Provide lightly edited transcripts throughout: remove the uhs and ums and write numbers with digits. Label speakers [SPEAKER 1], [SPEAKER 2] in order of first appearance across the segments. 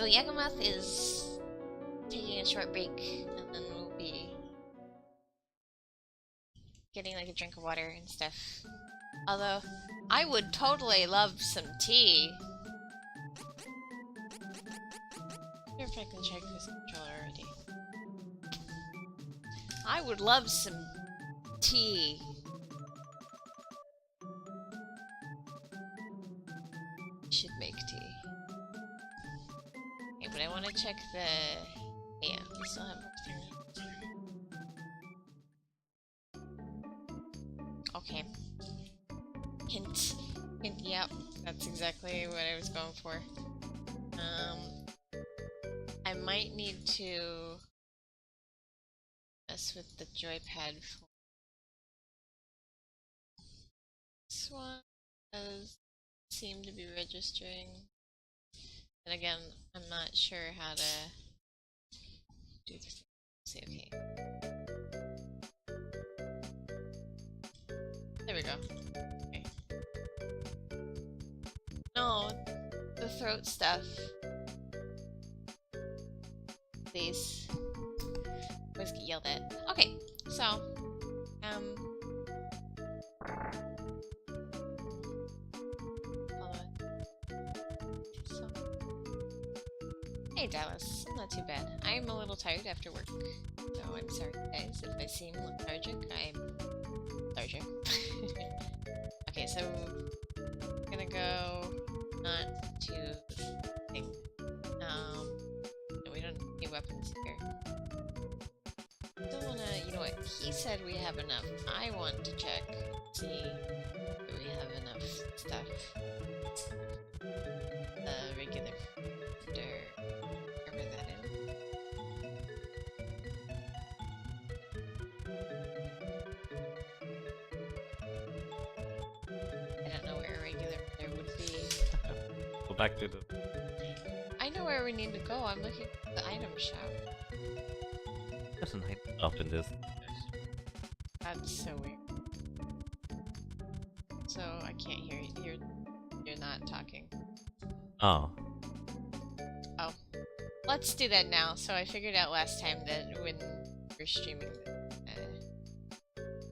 [SPEAKER 1] So Yagamoth is taking a short break, and then we'll be getting like a drink of water and stuff. Although, I would totally love some tea. I wonder if I can check this controller already. I would love some tea. Should make tea. Okay, but I want to check the... Yeah, we still have more to... Okay. Hint. Hint, yep. That's exactly what I was going for. I might need to mess with the joypad for this one does seem to be registering. And again, I'm not sure how to do this. Say okay. There we go. Okay. No, the throat stuff. Please. Always get yelled at. Okay, so hold on. So, hey Dallas, not too bad. I'm a little tired after work, so I'm sorry guys if I seem lethargic. I'm lethargic. Okay, so I'm gonna go not to thing. We don't need weapons here. Don't wanna, you know what, he said we have enough. I want to check, see if we have enough stuff. The regular wherever that is. I don't know where a regular there would be.
[SPEAKER 2] Go back to the...
[SPEAKER 1] I know where we need to go, I'm looking at the item shop.
[SPEAKER 2] There's an item up in this.
[SPEAKER 1] That's so weird. So I can't hear you. You're not talking.
[SPEAKER 2] Oh.
[SPEAKER 1] Oh. Let's do that now. So I figured out last time that when we're streaming,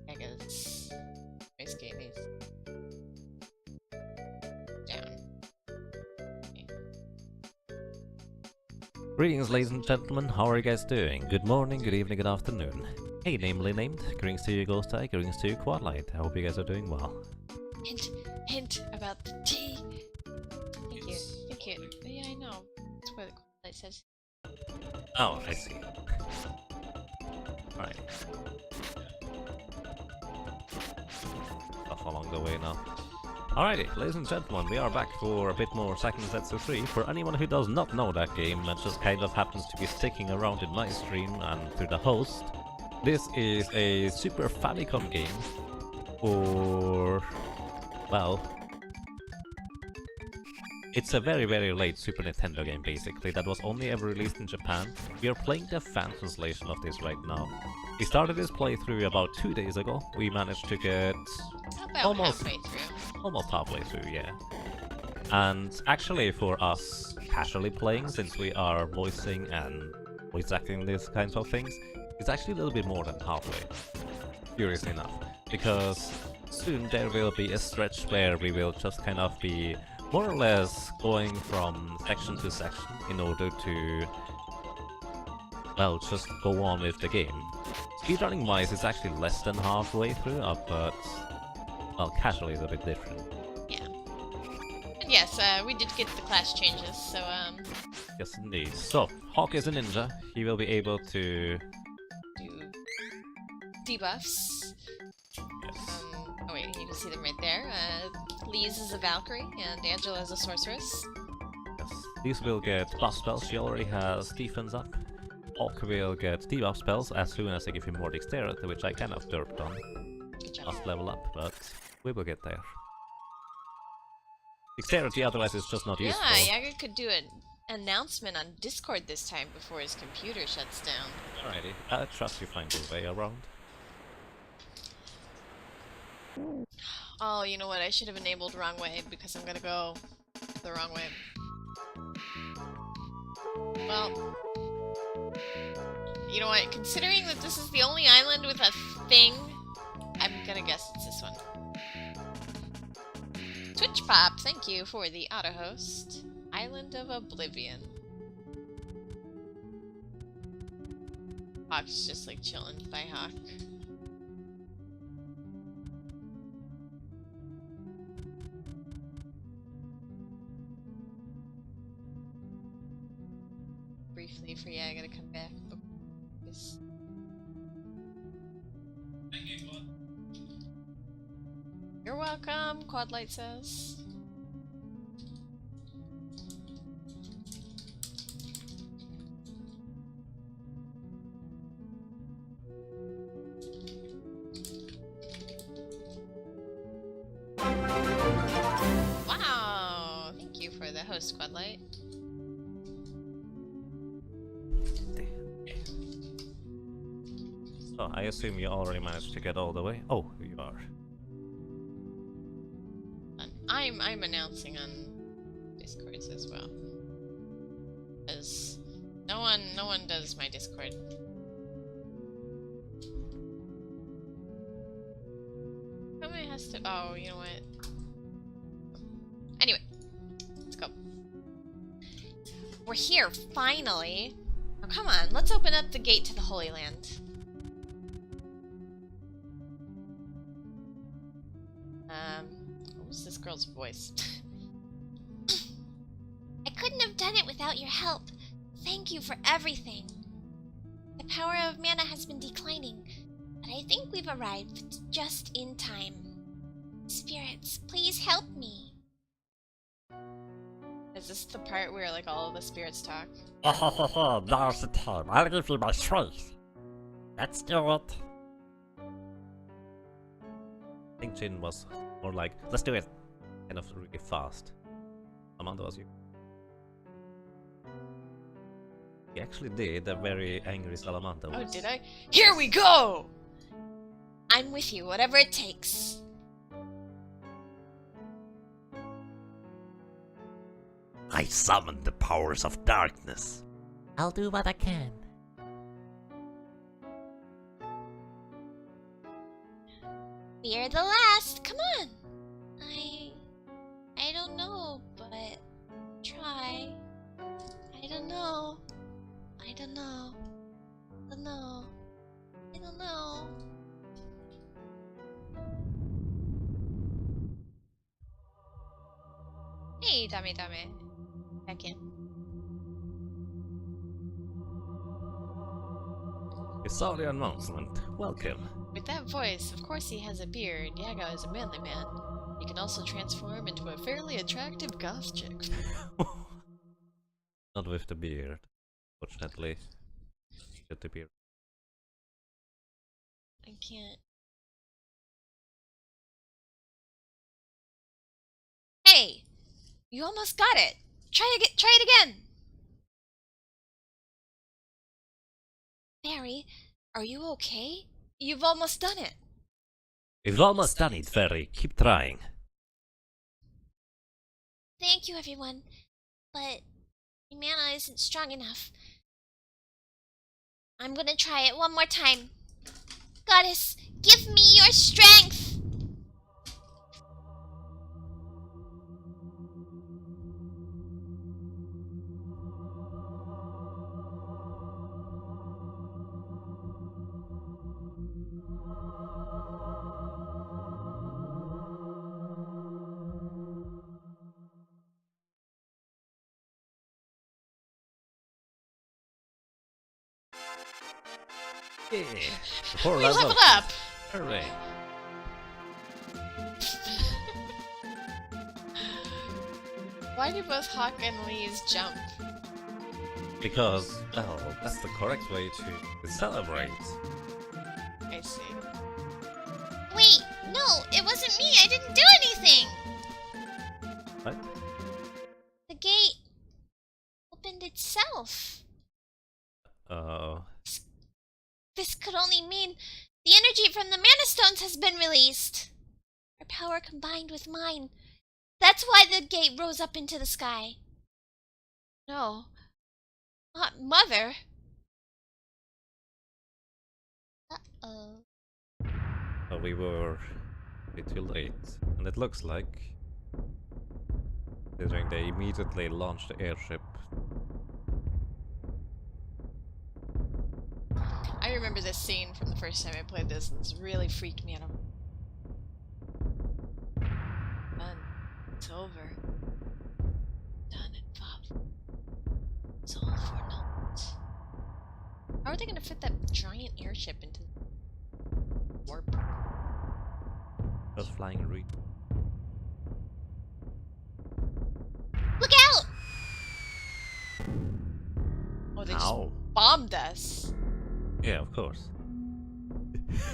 [SPEAKER 1] I guess voice gate needs down. Okay.
[SPEAKER 2] Greetings, ladies and gentlemen. How are you guys doing? Good morning, good evening, good afternoon. Hey, namely named. Greetings to you, Ghost Eye. Greetings to you, Quadlight. I hope you guys are doing well.
[SPEAKER 1] Hint about the tea. Thank you. Thank you. Yeah, I know. That's what the light says.
[SPEAKER 2] Oh, I see. Alright. Off along the way now. Alrighty, ladies and gentlemen, we are back for a bit more Seiken Densetsu 3. For anyone who does not know that game and just kind of happens to be sticking around in my stream and through the host, this is a Super Famicom game for... well... it's a very late Super Nintendo game basically, that was only ever released in Japan. We are playing the fan translation of this right now. We started this playthrough about 2 days ago. We managed to get...
[SPEAKER 1] about
[SPEAKER 2] almost
[SPEAKER 1] halfway through.
[SPEAKER 2] Almost halfway through, yeah. And actually for us casually playing, since we are voicing and voice acting these kinds of things, it's actually a little bit more than halfway, curiously enough. Because soon there will be a stretch where we will just kind of be more or less going from section to section in order to, well, just go on with the game. Speedrunning wise, it's actually less than halfway through, but, well, casually is a bit different.
[SPEAKER 1] Yeah. And yes, we did get the class changes, so,
[SPEAKER 2] Yes, indeed. So, Hawk is a ninja. He will be able to...
[SPEAKER 1] do debuffs.
[SPEAKER 2] Yes.
[SPEAKER 1] Oh wait, you can see them right there. Lise is a Valkyrie, and Angela is a sorceress.
[SPEAKER 2] Yes. These will get buff spells. She already has defense up. Hawk will get debuff spells as soon as I give him more dexterity, which I kind of derped on.
[SPEAKER 1] Good job.
[SPEAKER 2] Last level up, but we will get there. Dexterity otherwise is just not useful.
[SPEAKER 1] Yeah, Yaga could do an announcement on Discord this time before his computer shuts down.
[SPEAKER 2] Alrighty, I trust you find your way around.
[SPEAKER 1] Oh, you know what? I should have enabled wrong way because I'm gonna go the wrong way. Well, you know what? Considering that this is the only island with a thing, I'm gonna guess it's this one. Twitch Pop, thank you for the auto host. Island of Oblivion. Hawk's just like chilling by Hawk. Briefly for Yaga to come back. Because... You're welcome, Quadlight says. Wow! Thank you for the host, Quadlight.
[SPEAKER 2] So, I assume you already managed to get all the way? Oh, you are.
[SPEAKER 1] I'm announcing on Discords as well. Because no one does my Discord. Somebody has to. Oh, you know what? Anyway, let's go. We're here finally. Oh, come on, let's open up the gate to the Holy Land. What was this girl's voice?
[SPEAKER 3] I couldn't have done it without your help. Thank you for everything. The power of mana has been declining, but I think we've arrived just in time. Spirits, please help me.
[SPEAKER 1] Is this the part where like all of the spirits talk?
[SPEAKER 4] Now's the time. I'll give you my strength. Let's do it.
[SPEAKER 2] I think Jin was more like, let's do it, kind of really fast. Amanda was you. He actually did a very angry salamander.
[SPEAKER 1] Oh, did I? Here we go!
[SPEAKER 3] I'm with you, whatever it takes.
[SPEAKER 4] I summoned the powers of darkness. I'll do what I can.
[SPEAKER 3] We're the last. Come on. I don't know, but try. I don't know. I don't know. I don't know. I don't know.
[SPEAKER 1] Hey, Dame. Back in.
[SPEAKER 2] We saw the announcement. Welcome.
[SPEAKER 1] With that voice, of course he has a beard. Yaga is a manly man. He can also transform into a fairly attractive goth chick.
[SPEAKER 2] Not with the beard, fortunately. Get the beard.
[SPEAKER 1] I can't. Hey! You almost got it! Try it again!
[SPEAKER 3] Barry, are you okay?
[SPEAKER 1] You've almost done it!
[SPEAKER 2] We've almost done it, Fairy. Keep trying.
[SPEAKER 3] Thank you, everyone. But my mana isn't strong enough. I'm gonna try it one more time. Goddess, give me your strength!
[SPEAKER 2] Yeah. Four
[SPEAKER 1] We
[SPEAKER 2] levels.
[SPEAKER 1] leveled up!
[SPEAKER 2] Hooray.
[SPEAKER 1] Why do both Hawk and Lee's jump?
[SPEAKER 2] Because, well, that's the correct way to celebrate.
[SPEAKER 1] I see.
[SPEAKER 3] Wait, no, it wasn't me. I didn't do anything.
[SPEAKER 2] What?
[SPEAKER 3] The gate opened itself. This could only mean the energy from the Mana Stones has been released. Her power combined with mine. That's why the gate rose up into the sky.
[SPEAKER 1] No.
[SPEAKER 3] Mother? Uh-oh.
[SPEAKER 2] But we were a bit too late, and it looks like, considering they immediately launched the airship.
[SPEAKER 1] I remember this scene from the first time I played this, and this really freaked me out. Done. It's over. Done and Bob. It's all for naught. How are they gonna fit that giant airship into warp?
[SPEAKER 2] Just flying in reach.
[SPEAKER 3] Look out!
[SPEAKER 1] Oh, they just
[SPEAKER 2] Ow.
[SPEAKER 1] bombed us.
[SPEAKER 2] Yeah, of course.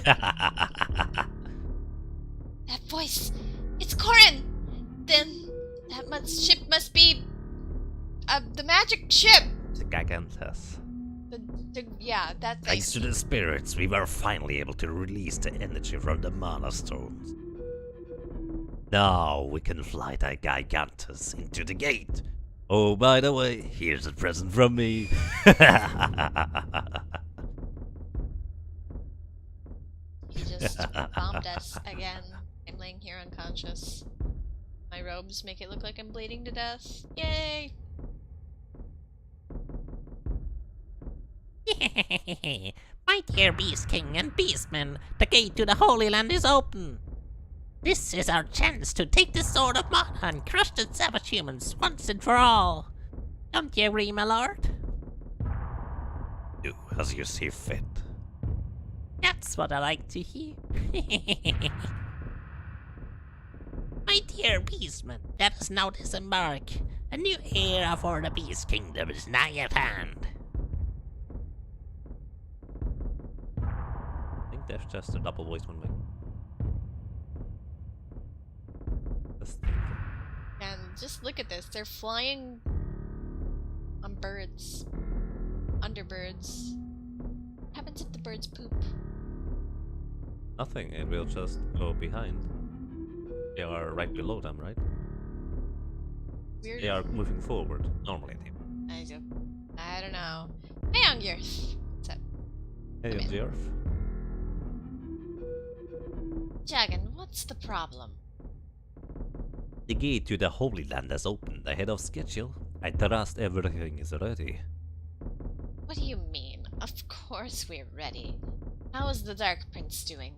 [SPEAKER 3] That voice! It's Corin!
[SPEAKER 1] Then that ship must be the magic ship.
[SPEAKER 2] The Gigantes.
[SPEAKER 1] Yeah, that thing.
[SPEAKER 4] Thanks to the spirits, we were finally able to release the energy from the mana stones. Now we can fly the Gigantes into the gate. Oh, by the way, here's a present from me.
[SPEAKER 1] He just bombed us again. I'm laying here unconscious. My robes make it look like I'm bleeding to death. Yay!
[SPEAKER 5] My dear Beast King and Beastmen, the gate to the Holy Land is open. This is our chance to take the Sword of Mana and crush the savage humans once and for all. Don't you agree, my lord?
[SPEAKER 4] Do as you see fit.
[SPEAKER 5] That's what I like to hear. My dear Beastmen, let us now disembark. A new era for the Beast Kingdom is nigh at hand.
[SPEAKER 2] I think there's just a double voice one way.
[SPEAKER 1] And just look at this. They're flying on birds. Underbirds. What happens if the birds poop?
[SPEAKER 2] Nothing, it will just go behind. They are right below them, right?
[SPEAKER 1] Weird.
[SPEAKER 2] They are moving forward, normally.
[SPEAKER 1] I don't know. Hey, Ungirth. What's up?
[SPEAKER 2] Hey,
[SPEAKER 1] I'm in.
[SPEAKER 2] Georg.
[SPEAKER 1] Jagan, what's the problem?
[SPEAKER 4] The gate to the Holy Land has opened ahead of schedule. I trust everything is ready.
[SPEAKER 1] What do you mean? Of course we're ready. How is the Dark Prince doing?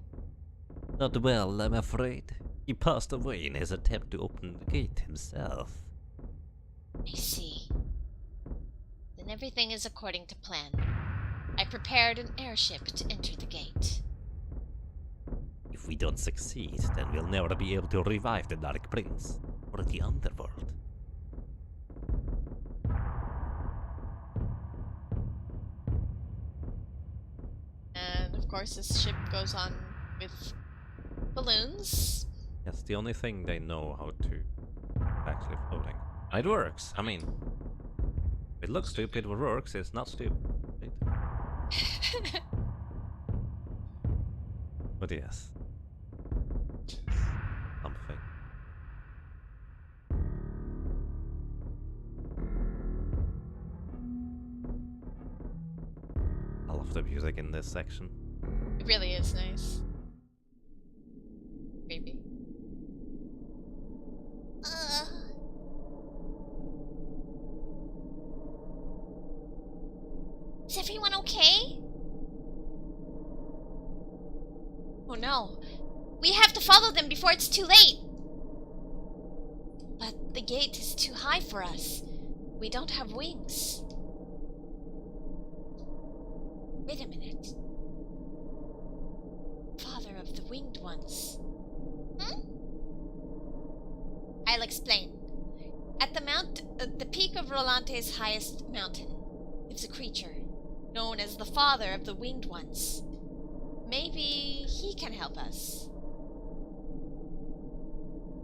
[SPEAKER 4] Not well, I'm afraid. He passed away in his attempt to open the gate himself.
[SPEAKER 1] I see. Then everything is according to plan. I prepared an airship to enter the gate.
[SPEAKER 4] If we don't succeed, then we'll never be able to revive the Dark Prince or the Underworld.
[SPEAKER 1] And of course this ship goes on with balloons.
[SPEAKER 2] That's the only thing they know how to actually floating. And it works. I mean, it looks stupid, but it works. It's not stupid. Right? But yes. Something. I love the music in this section.
[SPEAKER 1] It really is nice. Creepy.
[SPEAKER 3] Is everyone okay?
[SPEAKER 1] Oh no.
[SPEAKER 3] We have to follow them before it's too late. But the gate is too high for us. We don't have wings. Wait a minute. Father of the winged ones. I'll explain. At the peak of Rolante's highest mountain, lives a creature known as the Father of the Winged Ones. Maybe he can help us.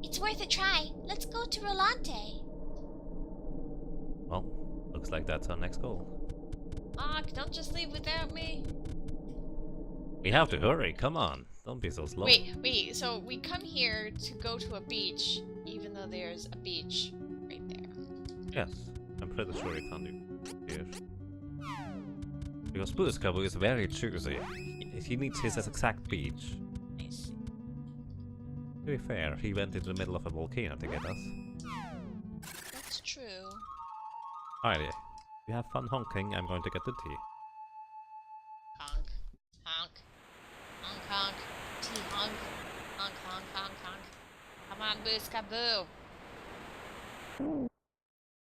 [SPEAKER 3] It's worth a try. Let's go to Rolante.
[SPEAKER 2] Well, looks like that's our next goal.
[SPEAKER 1] Mark, don't just leave without me.
[SPEAKER 2] We have to hurry, come on. Don't be so slow.
[SPEAKER 1] Wait, so we come here to go to a beach, even though there's a beach right there.
[SPEAKER 2] Yes, I'm pretty sure you can't do here. Because Booskabu is very choosy. He needs his exact beach.
[SPEAKER 1] I see.
[SPEAKER 2] To be fair, he went into the middle of a volcano to get us.
[SPEAKER 1] That's true.
[SPEAKER 2] Alrighty. You have fun honking, I'm going to get the tea.
[SPEAKER 1] Honk. Honk. Honk honk. Tea honk. Honk honk honk honk. Come on, Booskaboo.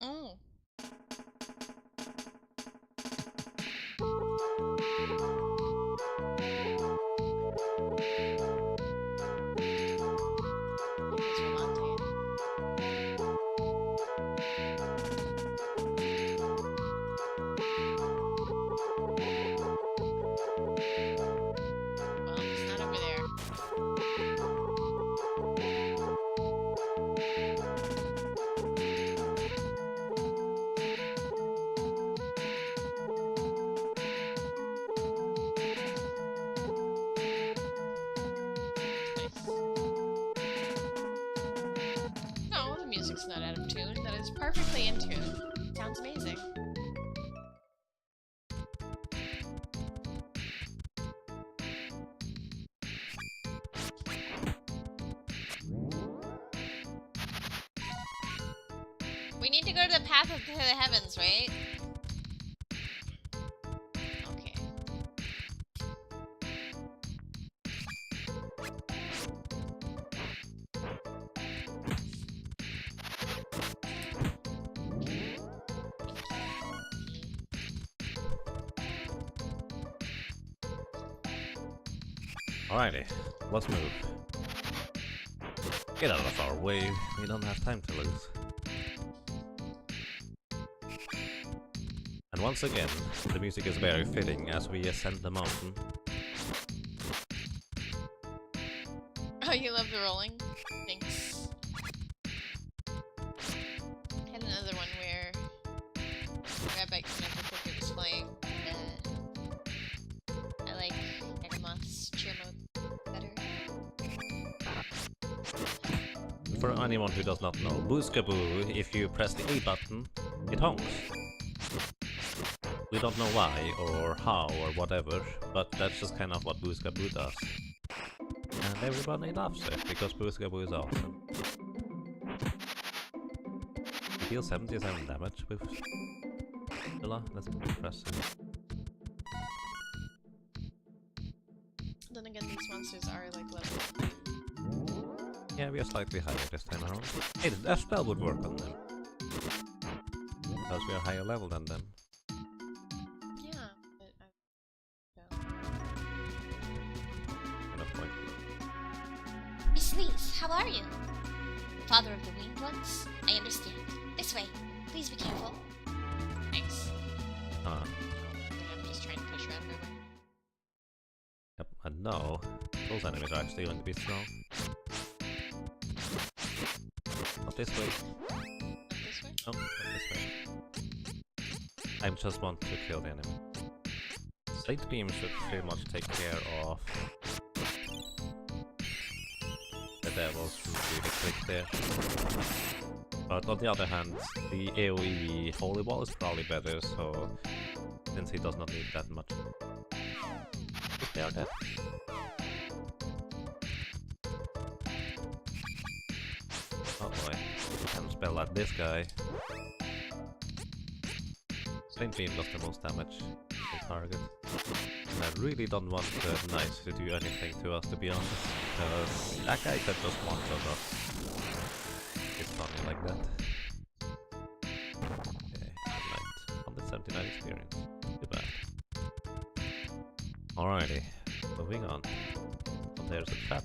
[SPEAKER 1] Mm. It's romantic. Well, it's not over there. Nice. No, the music's not out of tune. That is perfectly in tune. Sounds amazing. We need to go to the path of the heavens, right? Okay.
[SPEAKER 2] Alrighty, let's move. Get out of our way, we don't have time to lose. And once again, the music is very fitting as we ascend the mountain.
[SPEAKER 1] Oh, you love the rolling? Thanks. Had another one where Rabbit connected with it was playing. I like Yagamoth's cheer mode better.
[SPEAKER 2] For anyone who does not know, Booskaboo, if you press the A button, it honks. We don't know why, or how, or whatever, but that's just kind of what Booskaboo does. And everybody loves it, because Booskaboo is awesome. He deals 77 damage with Villa, that's impressive.
[SPEAKER 1] Then again, these monsters are like level.
[SPEAKER 2] Yeah, we are slightly higher this time around. Hey, that spell would work on them. Because we are higher level than them.
[SPEAKER 1] Yeah, but
[SPEAKER 2] Kind of point.
[SPEAKER 3] Miss Lees, how are you? Father of the winged ones? I understand. This way. Please be careful.
[SPEAKER 1] thanks.
[SPEAKER 2] Ah,
[SPEAKER 1] I'm just trying to push around everywhere.
[SPEAKER 2] yep, and now, those enemies are actually going to be strong. Not this way.
[SPEAKER 1] Not this way?
[SPEAKER 2] No, not this way. I just want to kill the enemy. Slate Beam should pretty much take care of the devils really quick there. But on the other hand, the AoE Holy Wall is probably better, so since he does not need that much. If they are dead. Oh boy, can spell at this guy. Saint Beam does the most damage to target. And I really don't want the knights to do anything to us, to be honest, because that guy could just one-shot us. It's funny like that. Okay, good night. 179 experience. Too bad. Alrighty, moving on. So there's a trap.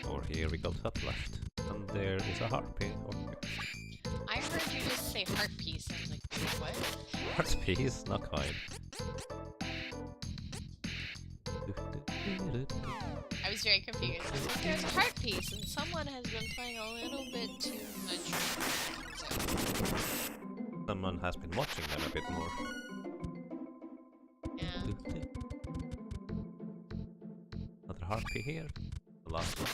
[SPEAKER 2] Over here we go top left. And there is a harpy over here.
[SPEAKER 1] I heard you just say heart piece. I was like, wait, what?
[SPEAKER 2] Heart piece? Not quite.
[SPEAKER 1] I was very confused. I was like, there's a heart piece, and someone has been playing a little bit too much. So,
[SPEAKER 2] Someone has been watching them a bit more.
[SPEAKER 1] yeah.
[SPEAKER 2] Another harpy here. The last one.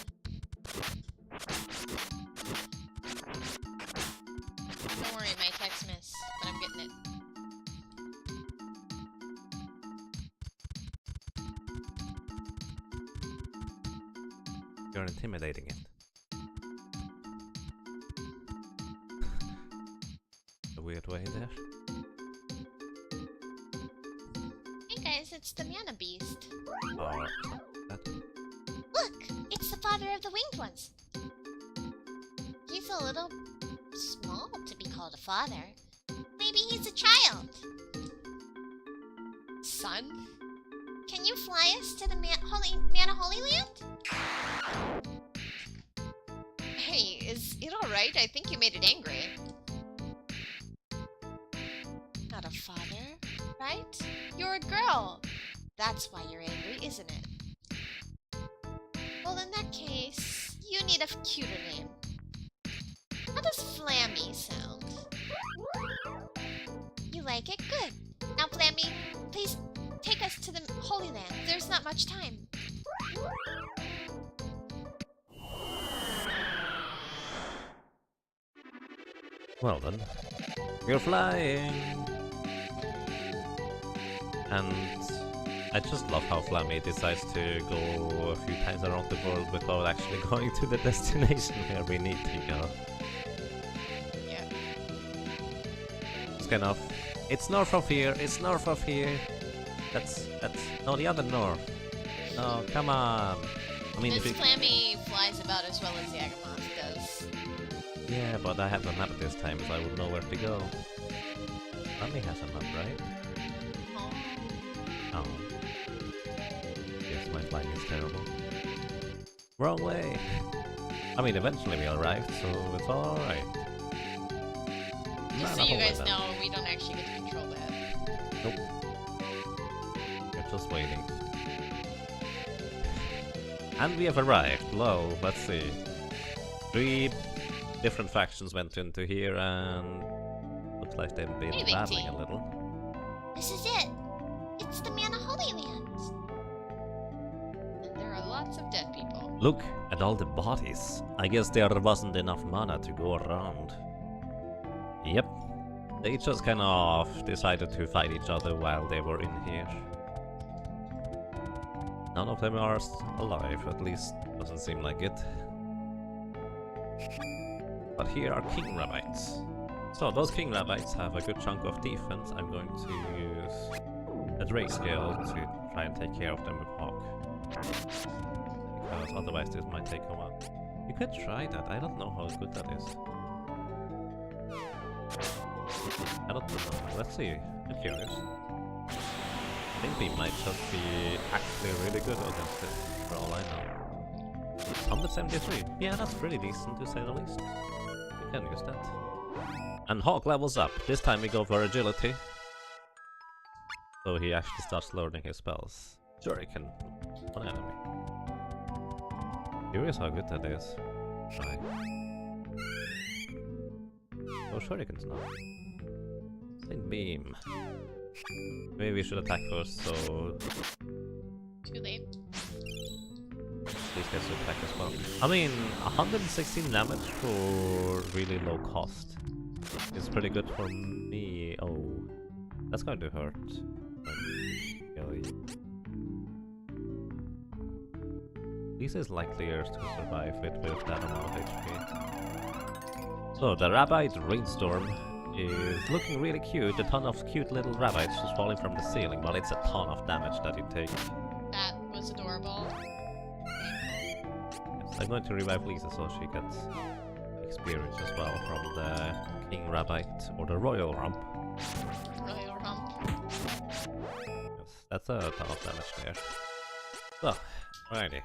[SPEAKER 1] Don't worry, my text miss, but I'm getting it.
[SPEAKER 2] You're intimidating it. A weird way there.
[SPEAKER 3] Hey guys, it's the Mana Beast.
[SPEAKER 2] Or that.
[SPEAKER 3] Look! It's the father of the winged ones. He's a little small to be called a father. Maybe he's a child.
[SPEAKER 1] Son?
[SPEAKER 3] Can you fly us to the Mana Holy Land?
[SPEAKER 1] Hey, is it alright? I think you made it angry. Not a father, right? You're a girl. That's why you're angry, isn't it?
[SPEAKER 3] Well, in that case, you need a cuter name. How does Flammy sound? You like it? Good. Now, Flammy, please take us to the Holy Land. There's not much time.
[SPEAKER 2] Well then, we're flying! And I just love how Flammy decides to go a few times around the world without actually going to the destination where we need to go.
[SPEAKER 1] Yeah.
[SPEAKER 2] It's kind of, it's north of here, it's north of here. No, the other north. No, come on. I mean,
[SPEAKER 1] This Flammy flies about as well as Yagamoth does.
[SPEAKER 2] yeah, but I have a map this time, so I would know where to go. Flammy has a map, right?
[SPEAKER 1] Oh.
[SPEAKER 2] Oh. Yes, my flying is terrible. Wrong way! I mean, eventually we arrived, so it's alright.
[SPEAKER 1] Just so you guys know, we don't actually get to control that.
[SPEAKER 2] Nope. We're just waiting. And we have arrived. Well, let's see. 3 different factions went into here, and looks like they've been
[SPEAKER 1] Hey, Big
[SPEAKER 2] battling
[SPEAKER 1] T.
[SPEAKER 2] a little.
[SPEAKER 3] This is it. It's the Mana Holy Lands.
[SPEAKER 1] And there are lots of dead people.
[SPEAKER 2] Look at all the bodies. I guess there wasn't enough mana to go around. Yep. They just kind of decided to fight each other while they were in here. None of them are alive, at least doesn't seem like it. But here are king rabbits. So those king rabbits have a good chunk of defense. I'm going to use a Drake scale to try and take care of them with Hawk. Because otherwise this might take a while. You could try that, I don't know how good that is. I don't know, let's see, I'm curious. I think we might just be actually really good against it, for all I know. 173, yeah, that's pretty decent to say the least. We can use that. And Hawk levels up, this time we go for agility. So he actually starts learning his spells. Shuriken, one enemy. Curious how good that is. Try. Oh, Shuriken's not. Think beam. Maybe we should attack first, so
[SPEAKER 1] Too late.
[SPEAKER 2] these guys should attack as well. I mean, 116 damage for really low cost is pretty good for me. Oh, that's going to hurt. This is likelier to survive it with that amount of HP. So the rabbit rainstorm is looking really cute. A ton of cute little rabbits just falling from the ceiling, but it's a ton of damage that you take.
[SPEAKER 1] That was adorable.
[SPEAKER 2] Yes, I'm going to revive Lisa so she gets experience as well from the King Rabbit or the Royal Rump.
[SPEAKER 1] Royal Rump.
[SPEAKER 2] Yes, that's a ton of damage there. So, alrighty.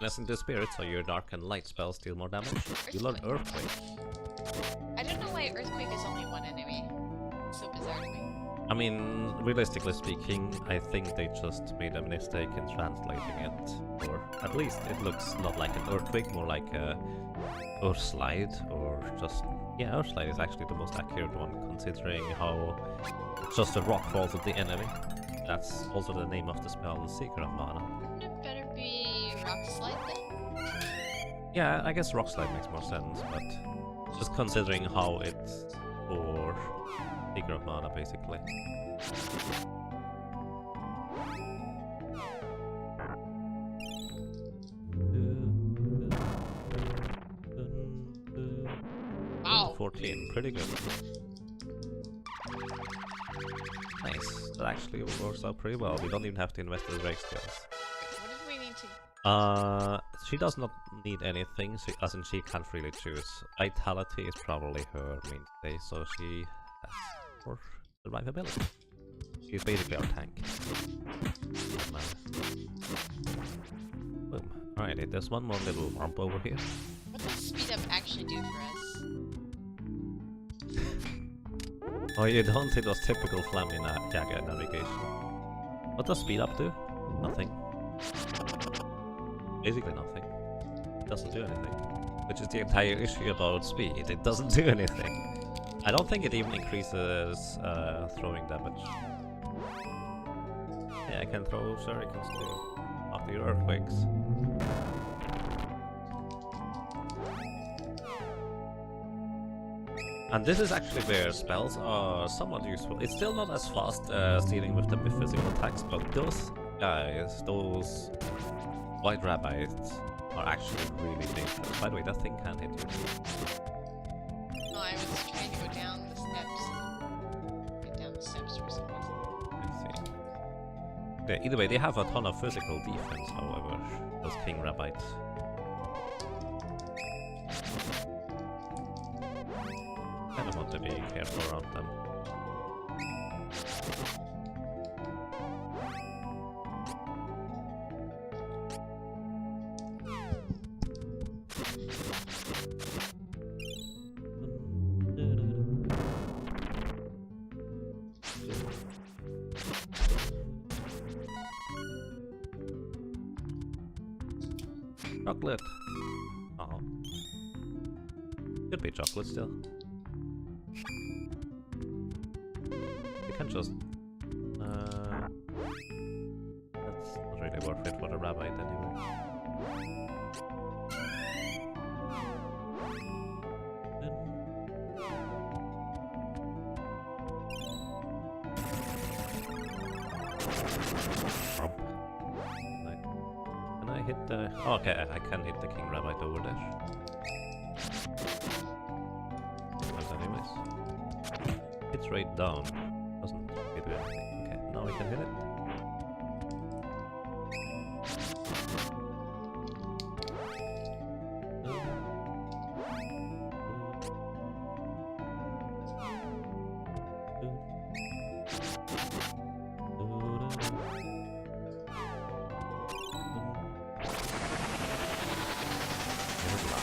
[SPEAKER 2] Blessing the Spirit, so your dark and light spells deal more damage. You learn Earthquake.
[SPEAKER 1] I don't know why Earthquake is only one enemy. It's so bizarre to me.
[SPEAKER 2] I mean, realistically speaking, I think they just made a mistake in translating it. Or at least it looks not like an Earthquake, more like a Earthslide, or just... Yeah, Earthslide is actually the most accurate one, considering how it's just a rock falls at the enemy. That's also the name of the spell, Seeker of Mana.
[SPEAKER 1] Wouldn't it better be Rock Slide then?
[SPEAKER 2] Yeah, I guess Rockslide makes more sense, but just considering how it's for Seeker of Mana, basically. 14, pretty good. Nice, that actually works out pretty well. We don't even have to invest in break skills.
[SPEAKER 1] What did we need to...
[SPEAKER 2] She does not need anything, as in she can't really choose. Vitality is probably her mainstay, so she has more survivability. She's basically our tank. Boom. Alrighty, there's one more little rump over here.
[SPEAKER 1] What does speed up actually do for us?
[SPEAKER 2] Oh, you don't? It was typical Flammy Yaga navigation. What does speed up do? Nothing. Basically nothing. It doesn't do anything. Which is the entire issue about speed. It doesn't do anything. I don't think it even increases throwing damage. Yeah, I can throw shurikens too. After your earthquakes. And this is actually where spells are somewhat useful. It's still not as fast dealing with the physical attacks, but those guys, those white rabbits, are actually really dangerous. By the way, that thing can't hit you.
[SPEAKER 1] Oh, I was trying to go down the steps. Get down the steps for some reason.
[SPEAKER 2] I see. Yeah, either way, they have a ton of physical defense, however, those king rabbits. Kind of want to be careful around them. Chocolate. Oh, could be chocolate still. We can just. That's not really worth it for the rabbit anyway. Can I hit the? Oh, okay, I can hit the king rabbit over there. But anyways, it's right down. Doesn't do anything. Okay, now we can hit it.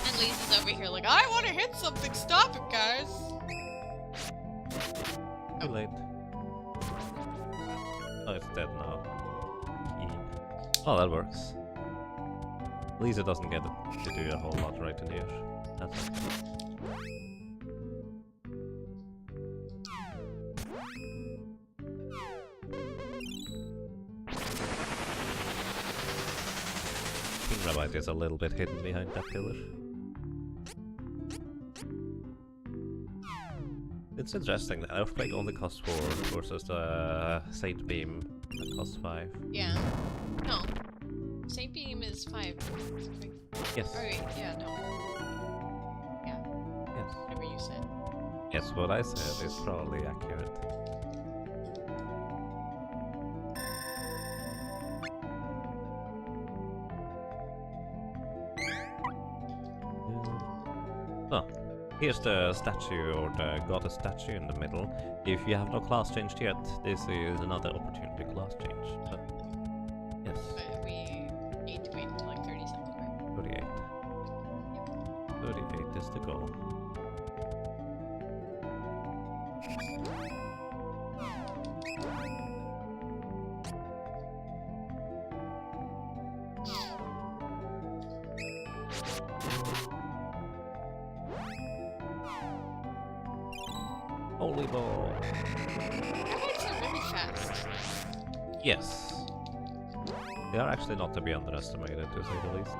[SPEAKER 1] And Lisa's over here like, I want to hit something. Stop it, guys.
[SPEAKER 2] Too late. Oh, it's dead now. Oh, that works. Lisa doesn't get to do a whole lot right in here. That's okay. King Rabbit is a little bit hidden behind that pillar. It's interesting that Earthquake only costs 4 versus the Saint Beam that costs 5.
[SPEAKER 1] Yeah. No. Saint Beam is 5.
[SPEAKER 2] Yes.
[SPEAKER 1] Oh, wait, yeah, no. Yeah,
[SPEAKER 2] Yes.
[SPEAKER 1] whatever you said.
[SPEAKER 2] Yes, what I said is probably accurate. Oh, here's the statue, or the goddess statue in the middle. If you have no class changed yet, this is another opportunity to class change. But yes,
[SPEAKER 1] But we need to wait until like 30 something, right?
[SPEAKER 2] 38. 38 is the goal. Holy ball.
[SPEAKER 1] Rabbits are really fast.
[SPEAKER 2] Yes. They are actually not to be underestimated, to say the least.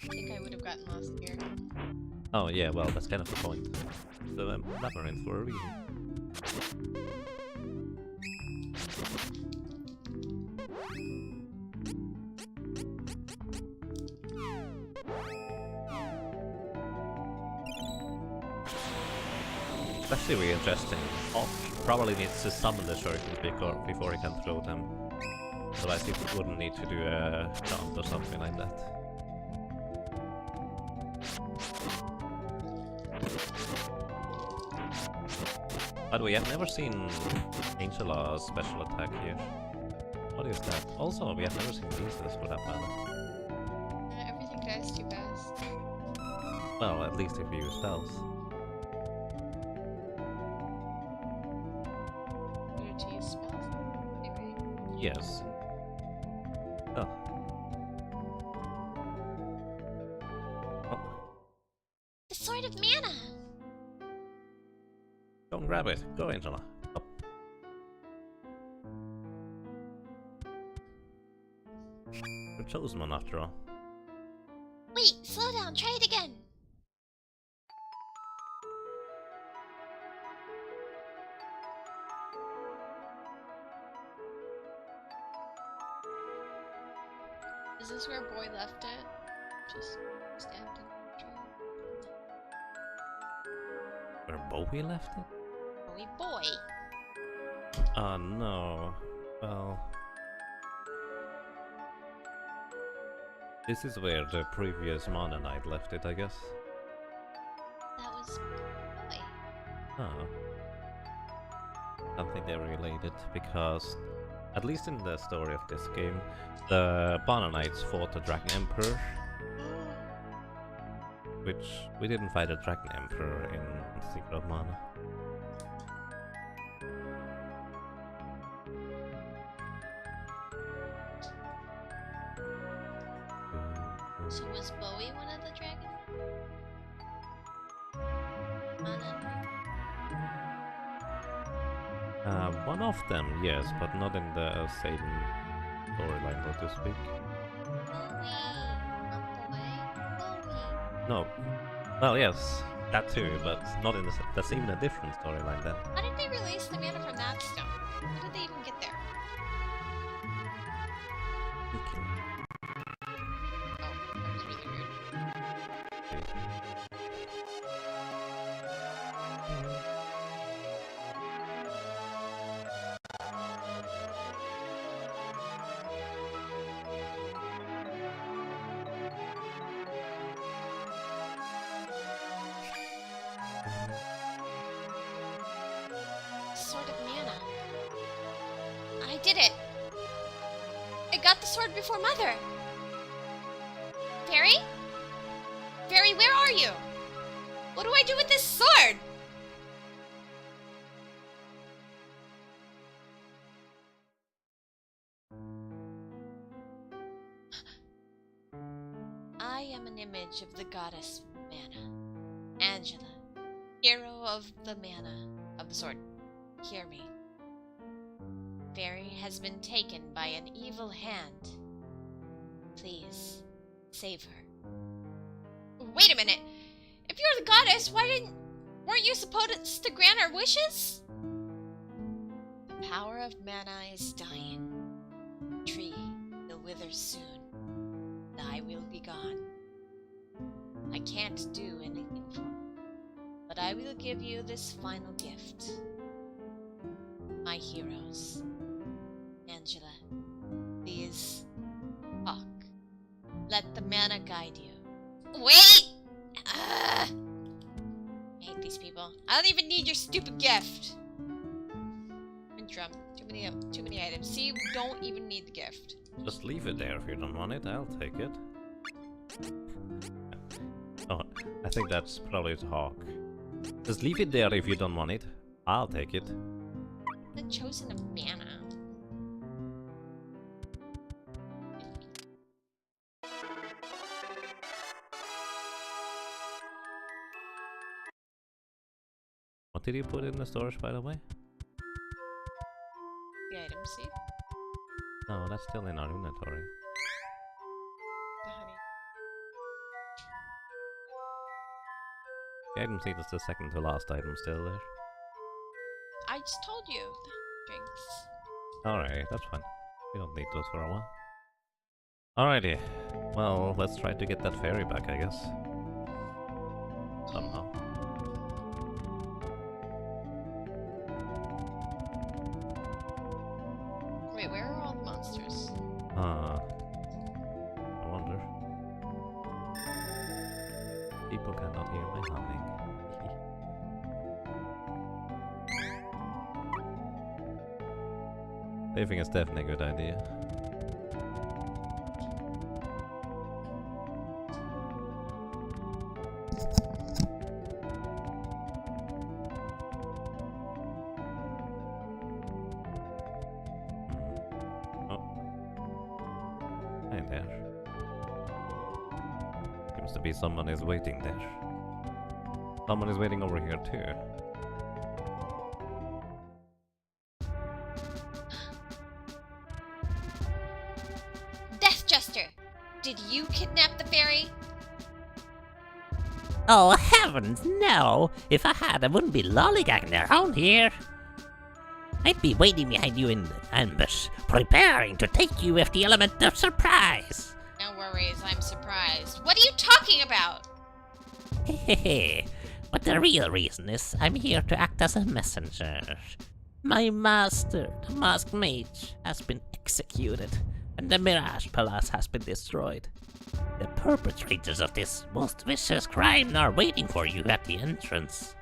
[SPEAKER 1] I think I would have have gotten lost here.
[SPEAKER 2] Oh yeah, well that's kind of the point. The labyrinth for a reason. It's actually really interesting. Hawk probably needs to summon the shurikens before he can throw them. Otherwise he wouldn't need to do a jump or something like that. By the way, I've never seen Angela's special attack here. What is that? Also, we have never seen Lisa's for that matter.
[SPEAKER 1] Everything dies too fast.
[SPEAKER 2] Well, at least if you use spells.
[SPEAKER 1] Better to use spells. Maybe.
[SPEAKER 2] Yes. Oh. Oh.
[SPEAKER 3] The Sword of Mana!
[SPEAKER 2] Go and grab it. Go, Angela. Up. The chosen one after all.
[SPEAKER 3] Wait, slow down, try it again.
[SPEAKER 1] Is this where boy left it? Just stabbed in the tree.
[SPEAKER 2] Where Bowie left it?
[SPEAKER 1] Boy, boy.
[SPEAKER 2] Oh no. Well... This is where the previous Mana Knight left it, I guess.
[SPEAKER 1] That was boy.
[SPEAKER 2] Oh. I don't think they're related, because... At least in the story of this game, the Mana Knights fought the Dragon Emperor. Which, we didn't fight a Dragon Emperor in Secret of Mana.
[SPEAKER 1] So was Bowie one of the dragon?
[SPEAKER 2] One of them, yes, but not in the same storyline, so to speak. No. Well, yes, that too, but not in the... That's even a different storyline then.
[SPEAKER 1] How did they release the mana from that stone? How did they even get there? Oh, that was really weird. Sword of Mana. I did it! I got the sword before Mother! Fairy? Fairy, where are you? What do I do with this sword? I am an image of the goddess Mana. Angela, hero of the mana of the sword. Hear me. Fairy has been taken by an evil hand. Please, save her. Wait a minute! If you're the goddess, weren't you supposed to grant our wishes? The power of mana is dying. Tree will wither soon. I will be gone. I can't do anything for you, but I will give you this final gift. My heroes. Angela, please talk. Let the mana guide you. Wait! I hate these people. I don't even need your stupid gift. And drum. Too many items. See, we don't even need the gift.
[SPEAKER 2] Just leave it there if you don't want it, I'll take it. Oh, I think that's probably the hawk. Just leave it there if you don't want it. I'll take it.
[SPEAKER 1] The chosen of mana.
[SPEAKER 2] What did you put in the storage, by the way?
[SPEAKER 1] The item, see?
[SPEAKER 2] No, that's still in our inventory.
[SPEAKER 1] The honey.
[SPEAKER 2] item sheet is the second to last item still there.
[SPEAKER 1] I just told you. Drinks.
[SPEAKER 2] Alright, that's fine. We don't need those for a while. Alrighty. Well, let's try to get that fairy back, I guess. Somehow.
[SPEAKER 1] Wait, where are all the monsters?
[SPEAKER 2] I wonder. People cannot hear my humming. Saving is definitely a good idea. Hey there. Seems to be someone is waiting there. Someone is waiting over here too.
[SPEAKER 3] Death Jester, did you kidnap the fairy?
[SPEAKER 5] Oh, heavens, no! If I had, I wouldn't be lollygagging around here. I'd be waiting behind you in ambush, preparing to take you with the element of surprise.
[SPEAKER 1] No worries, I'm surprised. What are you talking about?
[SPEAKER 5] Hehehe. But the real reason is I'm here to act as a messenger. My master, the masked mage, has been executed, and the Mirage Palace has been destroyed. The perpetrators of this most vicious crime are waiting for you at the entrance.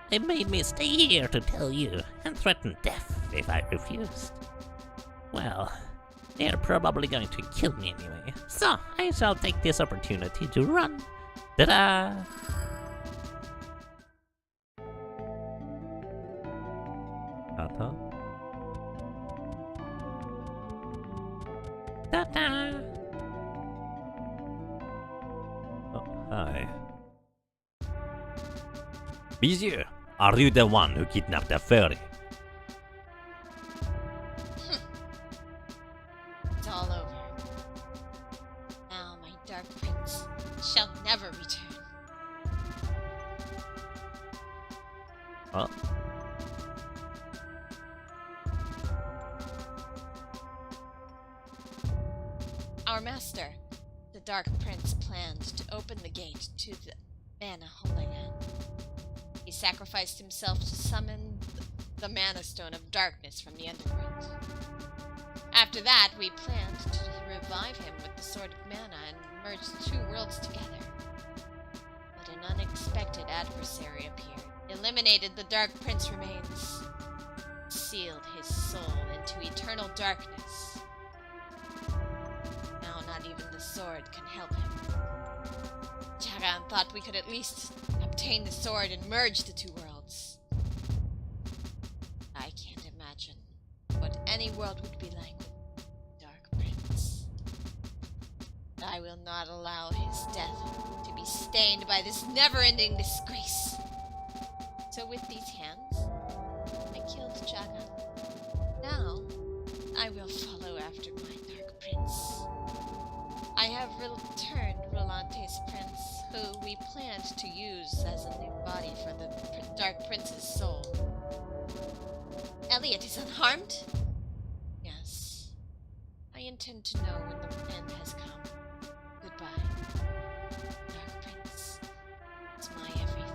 [SPEAKER 5] They made me stay here to tell you and threaten death if I refused. Well, they're probably going to kill me anyway, so I shall take this opportunity to run. Ta-da!
[SPEAKER 2] Ta-ta.
[SPEAKER 5] Ta-da!
[SPEAKER 2] Oh, hi.
[SPEAKER 4] Monsieur, are you the one who kidnapped the fairy?
[SPEAKER 1] It's all over. Now my Dark Prince shall never return.
[SPEAKER 2] Well,
[SPEAKER 1] Our master, the Dark Prince, planned to open the gate to the Mana Holy Land. He sacrificed himself to summon the Mana Stone of Darkness from the underground. After that, we planned to revive him with the Sword of Mana and merge the two worlds together. But an unexpected adversary appeared, eliminated the Dark Prince remains, sealed his soul into eternal darkness. Now not even the sword can help him. Jagan thought we could at least obtain the sword and merge the two worlds. I can't imagine what any world would be like with Dark Prince. I will not allow his death to be stained by this never-ending disgrace. So with these hands, I killed Jagan. Now, I will follow after my Dark Prince. I have returned Rolante's prince, who we planned to use as a new body for the Dark Prince's soul. Elliot is unharmed? Yes. I intend to know when the end has come. Goodbye, Dark Prince. It's my everything.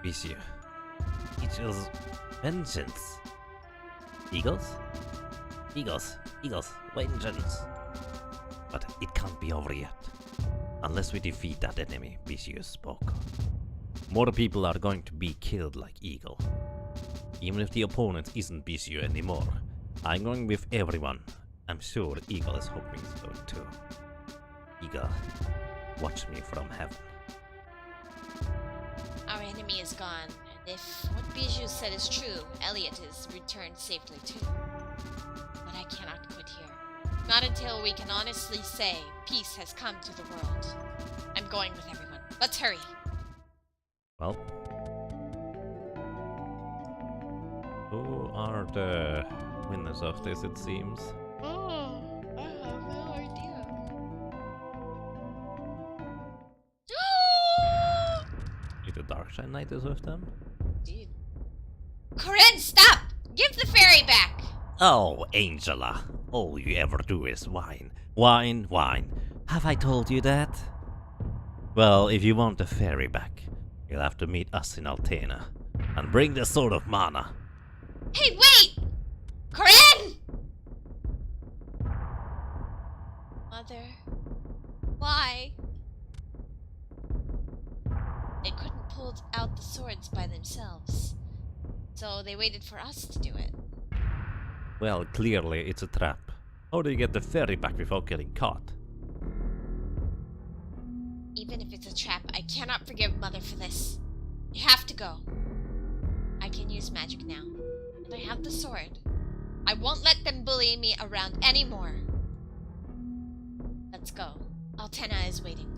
[SPEAKER 4] Monsieur, it is vengeance. Eagles? Eagles, eagles, vengeance. But it can't be over yet. Unless we defeat that enemy Monsieur spoke. More people are going to be killed like Eagle. Even if the opponent isn't Monsieur anymore, I'm going with everyone. I'm sure Eagle is hoping so too. Eagle, watch me from heaven.
[SPEAKER 1] Our enemy is gone, and if what Bijou said is true, Elliot is returned safely too. But I cannot quit here. Not until we can honestly say peace has come to the world. I'm going with everyone. Let's hurry.
[SPEAKER 2] well. Who are the winners of this, it seems?
[SPEAKER 1] Oh, I have no
[SPEAKER 2] reunited with them?
[SPEAKER 1] Indeed. Corinne, stop! Give the fairy back!
[SPEAKER 4] Oh, Angela, all you ever do is whine. Whine, whine. Have I told you that? Well, if you want the fairy back, you'll have to meet us in Altena. And bring the Sword of Mana.
[SPEAKER 1] Hey, wait! Corinne! Mother, why? They couldn't pull out the swords by themselves, so they waited for us to do it.
[SPEAKER 4] Well, clearly it's a trap. How do you get the fairy back without getting caught?
[SPEAKER 1] Even if it's a trap, I cannot forgive Mother for this. You have to go. I can use magic now, and I have the sword. I won't let them bully me around anymore. Let's go. Altena is waiting.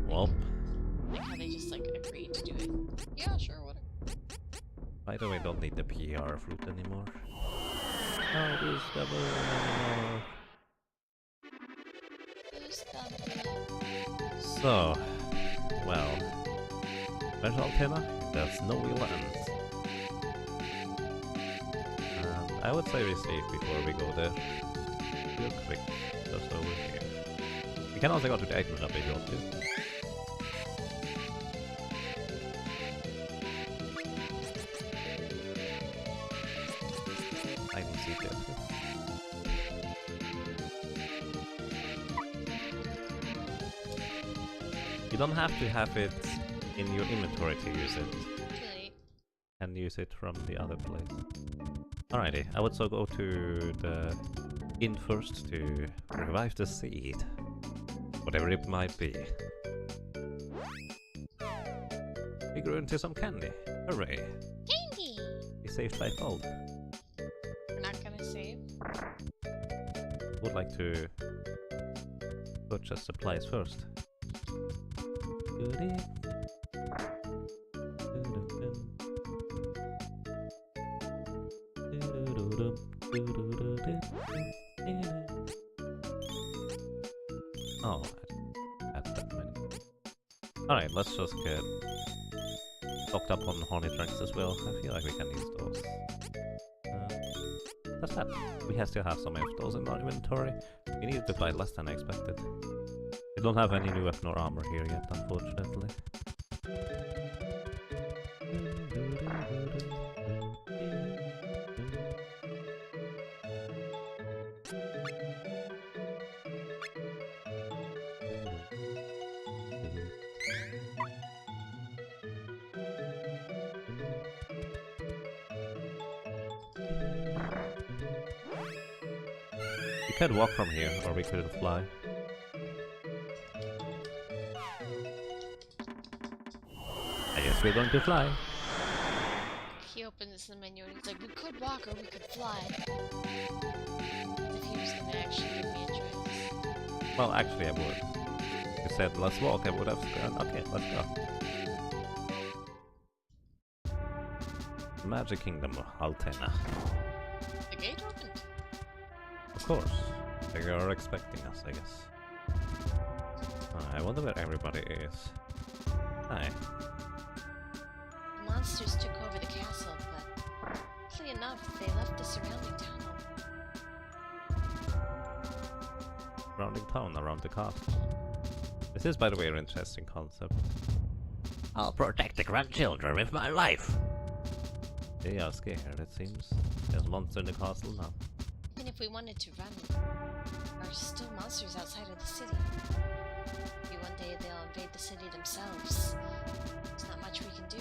[SPEAKER 2] Well,
[SPEAKER 1] Like how they just like agreed to do it. Yeah, sure, whatever.
[SPEAKER 2] by the way, don't need the PR flute anymore. No, this double anymore. So, well, where's Altena? There's no real ends. And I would say we save before we go there. Real quick, just over here. We can also go to the item shop if you want to. I can see that. You don't have to have it in your inventory to use it.
[SPEAKER 1] Too late.
[SPEAKER 2] And use it from the other place. Alrighty, I would so go to the inn first to revive the seed. Whatever it might be. We grew into some candy. Hooray!
[SPEAKER 1] Candy!
[SPEAKER 2] We saved by gold.
[SPEAKER 1] We're not gonna save.
[SPEAKER 2] Would like to purchase supplies first. Oh, that's that many. Alright, let's just get stocked up on honey drinks as well. I feel like we can use those. That's that. We still have some of those in our inventory. We needed to buy less than I expected. We don't have any new weapon or armor here yet, unfortunately. We could walk from here, or we could fly. I guess we're going to fly.
[SPEAKER 1] He opens the menu and he's like, we could walk or we could fly. As if he was gonna actually give me a choice.
[SPEAKER 2] Well, actually I would. You said let's walk, I would have said, okay, let's go. Magic Kingdom, Altena.
[SPEAKER 1] The gate opened.
[SPEAKER 2] Of course. They are expecting us, I guess. I wonder where everybody is. Hi.
[SPEAKER 1] The monsters took over the castle, but oddly enough, they left the surrounding town open.
[SPEAKER 2] Surrounding town around the castle. This is, by the way, an interesting concept.
[SPEAKER 5] I'll protect the grandchildren with my life.
[SPEAKER 2] They are scared, it seems. There's monsters in the castle now.
[SPEAKER 1] Even if we wanted to run, there are still monsters outside of the city. Maybe one day they'll invade the city themselves. There's not much we can do.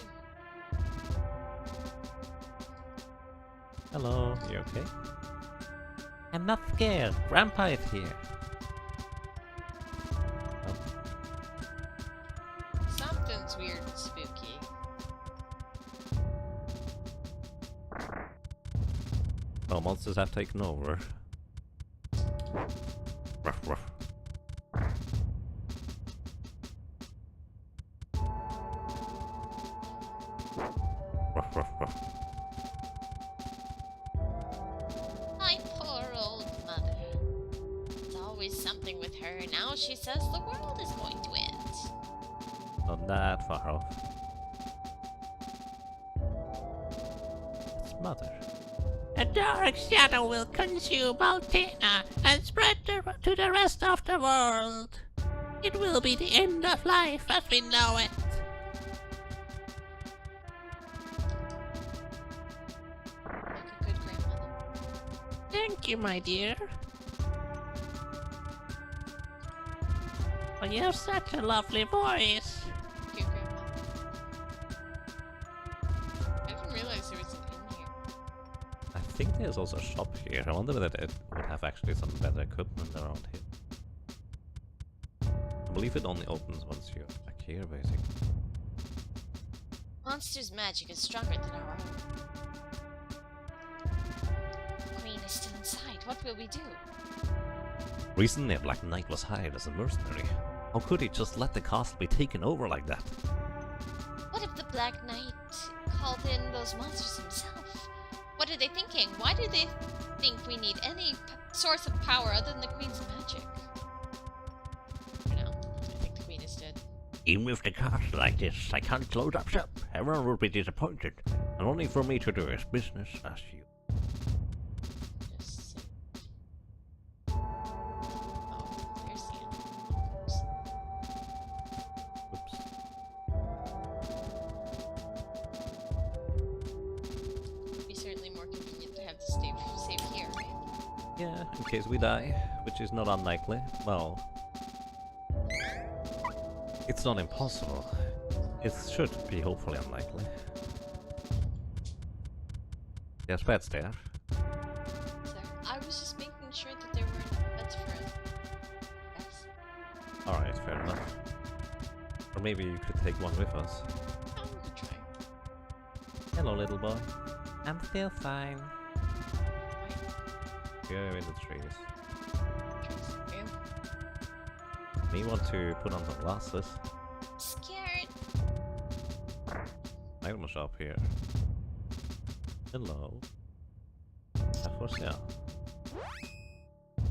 [SPEAKER 2] Hello, you okay?
[SPEAKER 5] I'm not scared. Grandpa is here.
[SPEAKER 1] Something's weird and spooky.
[SPEAKER 2] Well, monsters have taken over. Ruff, ruff. Ruff, ruff, ruff.
[SPEAKER 1] My poor old mother. It's always something with her. Now she says the world is going to end.
[SPEAKER 2] Oh that far off. It's Mother.
[SPEAKER 5] A dark shadow will consume Altena and spread to the rest of the world. It will be the end of life as we know it.
[SPEAKER 1] Like a good grandmother.
[SPEAKER 5] Thank you, my dear. Oh, you have such a lovely voice.
[SPEAKER 1] Good grandmother. I didn't realize there was an inn here.
[SPEAKER 2] I think there's also a shop here. I wonder whether it would have actually some better equipment around here. I believe it only opens once you're back here, basically.
[SPEAKER 1] Monster's magic is stronger than our own. The queen is still inside. What will we do?
[SPEAKER 2] Recently, a Black Knight was hired as a mercenary. How could he just let the castle be taken over like that?
[SPEAKER 1] What if the Black Knight called in those monsters himself? What are they thinking? Why do they think we need any source of power other than the queen's magic? No, I think the queen is dead.
[SPEAKER 4] Even with the castle like this, I can't close up shop. Everyone will be disappointed. And only for me to do his business as you.
[SPEAKER 1] Just say. Oh, there's the end.
[SPEAKER 2] Oops.
[SPEAKER 1] It'd be certainly more convenient to have the save here, right?
[SPEAKER 2] Yeah, in case we die, which is not unlikely. Well, it's not impossible. It should be hopefully unlikely. There's beds there.
[SPEAKER 1] So, I was just making sure that there were enough beds for us. Yes.
[SPEAKER 2] Alright, fair enough. Or maybe you could take one with us.
[SPEAKER 1] I'm gonna try.
[SPEAKER 2] Hello, little boy.
[SPEAKER 5] I'm still fine.
[SPEAKER 2] Go in the trees.
[SPEAKER 1] Wait.
[SPEAKER 2] May want to put on some glasses.
[SPEAKER 1] Scared.
[SPEAKER 2] Item shop here. Hello. For sale.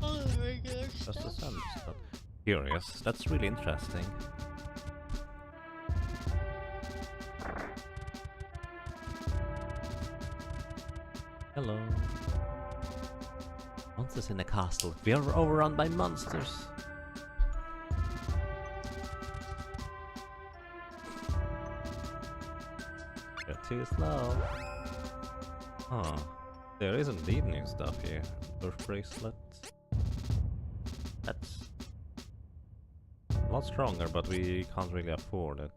[SPEAKER 1] Oh, regular
[SPEAKER 2] That's the
[SPEAKER 1] stuff.
[SPEAKER 2] sun stuff. Curious. That's really interesting. Hello. Monsters in the castle. We are overrun by monsters. You're too slow. Huh. There is indeed new stuff here. Earth bracelet. That's a lot stronger, but we can't really afford it.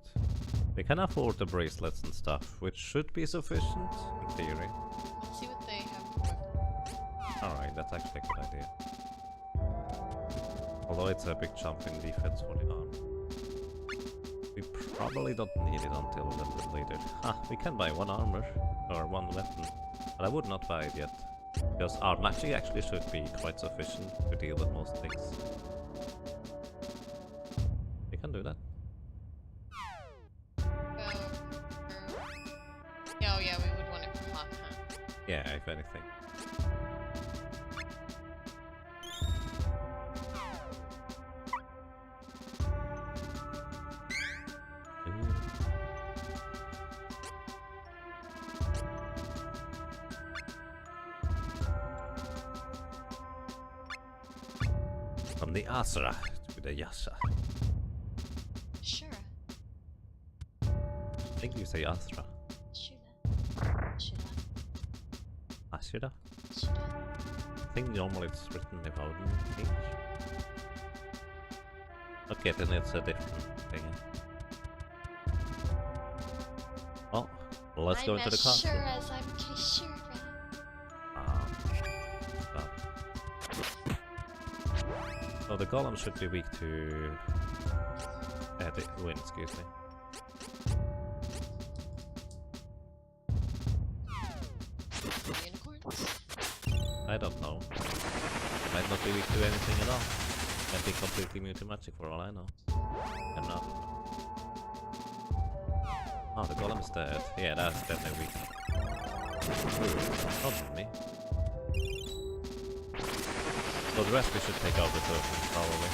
[SPEAKER 2] We can afford the bracelets and stuff, which should be sufficient, in theory.
[SPEAKER 1] Let's see what they have for weapons.
[SPEAKER 2] Alright, that's actually a good idea. Although it's a big jump in defense for the arm. We probably don't need it until a little bit later. We can buy one armor, or one weapon. But I would not buy it yet. Because our magic actually should be quite sufficient to deal with most things. We can do that.
[SPEAKER 1] Oh yeah, we would want it for hawk, huh?
[SPEAKER 2] Yeah, if anything. From the Asura to the Yasha.
[SPEAKER 1] Sure.
[SPEAKER 2] I think you say Asura. Ashura? I think normally it's written without an H. Okay, then it's a different thing. Oh, well, let's go into the castle.
[SPEAKER 1] I'm as I'm Caeshura.
[SPEAKER 2] So the golem should be weak to the wind, excuse me.
[SPEAKER 1] Unicorns?
[SPEAKER 2] I don't know. Might not be weak to anything at all. Might be completely immune to magic for all I know. I'm not. Oh, the golem's dead. Yeah, that's definitely weak. Ooh, not me. So the rest we should take out the token, probably.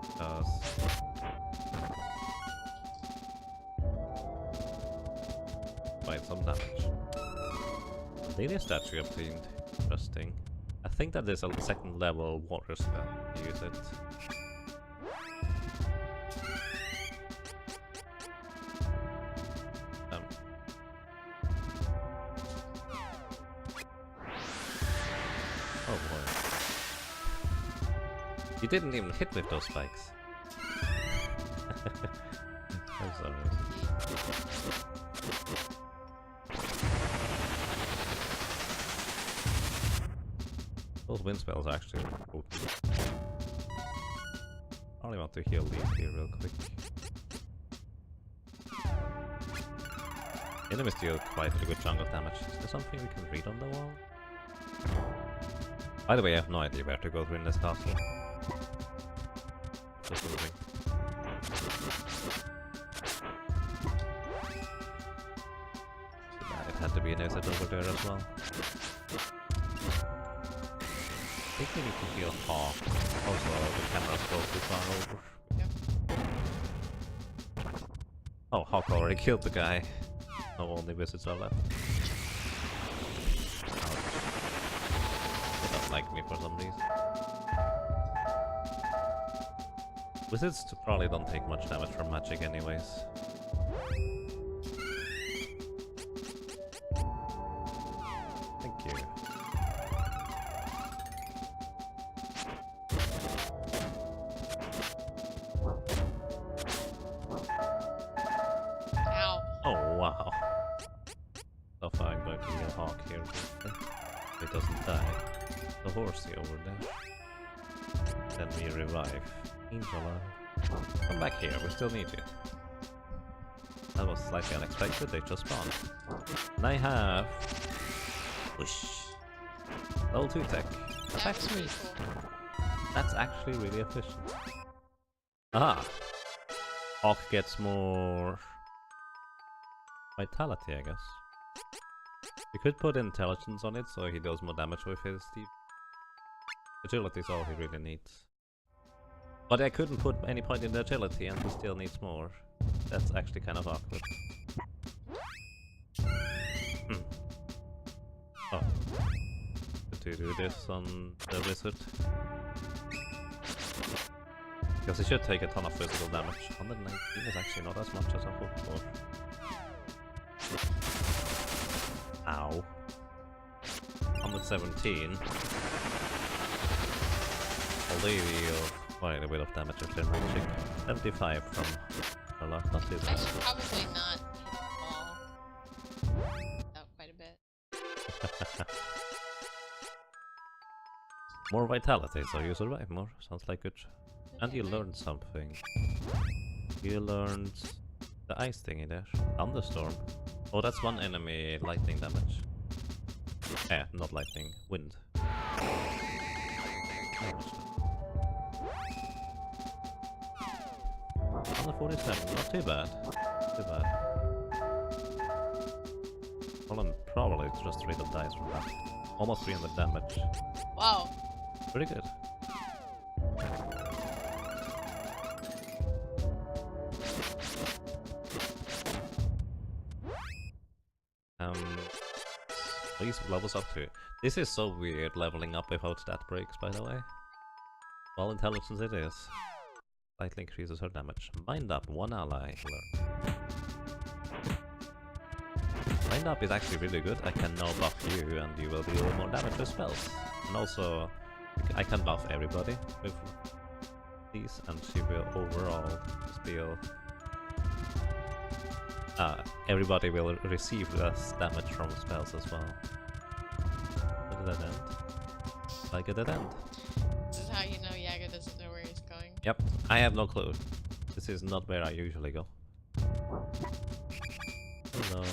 [SPEAKER 2] Because Daily statue obtained. Interesting. I think that there's a second level water spell. Use it. Oh boy. You didn't even hit with those spikes. I'm sorry. Those wind spells are actually cool. I only want to heal these here real quick. Enemies deal quite a good chunk of damage. Is there something we can read on the wall? By the way, I have no idea where to go through in this castle. Just moving. It had to be an exit over there as well. I think we need to heal Hawk. Also, the camera's focused on over.
[SPEAKER 1] Yep.
[SPEAKER 2] Oh, Hawk already killed the guy. No, only wizards are left. Ouch. They don't like me for some reason. Wizards probably don't take much damage from magic anyways. Thank you.
[SPEAKER 1] Ow.
[SPEAKER 2] Oh wow. So far I'm going to heal Hawk here. It doesn't die. The horsey over there. Then we revive. Angela. Come back here, we still need you. That was slightly unexpected, they just spawned. And I have... Whoosh. Level 2 tech. Attack
[SPEAKER 1] That's pretty
[SPEAKER 2] speed.
[SPEAKER 1] cool.
[SPEAKER 2] That's actually really efficient. Aha! Hawk gets more... vitality, I guess. You could put intelligence on it so he does more damage with his teeth. Agility is all he really needs. But I couldn't put any point in the agility and he still needs more. That's actually kind of awkward. Oh. To do this on the wizard. Because he should take a ton of physical damage. 119 is actually not as much as I hoped for. Ow. 117. Although you'll quite a bit of damage if they're reaching. 75 from Carla, not too
[SPEAKER 1] I
[SPEAKER 2] bad.
[SPEAKER 1] should probably not hit the ball. Out quite a bit.
[SPEAKER 2] More vitality, so you survive more. Sounds like good. And you learned something. You learned the ice thingy there. Thunderstorm. Oh, that's one enemy lightning damage. Eh, not lightning. Wind. 147, not too bad. Not too bad. Well, I'm probably just 3 of dice from that. Almost 300 damage.
[SPEAKER 1] Wow.
[SPEAKER 2] Pretty good. Please levels up to. This is so weird leveling up without stat breaks, by the way. Well, intelligence it is. Slightly increases her damage. Mind up, one ally. Learn. Mind up is actually really good. I can now buff you and you will deal more damage with spells. And also, I can buff everybody with these and she will overall deal... everybody will receive less damage from spells as well. Look at that end. Like at that end.
[SPEAKER 1] This is how you know Yaga doesn't know where he's going.
[SPEAKER 2] Yep, I have no clue. This is not where I usually go. Hello.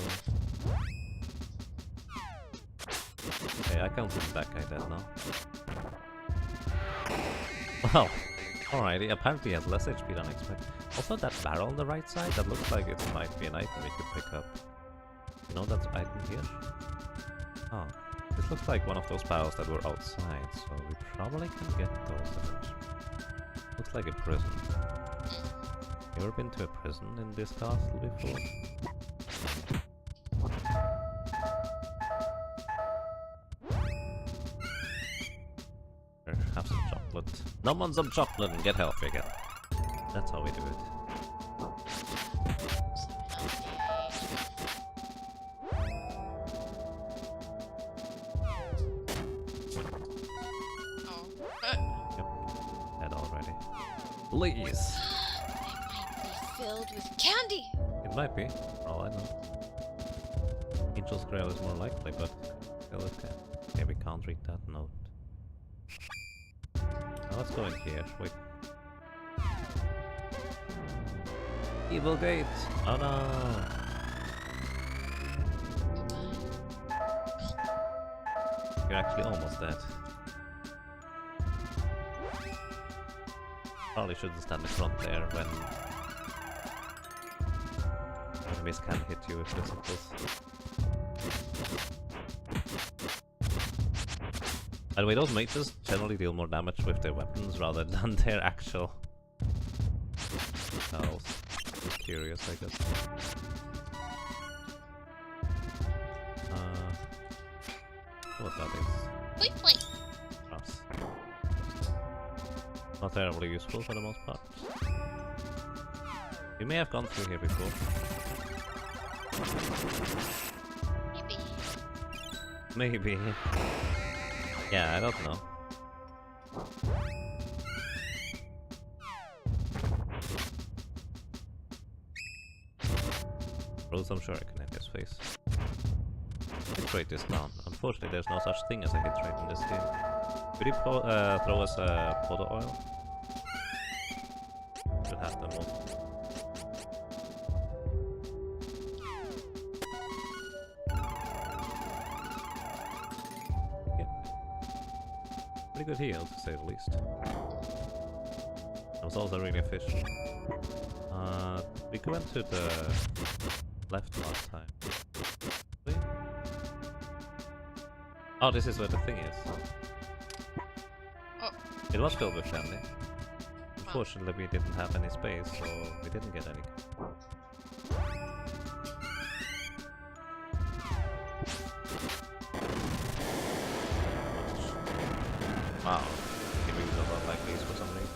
[SPEAKER 2] Okay, I can't see that guy dead now. Wow. Alrighty, apparently he has less HP than expected. Also that barrel on the right side, that looks like it might be an item we could pick up. You know that item here? Oh. This looks like one of those barrels that were outside, so we probably can get those eventually. Looks like a prison. You ever been to a prison in this castle before? Summon some chocolate and get healthy again. That's how we do it.
[SPEAKER 1] Oh.
[SPEAKER 2] Dead already. Please!
[SPEAKER 3] It might be filled with candy.
[SPEAKER 2] It might be, for all I know. Angel's Grail is more likely, but still it can. Okay, we can't read that note. Now let's go in here. Wait. Evil gate! Oh no! You're actually almost dead. Probably shouldn't stand in front there when enemies can hit you with physicals. By the way, those mages generally deal more damage with their weapons rather than their actual spells. Just curious, I guess. What that is?
[SPEAKER 3] Wait, wait.
[SPEAKER 2] Traps. Not terribly useful for the most part. We may have gone through here before.
[SPEAKER 3] Maybe.
[SPEAKER 2] Maybe. Yeah, I don't know. Throw some shuriken in his face. Hit rate is down. Unfortunately, there's no such thing as a hit rate in this game. Could you throw us a pot of oil? Should have them all. Pretty good heal, to say the least. That was also really efficient. We went to the left last time. Wait. Oh, this is where the thing is.
[SPEAKER 1] Oh.
[SPEAKER 2] It was filled with candy. Unfortunately, we didn't have any space, so we didn't get any. Wow, giving a lot like these for some reason.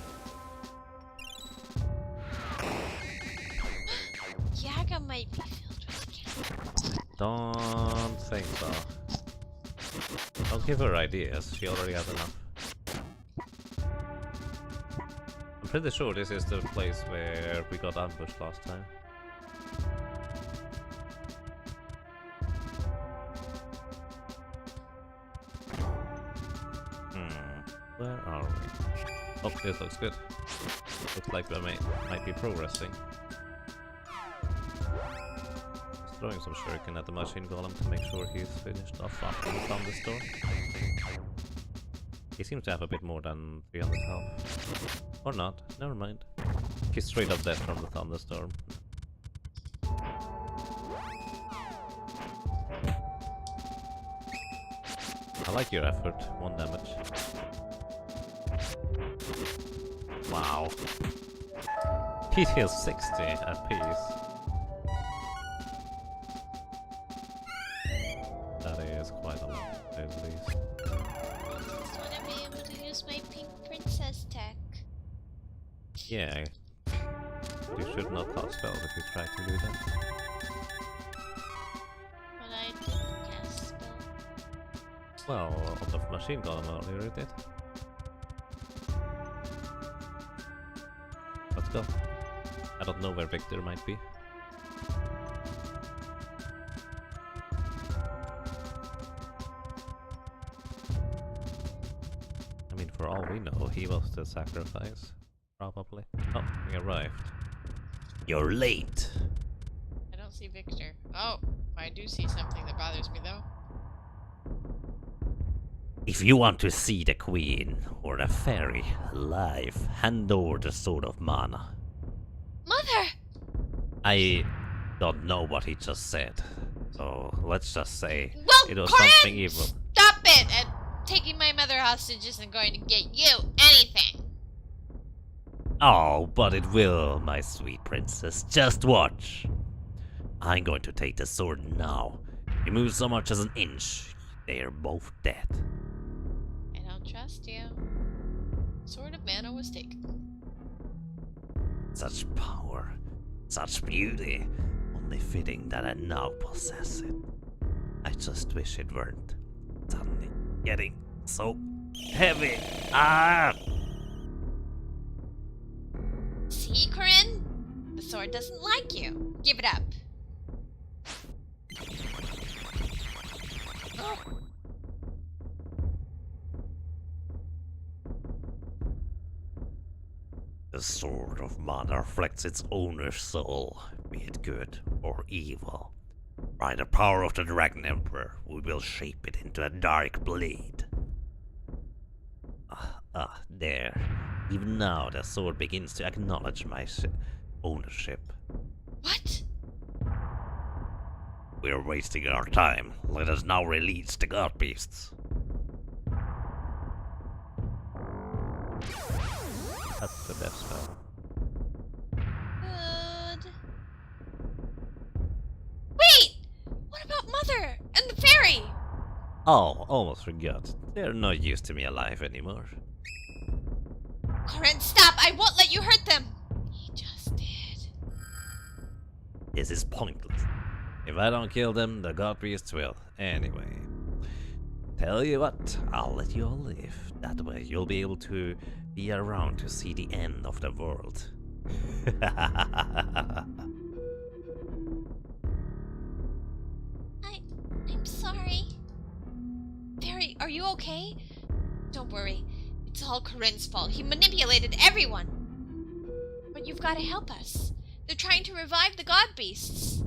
[SPEAKER 3] Yaga might be filled with candy.
[SPEAKER 2] Don't think so. Don't give her ideas, she already has enough. I'm pretty sure this is the place where we got ambushed last time. Where are we? Oh, this looks good. Looks like we might be progressing. Just throwing some shuriken at the machine golem to make sure he's finished off after the thunderstorm. He seems to have a bit more than 300 health. Or not, never mind. He's straight up dead from the thunderstorm. I like your effort, 1 damage. Wow. He heals 60 at peace. That is quite a lot, at least.
[SPEAKER 3] I just want to be able to use my pink princess tech.
[SPEAKER 2] Yeah. You should not cast spells if you try to do that.
[SPEAKER 3] But I didn't cast spell.
[SPEAKER 2] Well, on the machine golem earlier it did. Let's go. I don't know where Victor might be. I mean, for all we know, he was the sacrifice. Probably. Oh, we arrived.
[SPEAKER 4] You're late.
[SPEAKER 1] I don't see Victor. Oh, I do see something that bothers me though.
[SPEAKER 4] If you want to see the queen or the fairy alive, hand over the sword of mana.
[SPEAKER 3] Mother!
[SPEAKER 4] I don't know what he just said, so let's just say
[SPEAKER 3] Well,
[SPEAKER 4] it was
[SPEAKER 3] Corinne,
[SPEAKER 4] something evil.
[SPEAKER 1] Stop it! And taking my mother hostage isn't going to get you anything.
[SPEAKER 4] Oh, but it will, my sweet princess. Just watch. I'm going to take the sword now. You move so much as an inch, they are both dead.
[SPEAKER 1] I don't trust you. Sword of Mana was taken.
[SPEAKER 4] Such power, such beauty. Only fitting that I now possess it. I just wish it weren't suddenly getting so heavy. Ah!
[SPEAKER 3] See, Corinne? The sword doesn't like you. Give it up.
[SPEAKER 4] The sword of mana reflects its owner's soul, be it good or evil. By the power of the Dragon Emperor, we will shape it into a dark blade. There. Even now, the sword begins to acknowledge my ownership.
[SPEAKER 3] What?
[SPEAKER 4] We're wasting our time. Let us now release the god beasts.
[SPEAKER 2] That's the death spell.
[SPEAKER 3] Good. Wait! What about Mother and the fairy?
[SPEAKER 2] Oh, almost forgot. They're not used to me alive anymore.
[SPEAKER 3] Corinne, stop! I won't let you hurt them! He just did.
[SPEAKER 4] This is pointless.
[SPEAKER 2] If I don't kill them, the god beasts will. Anyway. Tell you what, I'll let you all live. That way you'll be able to be around to see the end of the world.
[SPEAKER 3] I'm sorry. Fairy, are you okay? Don't worry. It's all Corinne's fault. He manipulated everyone. But you've got to help us. They're trying to revive the god beasts.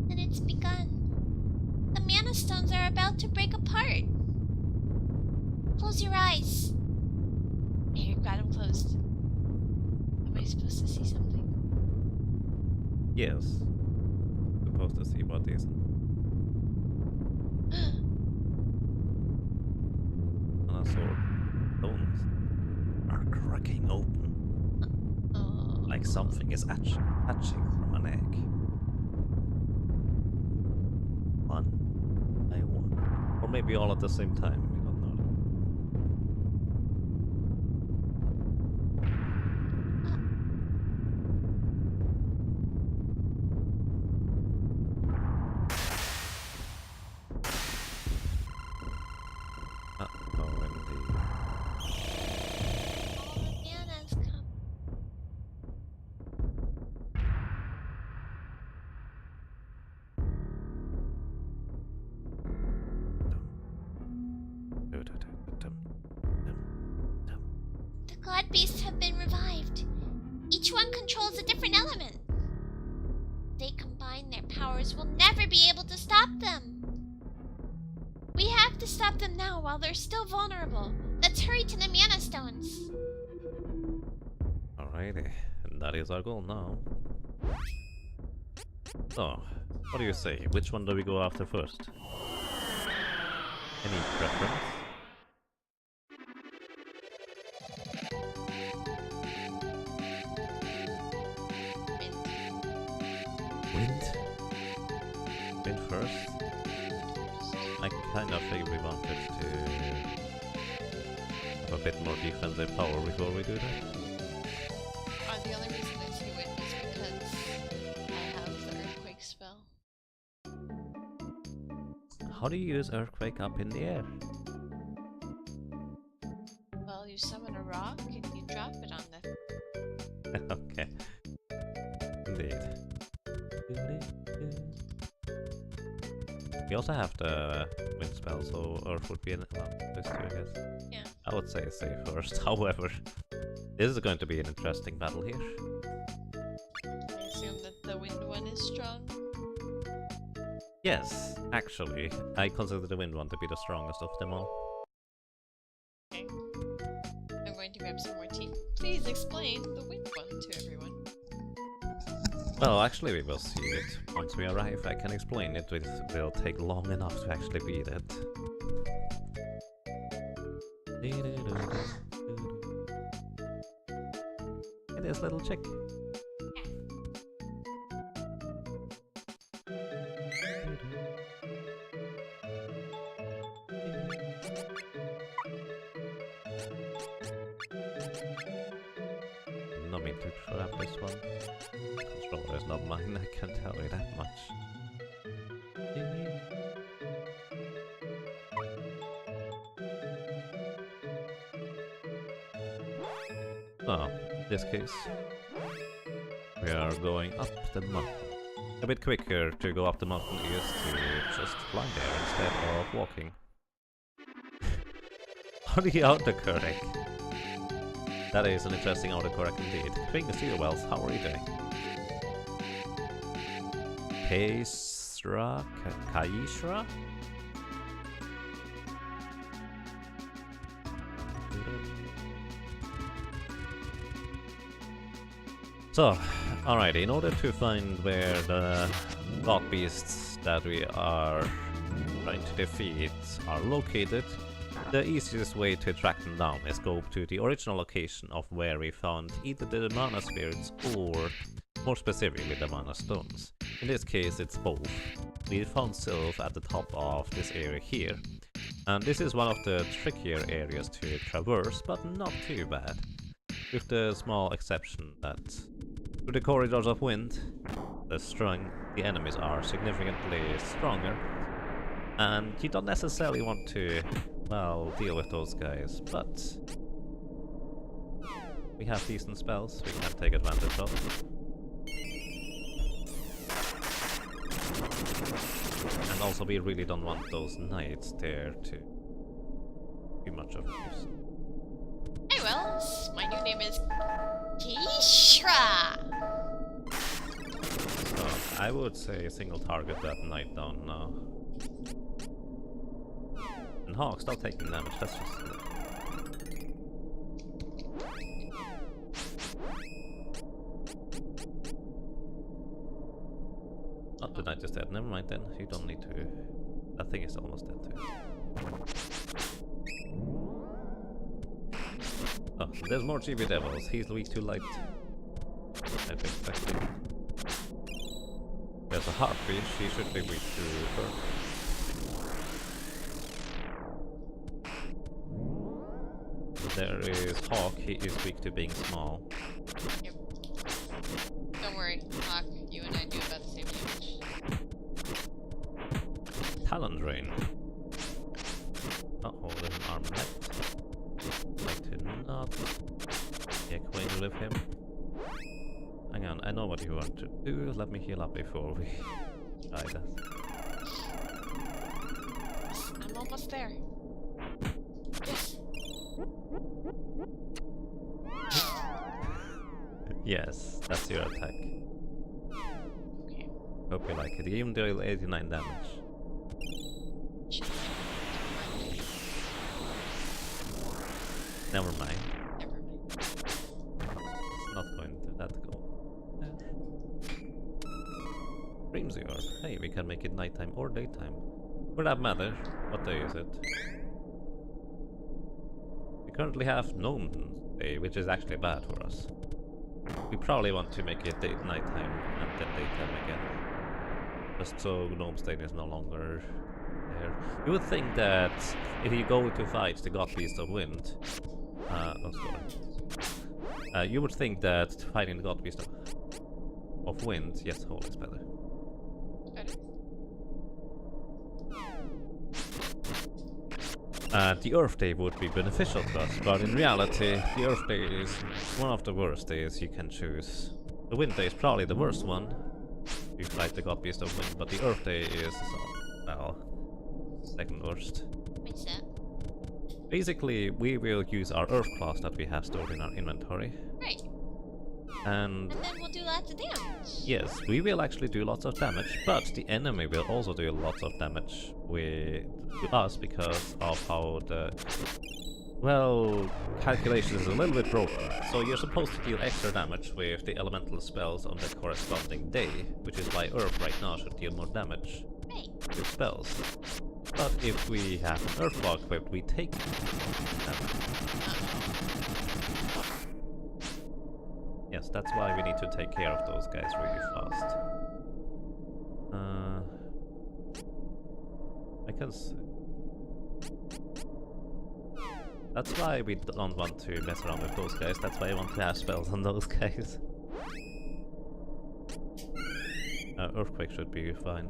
[SPEAKER 3] And it's begun. The mana stones are about to break apart. Close your eyes. There, you've got them closed. Am I supposed to see something?
[SPEAKER 2] Yes. Supposed to see what is. And a sword. Bones are cracking open.
[SPEAKER 3] Oh.
[SPEAKER 2] Like something is hatching from an egg. One by one. Or maybe all at the same time. We don't know. Oh, indeed.
[SPEAKER 3] Mana's come. The god beasts have been revived. Each one controls a different element. They combine their powers, we'll never be able to stop them. We have to stop them now while they're still vulnerable. Let's hurry to the mana stones.
[SPEAKER 2] Alrighty, and that is our goal now. So, what do you say? Which one do we go after first? Any preference? Wind? Wind first? I kind of think we wanted to have a bit more defensive power before we do that.
[SPEAKER 1] The only reason I say wind is because I have the earthquake spell.
[SPEAKER 2] How do you use Earthquake up in the air?
[SPEAKER 1] Well, you summon a rock and you drop it on the...
[SPEAKER 2] Okay. Indeed. We also have the wind spell, so Earth would be an this too, I guess.
[SPEAKER 1] Yeah.
[SPEAKER 2] I would say save first. However, this is going to be an interesting battle here.
[SPEAKER 1] I assume that the wind one is strong.
[SPEAKER 2] Yes, actually, I consider the wind one to be the strongest of them all.
[SPEAKER 1] Okay. I'm going to grab some more tea. Please explain the wind one to everyone.
[SPEAKER 2] Well, actually, we will see it once we arrive. I can explain it. It will take long enough to actually beat it. It is little chick. no mean to grab this one. Controller is not mine, I can tell you that much. So, in this case, we are going up the mountain. A bit quicker to go up the mountain is to just fly there instead of walking. How do you autocorrect? That is an interesting autocorrect indeed. Finger Steel Wells, how are you doing? Caeshura? So, alright, in order to find where the god beasts that we are trying to defeat are located, the easiest way to track them down is go to the original location of where we found either the mana spirits or, more specifically, the mana stones. In this case, it's both. We found Sylph at the top of this area here, and this is one of the trickier areas to traverse, but not too bad. With the small exception that through the corridors of wind, the enemies are significantly stronger, and you don't necessarily want to, well, deal with those guys, but we have decent spells we can take advantage of. And also we really don't want those knights there to be much of use.
[SPEAKER 1] Hey Wells, my new name is Caeshura.
[SPEAKER 2] So I would say single target that knight down now. And Hawk, stop taking damage, that's just... Not the knight is dead, never mind then, you don't need to... That thing is almost dead too. Oh, there's more GB Devils, he's weak to light. I've expected. There's a Harpy, she should be weak to burn. There is Hawk, he is weak to being small.
[SPEAKER 1] Yep. Don't worry, Hawk, you and I do about the same damage.
[SPEAKER 2] Talon Drain. Uh-oh, there's an arm knight. Like to not get acquainted with him. Hang on, I know what you want to do. Let me heal up before we try that.
[SPEAKER 1] I'm almost there. Yes.
[SPEAKER 2] Yes, that's your attack.
[SPEAKER 1] Okay.
[SPEAKER 2] Hope you like it. You even deal 89 damage. Never mind.
[SPEAKER 1] Never mind.
[SPEAKER 2] It's not going to that goal. Dreams you are. Hey, we can make it nighttime or daytime. For that matter, what day is it? We currently have Gnome Day, which is actually bad for us. We probably want to make it nighttime and then daytime again. Just so Gnome's Day is no longer there. You would think that if you go to fight the God Beast of Wind, you would think that fighting the God Beast of Wind, yes, hold is better. The Earth Day would be beneficial to us, but in reality, the Earth Day is one of the worst days you can choose. The Wind Day is probably the worst one, if you fight the God Beast of Wind, but the Earth Day is, well, second worst.
[SPEAKER 3] What's that?
[SPEAKER 2] Basically, we will use our Earth Claws that we have stored in our inventory.
[SPEAKER 3] Right.
[SPEAKER 2] And
[SPEAKER 3] And then we'll do lots of damage.
[SPEAKER 2] yes, we will actually do lots of damage, but the enemy will also do lots of damage to us because of how the, well, calculation is a little bit broken. So you're supposed to deal extra damage with the elemental spells on the corresponding day, which is why Earth right now should deal more damage
[SPEAKER 3] Right.
[SPEAKER 2] with spells. But if we have an Earth Claw equipped, we take damage. Yes, that's why we need to take care of those guys really fast. I can That's why we don't want to mess around with those guys. That's why I want to have spells on those guys. Earthquake should be fine.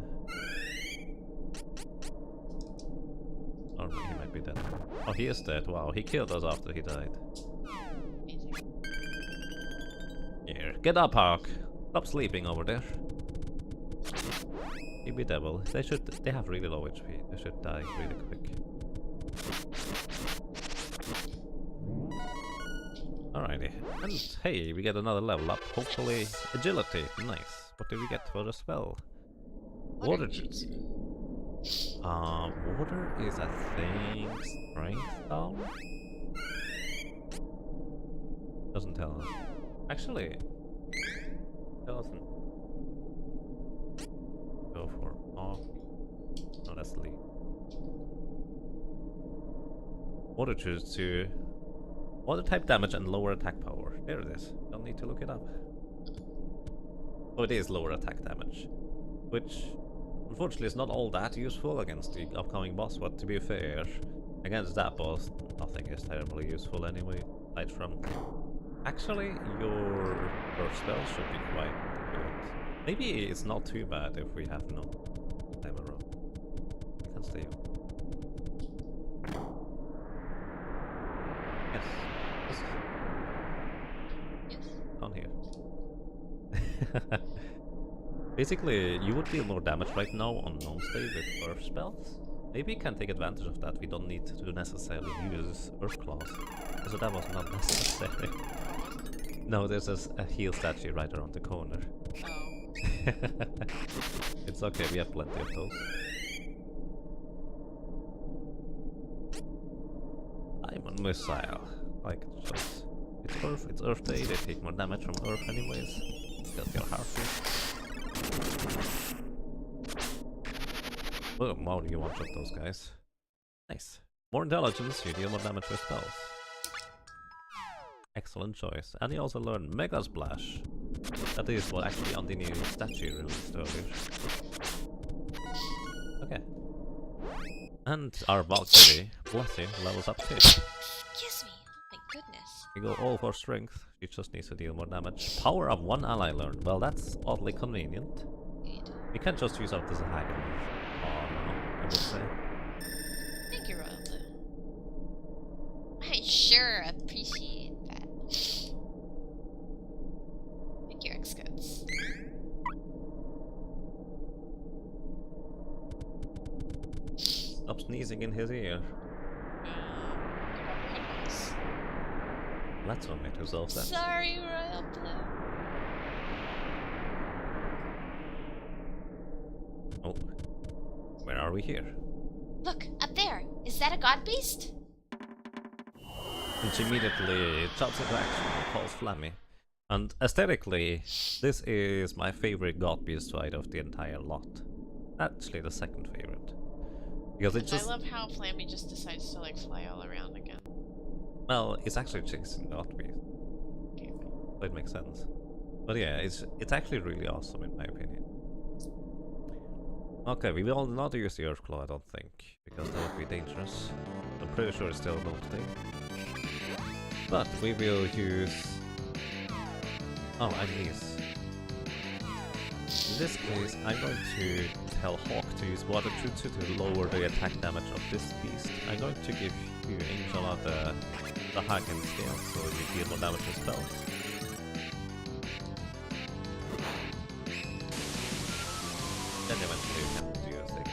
[SPEAKER 2] Or he might be dead. Oh, he is dead. Wow, he killed us after he died.
[SPEAKER 1] Amazing.
[SPEAKER 2] Here, get up, Hawk. Stop sleeping over there. Maybe devil. They have really low HP. They should die really quick. Alrighty. And hey, we get another level up. Hopefully agility. Nice. What did we get for the spell? Water juice. Water is, I think, strength down? Doesn't tell us. Actually, doesn't. Go for no, that's lead. Water juice to water type damage and lower attack power. There it is. Don't need to look it up. Oh, it is lower attack damage, which unfortunately is not all that useful against the upcoming boss, but to be fair, against that boss, nothing is terribly useful anyway, aside from... Actually, your first spell should be quite good. Maybe it's not too bad if we have no time around. We can stay on. Yes.
[SPEAKER 1] Yes.
[SPEAKER 2] Down here. Basically, you would deal more damage right now on non-stay with Earth spells. Maybe you can take advantage of that. We don't need to necessarily use Earth Claws. So that was not necessary. No, there's a heal statue right around the corner.
[SPEAKER 1] Oh.
[SPEAKER 2] It's okay, we have plenty of those. Diamond Missile. Like it shows. It's Earth Day, they take more damage from Earth anyways. Because you're harmful. Boom, wow, you one-shot those guys. Nice. More intelligence, you deal more damage with spells. Excellent choice. And you also learn Mega Splash. That is what actually on the new statue released earlier. Okay. And our Valkyrie, bless him, levels up too.
[SPEAKER 3] Excuse me. My goodness.
[SPEAKER 2] We go all for strength, she just needs to deal more damage. Power of one ally learned. Well, that's oddly convenient.
[SPEAKER 1] Indeed.
[SPEAKER 2] We can't just use up this hack. Oh no, I would say.
[SPEAKER 1] Thank you, Royal Blue. I sure appreciate that. Thank you, X-Codes.
[SPEAKER 2] Stop sneezing in his ear.
[SPEAKER 1] Headphones.
[SPEAKER 2] Let's omit resolve that.
[SPEAKER 1] Sorry, Royal Blue.
[SPEAKER 2] Oh. Where are we here?
[SPEAKER 3] Look, up there. Is that a god beast?
[SPEAKER 2] And she immediately jumps into action and calls Flammy. And aesthetically, this is my favorite god beast fight of the entire lot. Actually, the second favorite. Because it just...
[SPEAKER 1] I love how Flammy just decides to like fly all around again.
[SPEAKER 2] Well, it's actually chasing god beast.
[SPEAKER 1] Okay.
[SPEAKER 2] So it makes sense. But yeah, it's actually really awesome in my opinion. Okay, we will not use the Earth Claw, I don't think, because that would be dangerous. I'm pretty sure it's still a don't stay. But we will use... Oh, and these. In this case, I'm going to tell Hawk to use Water Jutsu to lower the attack damage of this beast. I'm going to give you, Angela, the Hagen scale, so you deal more damage with spells. Then eventually you can do a thing.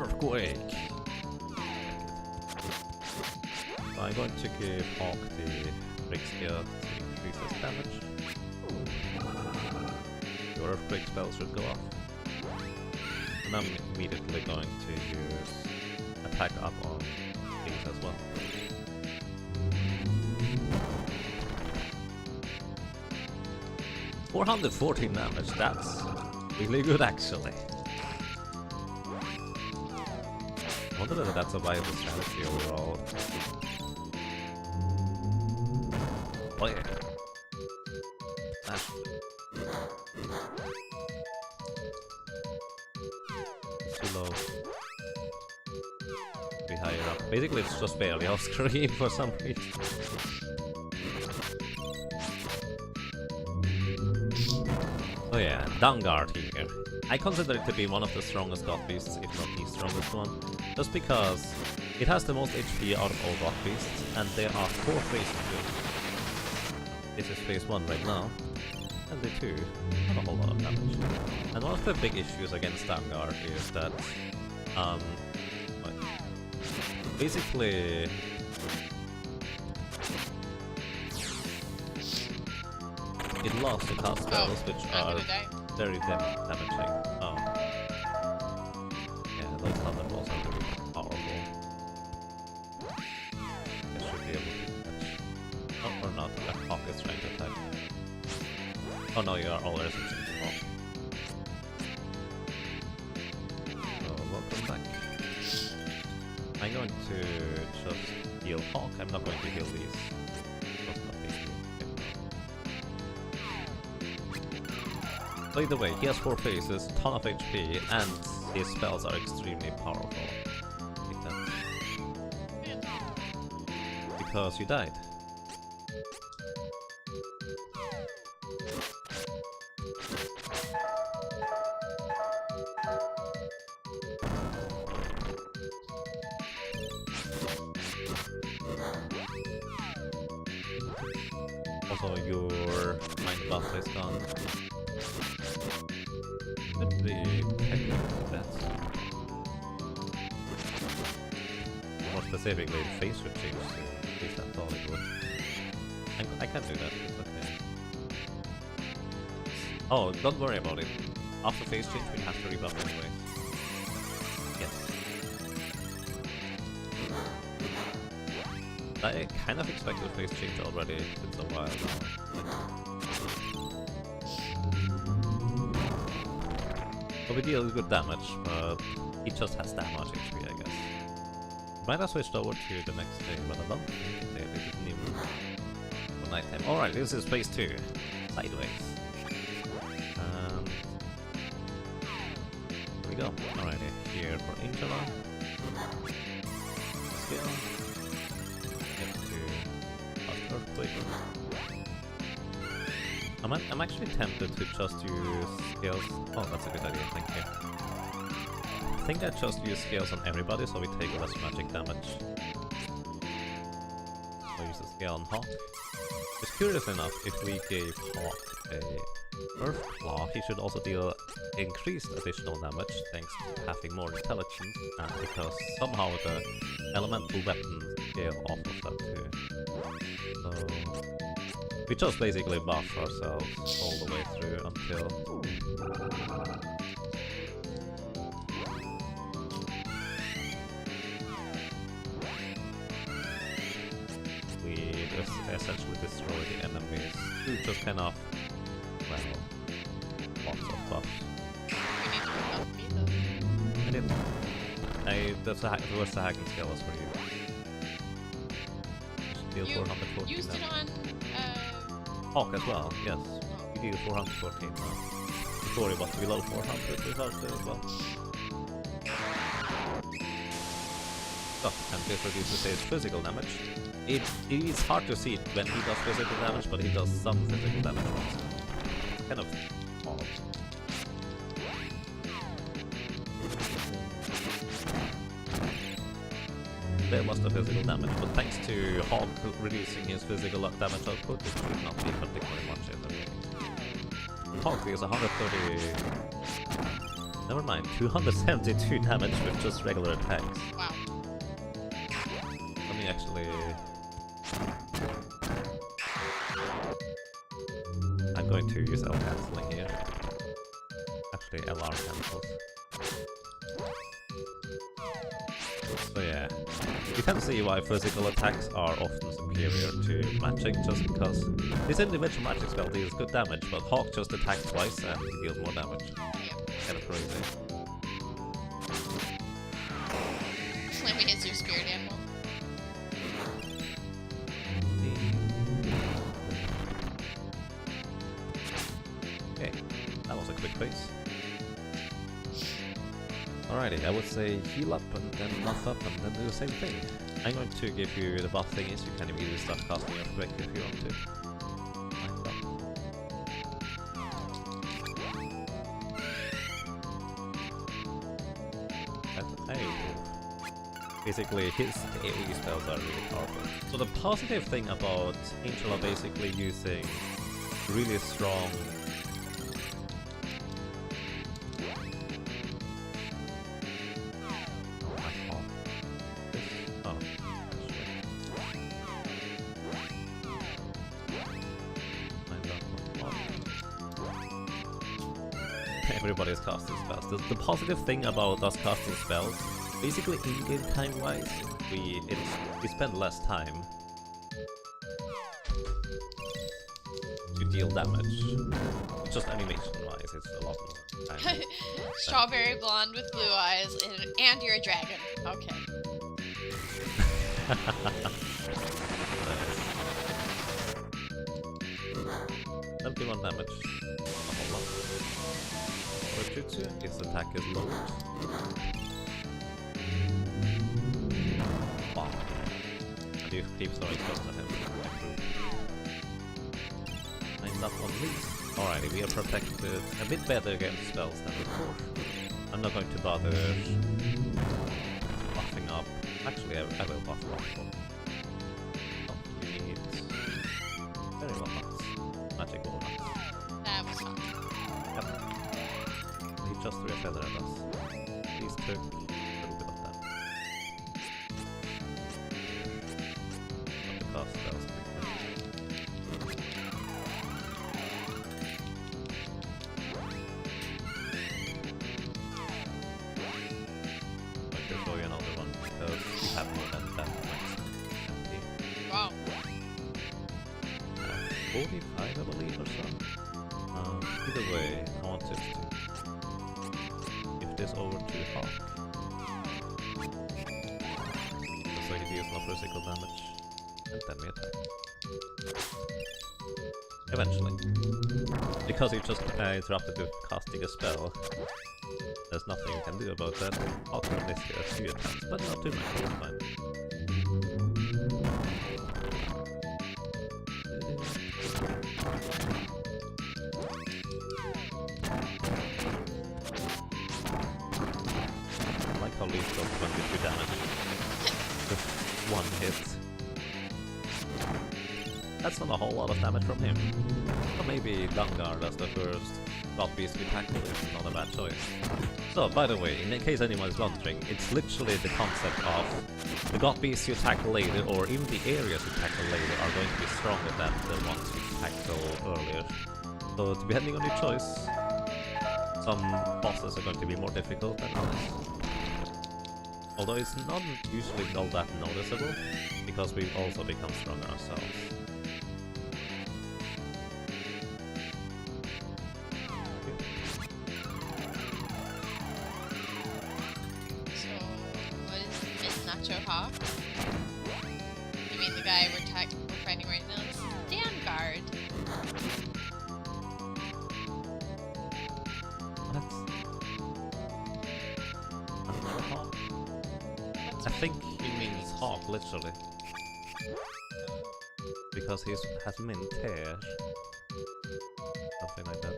[SPEAKER 2] Earthquake! So I'm going to give Hawk the Break Skill to increase his damage. Your Earthquake spell should go off. And I'm immediately going to use Attack Up on things as well. $414 damage, that's really good actually. I wonder whether that's a viable strategy overall. Oh yeah. That's too low. higher up. Basically, it's just barely off screen for some reason. So yeah, Dawnguard here. I consider it to be one of the strongest god beasts, if not the strongest one, just because it has the most HP out of all god beasts, and there are 4 phases to it. This is phase 1 right now, and the 2, not a whole lot of damage. And one of the big issues against Dawnguard is that, basically, it lost to cast spells, which are very damaging. Oh. Yeah, those thunderbolts are really powerful. I should be able to catch. Oh, or not. That hawk is trying to attack. Oh no, you are already switching to hawk. So, welcome back. I'm going to just heal hawk. I'm not going to heal these. Either way, he has 4 phases, ton of HP, and his spells are extremely powerful. Like that. Because you died. Also, your mind buff is gone. The technical deaths. More specifically, the face would change to at least I thought it would. I can't do that, it's okay. Oh, don't worry about it. After face change, we have to rebuff anyway. Yes. I kind of expected face change already, it's a while now. We deal good damage, but he just has that much HP, I guess. Might have switched over to the next thing, but I don't think they didn't even for nighttime. Alright, this is phase 2. Sideways. Here we go. Alrighty, here for Angela. Skill. Get to Fast Earthquake. I'm actually tempted to just use skills. Oh, that's a good idea, thank you. I think I just use skills on everybody so we take less magic damage. So use the scale on Hawk. Just curious enough, if we gave Hawk a Earth Claw, he should also deal increased additional damage thanks to having more intelligence, because somehow the elemental weapons scale off of that too. So we just basically buff ourselves all the way through until we essentially destroy the enemies who just kind of, well, lots of buffs. I didn't. The worst hacking skill was for you. Deal 414
[SPEAKER 1] used it on
[SPEAKER 2] Hawk as well, yes. You deal 414 now. Before it was below 400 without it as well. Oh, and this reduces his physical damage. It is hard to see when he does physical damage, but he does some physical damage also. It's kind of odd. There was the physical damage, but thanks to Hawk reducing his physical damage output, it should not be particularly much either. Hawk is 130... Never mind, 272 damage with just regular attacks.
[SPEAKER 1] wow.
[SPEAKER 2] Let me actually... I'm going to use L cancelling here. Actually, LR cancels. So yeah, you can see why physical attacks are often superior to magic, just because this individual magic spell deals good damage, but Hawk just attacks twice and he deals more damage. Kind of crazy.
[SPEAKER 1] Flaming is your spirit animal.
[SPEAKER 2] Okay, that was a quick phase. Alrighty, I would say heal up and then buff up and then do the same thing. I'm going to give you the buff thingies, you can immediately start casting your quick if you want to. Basically, his AoE spells are really powerful. So the positive thing about Angel are basically using really strong... Everybody's casting spells. The positive thing about us casting spells, basically in-game time-wise, we spend less time to deal damage. Just animation-wise, it's a lot more time.
[SPEAKER 1] Strawberry blonde with blue eyes, and you're a dragon. Okay.
[SPEAKER 2] Nice. 71 damage. Jutsu, his attack is lowered. Wow. And you keep throwing spells at him. Nice up on these. Alrighty, we are protected a bit better against spells than before. I'm not going to bother buffing up. Actually, I will buff up. Oh, we need very walnuts. Magic walnuts.
[SPEAKER 1] That was fun.
[SPEAKER 2] Yep. He just threw a feather at us. These took a little bit of damage. Not to cast spells quickly. I can show you another one because we have more than that next.
[SPEAKER 1] Wow.
[SPEAKER 2] 45, I believe, or so. Either way, I want to give this over to Hawk. So he deals no physical damage, and then we attack. Eventually. Because he just interrupted the casting a spell, there's nothing you can do about that. Hawk can miss a few attacks, but not too much, it's fine. How Leaf does 22 damage. Just one hit. That's not a whole lot of damage from him. Or maybe Dangar as the first God Beast we tackle is not a bad choice. So, by the way, in case anyone is wondering, it's literally the concept of the God Beasts you tackle later, or even the areas you tackle later, are going to be stronger than the ones you tackle earlier. So, depending on your choice, some bosses are going to be more difficult than others. Although it's not usually all that noticeable, because we also become stronger ourselves.
[SPEAKER 1] So, what is Miss Nacho Hawk? You mean the guy we're fighting right now? It's Vanguard.
[SPEAKER 2] What? Another Hawk? I think he means Hawk, literally. Because he has mint hair. Something like that.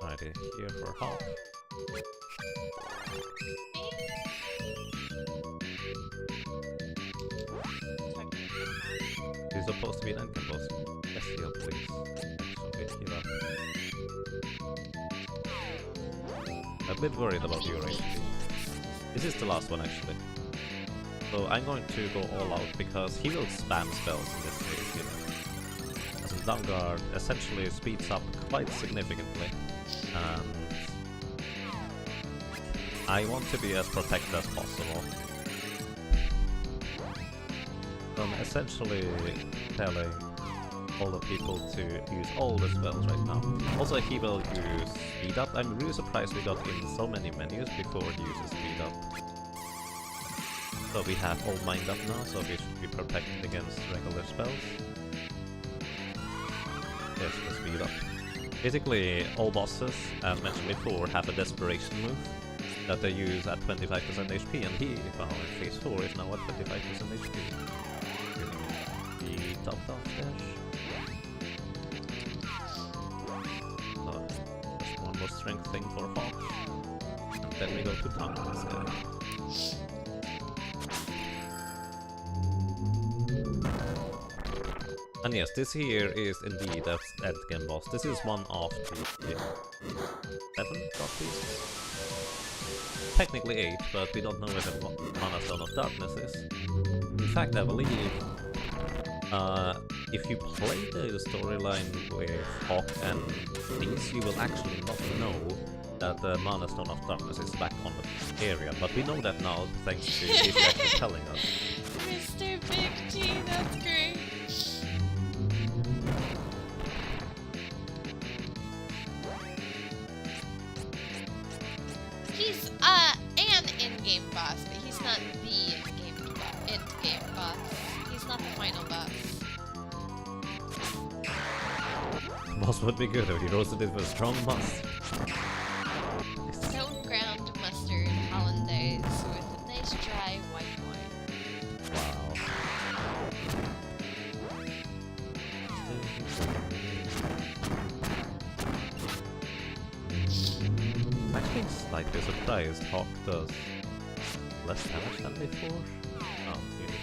[SPEAKER 2] Alrighty, here for Hawk. He's supposed to be an end boss. Yes, heal, please. Actually, heal up. A bit worried about your HP. This is the last one, actually. So I'm going to go all out because he will spam spells in this case, you know. As a Dangar essentially speeds up quite significantly, and I want to be as protected as possible. So I'm essentially telling all the people to use all the spells right now. Also, he will use speed up. I'm really surprised we got in so many menus before he uses speed up. So we have all mined up now, so we should be protected against regular spells. Yes, the speed up. Basically, all bosses, as mentioned before, have a desperation move. that they use at 25% HP, and he, well, in phase 4 is now at 25% HP. The top down dash. So, just one more strength thing for Hawk. And then we go to tank this guy. And yes, this here is indeed that endgame boss. This is one of the 7 god beasts. Technically 8, but we don't know where the Mana Stone of Darkness is. In fact, I believe if you play the storyline with Hawk and these, you will actually not know that the Mana Stone of Darkness is back on the area. But we know that now thanks to this actually telling us.
[SPEAKER 1] Mr. Big G, that's great. He's an in-game boss, but he's not the end-game boss. He's not the final boss.
[SPEAKER 2] Boss would be good if he roasted it with strong must.
[SPEAKER 1] Stone ground mustard hollandaise with a nice dry white wine.
[SPEAKER 2] Wow. I'm actually slightly surprised Hawk does less damage than before. Oh, really?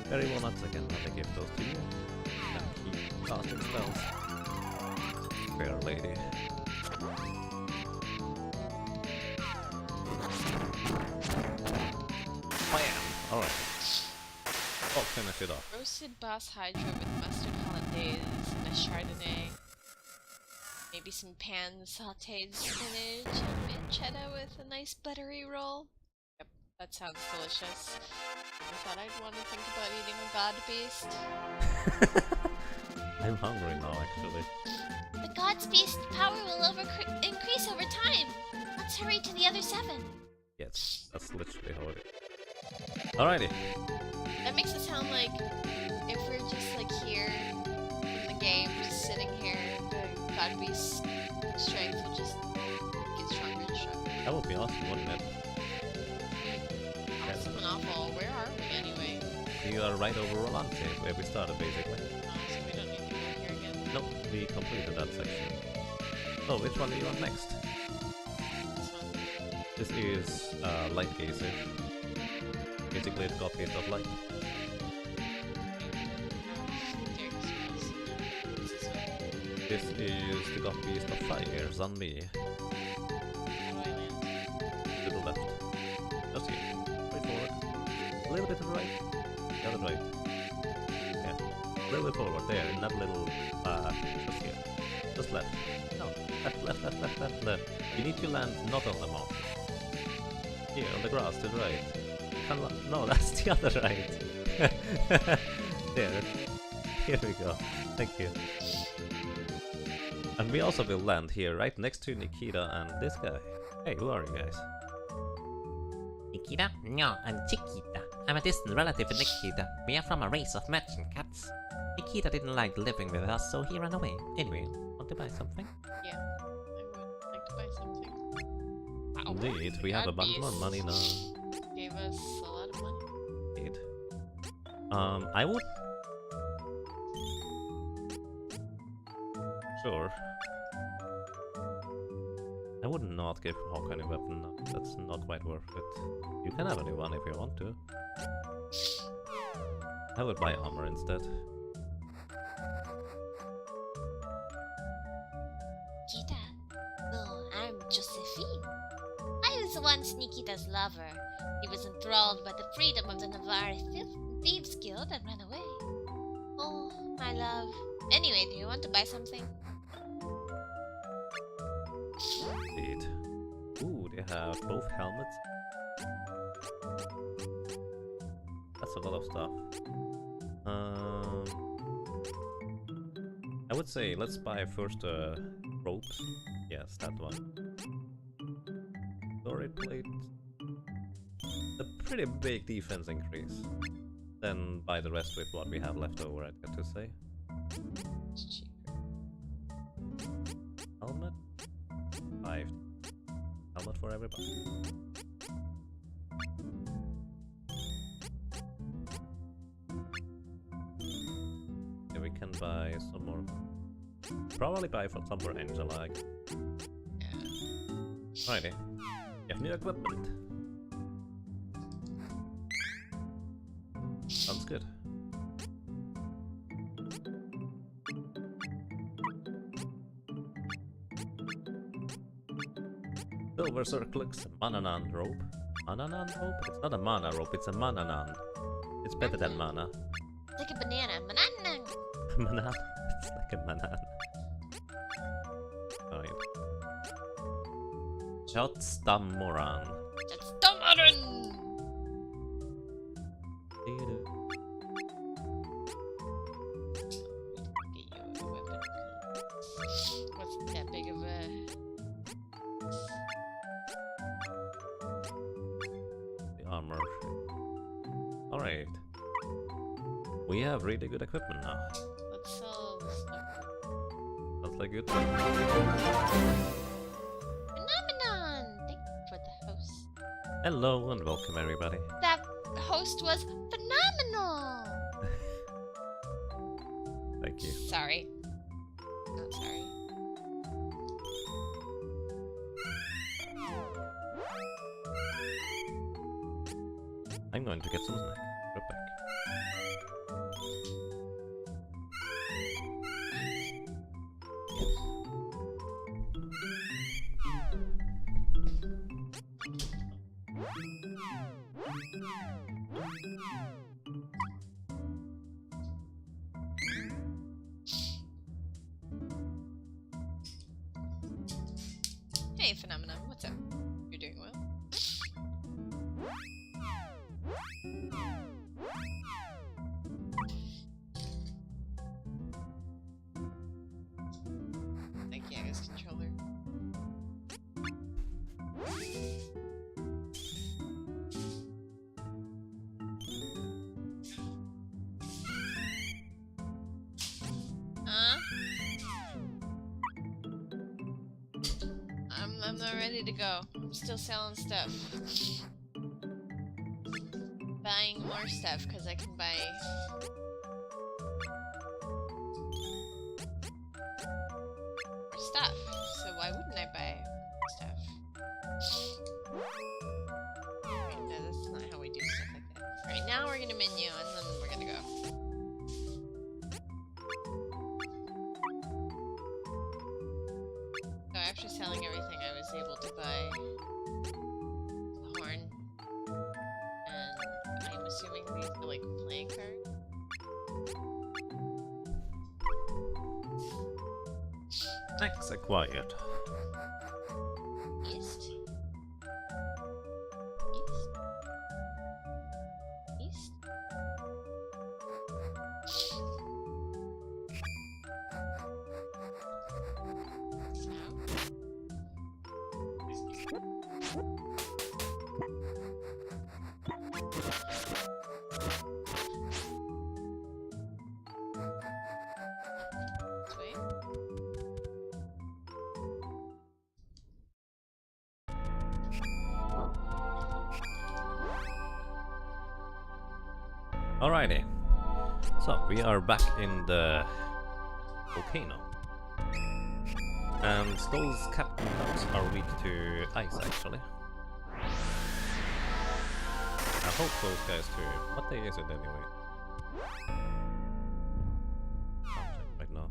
[SPEAKER 2] Very well, nuts again. Let me give those to you. And keep casting spells. Fair lady. Bam! Alright. Oh, finish it off.
[SPEAKER 1] Roasted boss hydra with mustard hollandaise and a chardonnay. Maybe some pan sauteed spinach and pancetta with a nice buttery roll. Yep, that sounds delicious. I thought I'd want to think about eating a god beast.
[SPEAKER 2] I'm hungry now, actually.
[SPEAKER 3] The God's Beast power will increase over time. Let's hurry to the other 7.
[SPEAKER 2] Yes, that's literally how it is. Alrighty.
[SPEAKER 1] That makes it sound like if we're just like here in the game, just sitting here, the god beast strength will just get stronger and stronger.
[SPEAKER 2] That would be awesome, wouldn't it?
[SPEAKER 1] Awesome and awful. Where are we anyway?
[SPEAKER 2] We are right over Rolante, where we started, basically.
[SPEAKER 1] So we don't need to go here again.
[SPEAKER 2] Nope, we completed that section. So, which one do you want next?
[SPEAKER 1] This one.
[SPEAKER 2] This is Light Gazer. Basically, the god beast of light. This is the god beast of fire, Zanmi. To the left. Just here. Straight forward. A little bit to the right. The other right. Yeah. A little bit forward, there, in that little just here. Just left. No. Left. You need to land not on the mark. Here, on the grass to the right. No, that's the other right. There. Here we go. Thank you. And we also will land here, right next to Nikita and this guy. Hey, who are you guys?
[SPEAKER 5] Nikita? No, I'm Chiquita. I'm a distant relative of Nikita. We are from a race of merchant cats. Nikita didn't like living with us, so he ran away. Anyway, want to buy something?
[SPEAKER 1] Yeah, I would like to buy something. Wow.
[SPEAKER 2] Indeed, we have a bunch more money now.
[SPEAKER 1] Gave us a lot of money.
[SPEAKER 2] Indeed. I would... Sure. I would not give Hawk any weapon now. That's not quite worth it. You can have a new one if you want to. I would buy armor instead.
[SPEAKER 3] Nikita. Oh, I'm Josephine. I was once Nikita's lover. He was enthralled by the freedom of the Navarre Thieves Guild and ran away. Oh, my love. Anyway, do you want to buy something?
[SPEAKER 2] Indeed. Ooh, they have both helmets. That's a lot of stuff. I would say let's buy first ropes. Yes, that one. Storage plate. A pretty big defense increase. Then buy the rest with what we have left over, I'd get to say.
[SPEAKER 1] It's cheaper.
[SPEAKER 2] Helmet? 5. Helmet for everything. everybody. Yeah, we can buy some more. Probably buy for some more angel egg. Righty. You have new equipment. Sounds good. Silver circlix, mananan rope. Mananan rope? It's not a mana rope, it's a mananan. It's better than mana.
[SPEAKER 3] It's like a banana. Banana.
[SPEAKER 2] Manan? It's like a manan. Alright. Shotstamoran.
[SPEAKER 1] That's Domarin! Wasn't that big of a...
[SPEAKER 2] The armor. Alright. We have really good equipment now.
[SPEAKER 1] Let's sell this stuff.
[SPEAKER 2] That's like good.
[SPEAKER 3] Phenomenon. Thank you for the host.
[SPEAKER 2] Hello and welcome everybody.
[SPEAKER 3] That host was phenomenal.
[SPEAKER 2] Thank you.
[SPEAKER 1] Sorry. Not sorry.
[SPEAKER 2] I'm going to get some snack. Right back.
[SPEAKER 1] Hey, Phenomenon, what's up? You're doing well? Like Yaga's controller. I'm not ready to go. I'm still selling stuff. Buying more stuff because I can buy more stuff. So why wouldn't I buy stuff? Right, no, that's not how we do stuff like that. Alright, now we're gonna menu and then we're gonna go. So after selling everything, I was able to buy the horn, and I'm assuming these are like playing cards.
[SPEAKER 2] Snacks acquired.
[SPEAKER 1] East. East. Sweet.
[SPEAKER 2] Alrighty. So, we are back in the volcano. And those captain cups are weak to ice, actually. I hope those guys too. What day is it anyway? Can't check right now.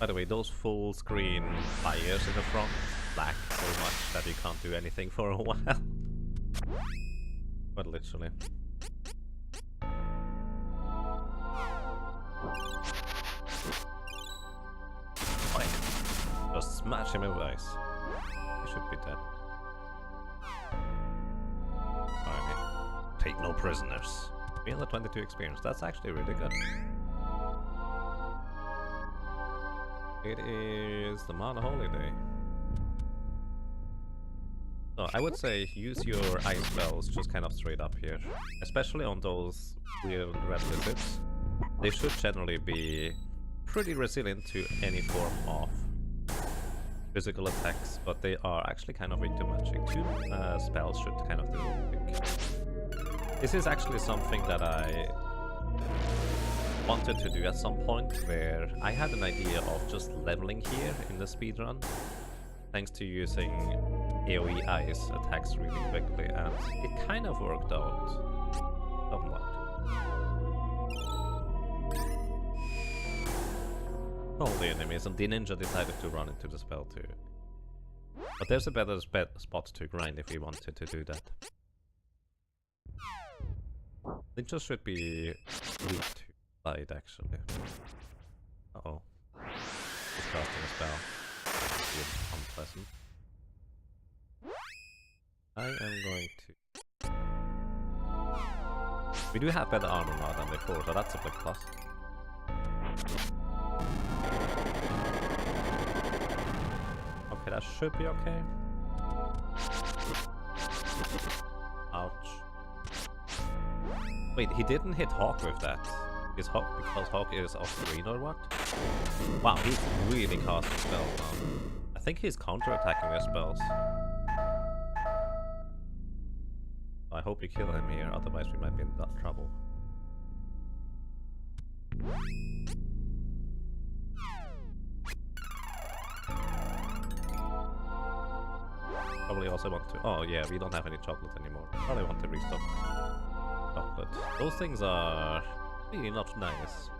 [SPEAKER 2] By the way, those full screen fires in the front lag so much that you can't do anything for a while. But literally. Fine. Just smash him with ice. He should be dead. Alright. Take no prisoners. 322 experience. That's actually really good. It is the Mana Holiday. So I would say use your ice spells just kind of straight up here. Especially on those weird red lizards. They should generally be pretty resilient to any form of physical attacks, but they are actually kind of weak to magic. Two spells should kind of do quick. This is actually something that I wanted to do at some point, where I had an idea of just leveling here in the speedrun, thanks to using AoE ice attacks really quickly, and it kind of worked out somewhat. All the enemies, and the ninja decided to run into the spell too. But there's a better spot to grind if we wanted to do that. Ninjas should be weak to light, actually. Uh-oh. He's casting a spell. It's unpleasant. I am going to... We do have better armor now than before, so that's a big plus. Okay, that should be okay. Ouch. Wait, he didn't hit Hawk with that. Is Hawk because Hawk is off green or what? Wow, he's really casting spells now. I think he's counter-attacking their spells. I hope you kill him here, otherwise we might be in trouble. Probably also want to... Oh yeah, we don't have any chocolate anymore. Probably want to restock chocolate. Those things are really not nice.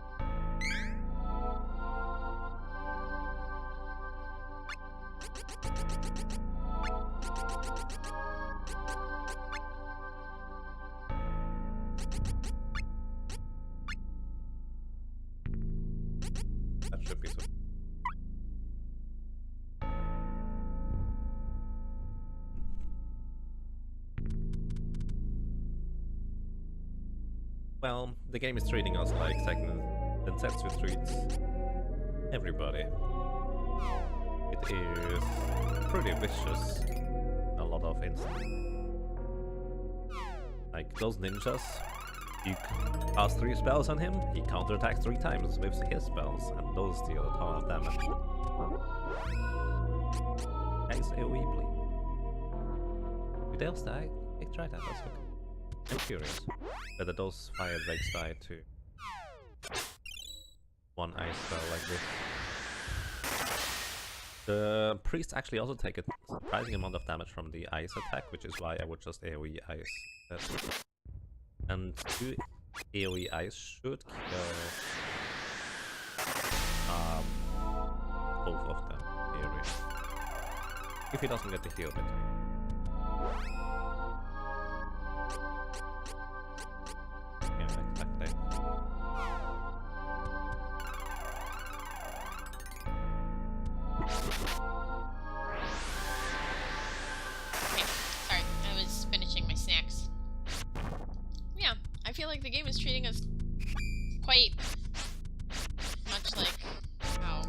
[SPEAKER 2] That should be so. Well, the game is treating us like Seiken Densetsu treats everybody. It is pretty vicious in a lot of instances. Like those ninjas, you cast 3 spells on him, he counterattacks 3 times with his spells, and those deal a ton of damage. Nice AoE bleed. Did they else die? I tried that, that's okay. I'm curious whether those fire drakes die to one ice spell like this. The priests actually also take a surprising amount of damage from the ice attack, which is why I would just AoE ice that. And 2 AoE ice should kill both of them, in theory. If he doesn't get the heal bit. Exactly.
[SPEAKER 1] Okay, sorry, I was finishing my snacks. Yeah, I feel like the game is treating us quite much like how...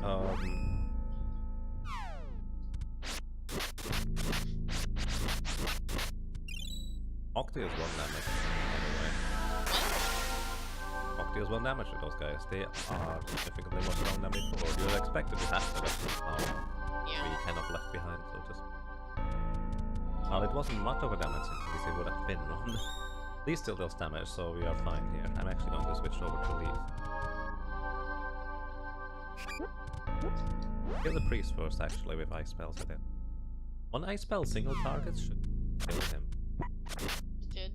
[SPEAKER 2] Octi is 1 damage, by the way. Octi is 1 damage to those guys. They are significantly more strong than before. You would expect it to happen, but
[SPEAKER 1] Yeah.
[SPEAKER 2] we kind of left behind, so just... Well, it wasn't much of a damage increase, it would have been 1. Lee still does damage, so we are fine here. I'm actually going to switch over to Lee. Kill the priest first, actually, with ice spells, I did. 1 ice spell single target should kill him.
[SPEAKER 1] It did.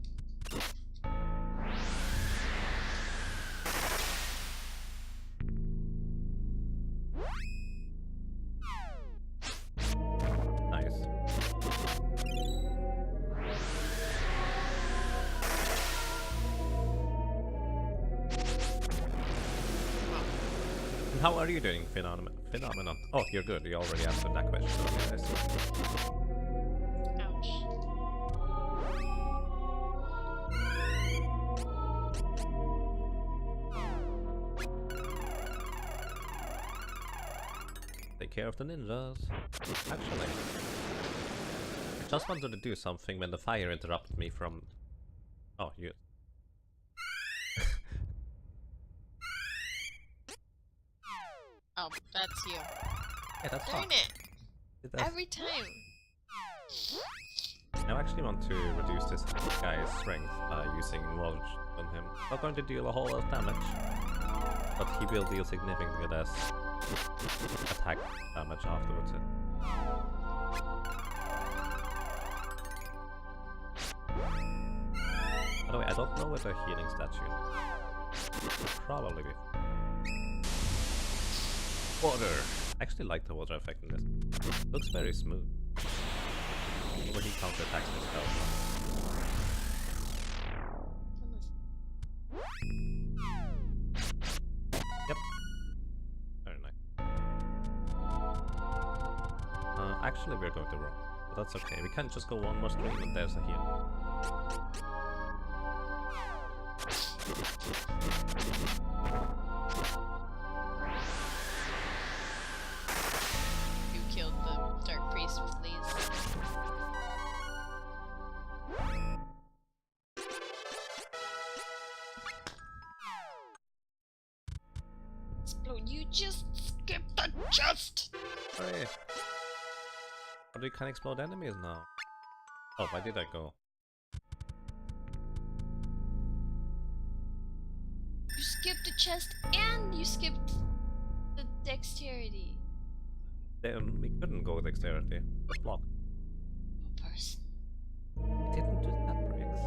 [SPEAKER 2] Nice. And how are you doing, Phenomenon? Oh, you're good. You already answered that question. Okay, I see.
[SPEAKER 1] Ouch.
[SPEAKER 2] Take care of the ninjas. Actually, I just wanted to do something when the fire interrupted me from... Oh, you...
[SPEAKER 1] Oh, that's you.
[SPEAKER 2] Yeah, that's
[SPEAKER 1] Darn
[SPEAKER 2] fine.
[SPEAKER 1] it. Every time.
[SPEAKER 2] I actually want to reduce this guy's strength by using Watch on him. Not going to deal a whole lot of damage, but he will deal significantly less attack damage afterwards. By the way, I don't know what a healing statue. Probably be. Water! I actually like the water effect in this. Looks very smooth. When he counterattacks the spell. Yep. Very nice. Actually, we're going to wrong. But that's okay. We can't just go one more stream and there's a heal.
[SPEAKER 1] You killed the Dark Priest with these. Explode, you just skipped the chest!
[SPEAKER 2] Hooray! But we can explode enemies now. Oh, why did I go?
[SPEAKER 1] You skipped the chest and you skipped the dexterity.
[SPEAKER 2] We couldn't go dexterity. It's blocked.
[SPEAKER 1] Person.
[SPEAKER 2] We didn't do that, Briggs.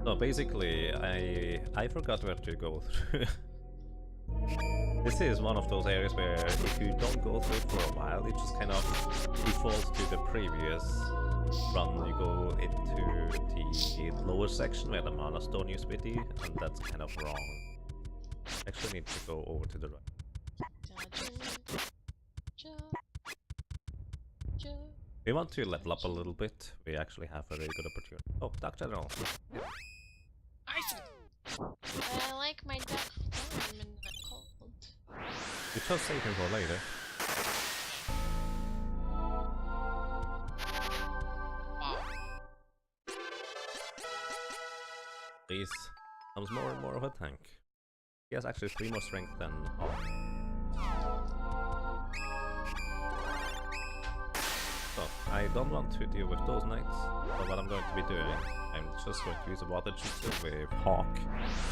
[SPEAKER 2] So basically, I forgot where to go through. This is one of those areas where if you don't go through it for a while, it just kind of defaults to the previous run. You go into the lower section where the mana stone used to be, and that's kind of wrong. Actually need to go over to the right. We want to level up a little bit. We actually have a very good opportunity. Oh, Duck General. Yeah.
[SPEAKER 1] I like my duck warm and not cold.
[SPEAKER 2] You chose Seiken for later.
[SPEAKER 1] Wow.
[SPEAKER 2] Please. Becomes more and more of a tank. He has actually 3 more strength than Hawk. So, I don't want to deal with those knights. So what I'm going to be doing, I'm just going to use a water jutsu with Hawk.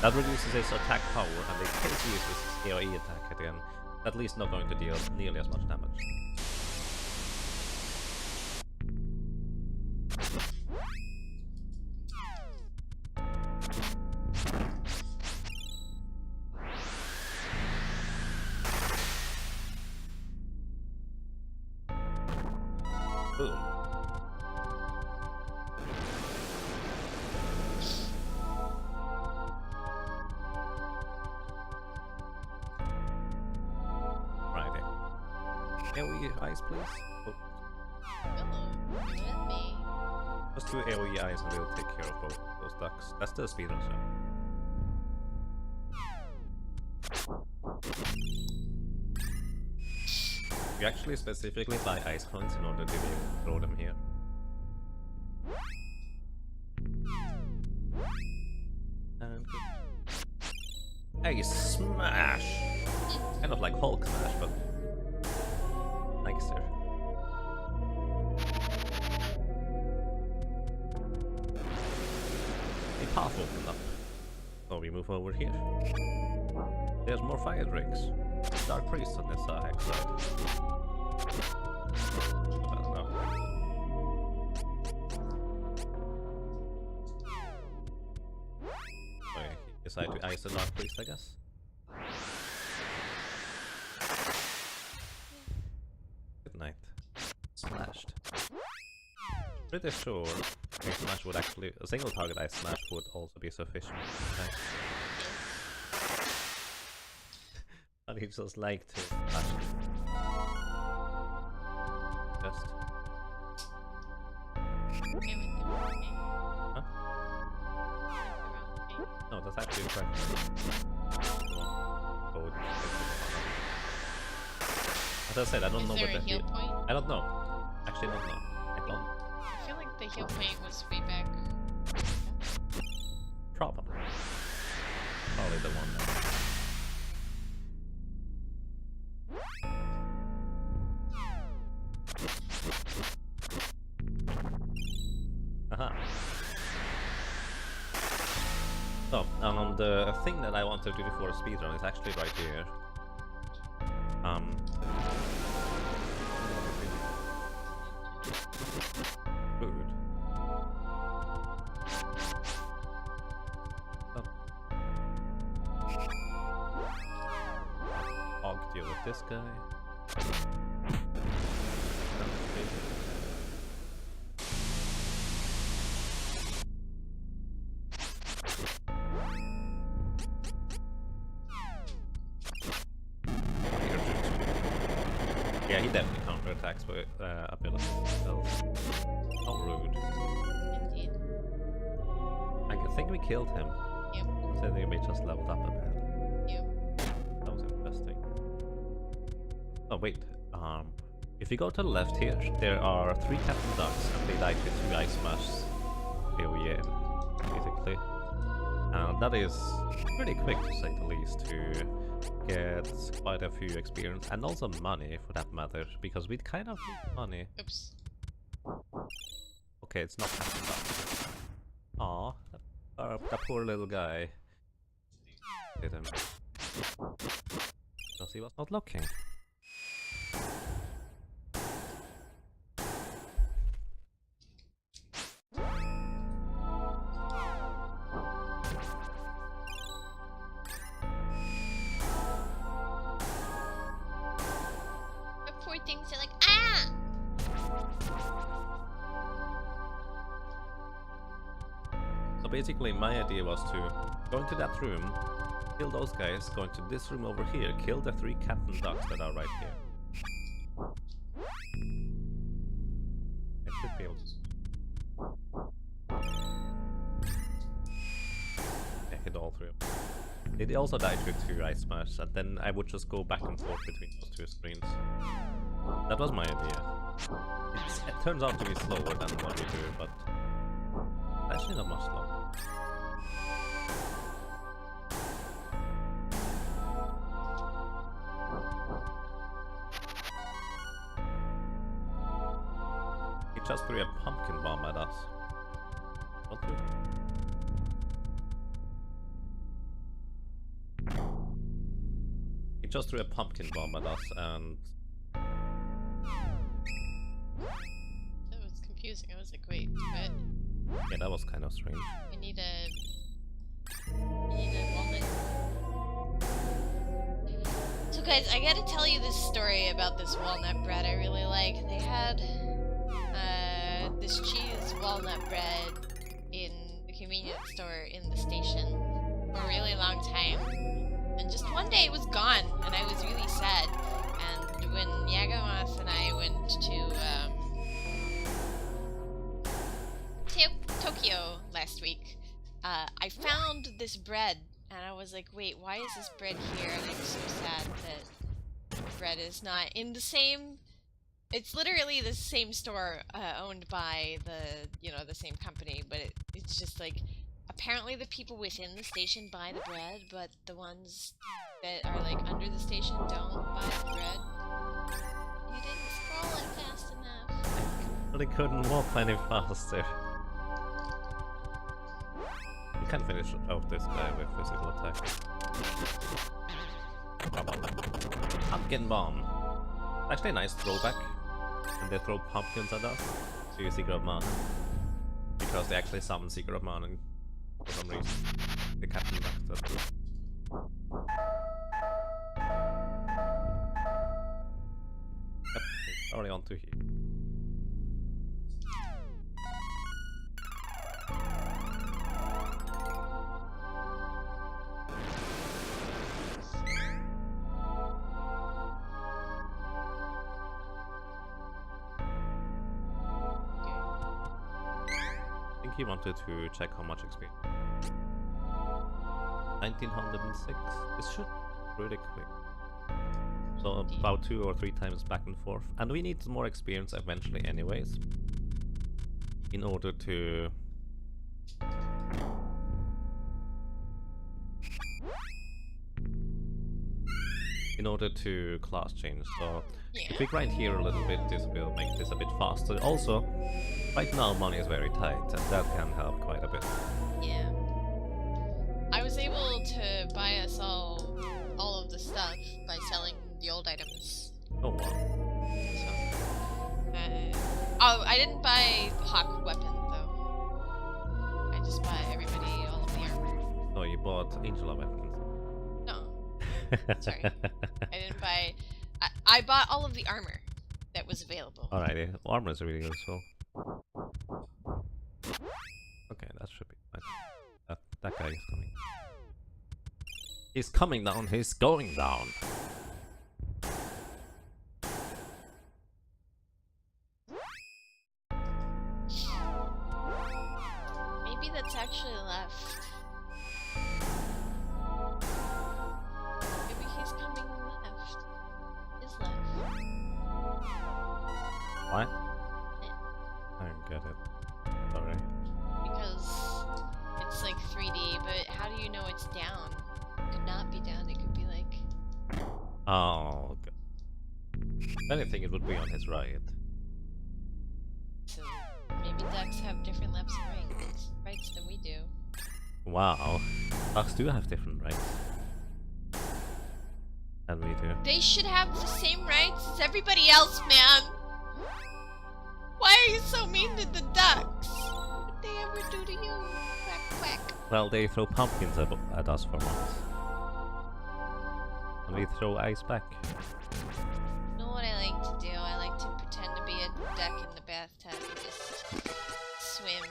[SPEAKER 2] That reduces his attack power, and in case he uses his AoE attack again, at least not going to deal nearly as much damage. Boom. Right. AoE eyes, please. Oh,
[SPEAKER 1] Hello, let me.
[SPEAKER 2] just 2 AoE eyes and we'll take care of both those ducks. That's the speedrun, so. You actually specifically buy ice coins in order to be able to throw them here. And hey, smash! Kind of like Hulk smash, but nicer. A path opened up. So we move over here. There's more fire drakes. Dark Priest on this side. Okay, he decided to ice the Dark Priest, I guess. Good night. Smashed. Pretty sure a smash would actually, a single target ice smash would also be sufficient. Okay. And he just like to smash it. Just. Huh? No, that's actually correct. As I said, I don't know
[SPEAKER 1] Is
[SPEAKER 2] what
[SPEAKER 1] there a
[SPEAKER 2] the
[SPEAKER 1] heal point?
[SPEAKER 2] I don't know. Actually, don't know. I don't.
[SPEAKER 1] I feel like the heal point was way back.
[SPEAKER 2] Probably. the one. Aha. So, and on the thing that I want to do for a speedrun is actually right here. Food. I'll deal with this guy. Yeah, he definitely counterattacks with ability spells. How rude.
[SPEAKER 1] Indeed.
[SPEAKER 2] I think we killed him.
[SPEAKER 1] Yep.
[SPEAKER 2] So I think we just leveled up a bit.
[SPEAKER 1] Yep.
[SPEAKER 2] That was interesting. Oh wait, if you go to the left here, there are 3 captain ducks and they died with 2 ice smashes AoE, basically. And that is pretty quick to say the least to get quite a few experience and also money for that matter, because we kind of need money.
[SPEAKER 1] Oops.
[SPEAKER 2] Okay, it's not captain ducks. Aw, that poor little guy. Hit him. Because he was not looking.
[SPEAKER 3] The poor things are like, ah!
[SPEAKER 2] So basically my idea was to go into that room, kill those guys, go into this room over here, kill the 3 captain ducks that are right here. I should be able to... Yeah, hit all 3 of them. They also died with 2 ice smash, and then I would just go back and forth between those 2 screens. That was my idea. It turns out to be slower than what we do, but actually not much slower. He just threw a pumpkin bomb at us. Not good. He just threw a pumpkin bomb at us and...
[SPEAKER 1] That was confusing. I was like, wait, what?
[SPEAKER 2] Yeah, that was kind of strange.
[SPEAKER 1] We need a walnut. So guys, I gotta tell you this story about this walnut bread I really like. They had this cheese walnut bread in the convenience store in the station for a really long time. And just one day it was gone, and I was really sad. And when Yagamoth and I went to Tokyo last week, I found this bread, and I was like, wait, why is this bread here? And I'm so sad that the bread is not in the same... It's literally the same store owned by the same company, but it's just like, apparently the people within the station buy the bread, but the ones that are like under the station don't buy the bread. You didn't scroll it fast enough.
[SPEAKER 2] But I couldn't walk any faster. You can finish off this guy with physical attack. Pumpkin bomb. Actually a nice throwback. And they throw pumpkins at us to use Secret of Mana. Because they actually summon Secret of Mana for some reason. The captain does that. Yep, it's already on to here. I think he wanted to check how much XP. 1906. This should be pretty quick. So about 2 or 3 times back and forth. And we need more experience eventually anyways. In order to... in order to class change. So
[SPEAKER 1] Yeah.
[SPEAKER 2] if we grind here a little bit, this will make this a bit faster. Also, right now money is very tight, and that can help quite a bit.
[SPEAKER 1] Yeah. I was able to buy us all of the stuff by selling the old items.
[SPEAKER 2] Oh wow.
[SPEAKER 1] So, oh, I didn't buy Hawk weapon though. I just bought everybody all of the armor.
[SPEAKER 2] Oh, you bought Angela weapons.
[SPEAKER 1] No, sorry, I didn't buy. I bought all of the armor that was available.
[SPEAKER 2] Alrighty, armor is really useful. Okay, that should be fine. That guy is coming. He's coming down, he's going down.
[SPEAKER 1] Maybe that's actually left. Maybe he's coming left. Is left.
[SPEAKER 2] What? I don't get it. Sorry.
[SPEAKER 1] Because it's like 3D, but how do you know it's down? It could not be down, it could be like...
[SPEAKER 2] Oh, God. If anything, it would be on his right.
[SPEAKER 1] So maybe ducks have different lefts and rights than we do.
[SPEAKER 2] Wow. Ducks do have different rights. And we do.
[SPEAKER 1] They should have the same rights as everybody else, man! Why are you so mean to the ducks? What did they ever do to you? Quack, quack.
[SPEAKER 2] Well, they throw pumpkins at us for once. And we throw ice back.
[SPEAKER 1] You know what I like to do? I like to pretend to be a duck in the bathtub and just swim,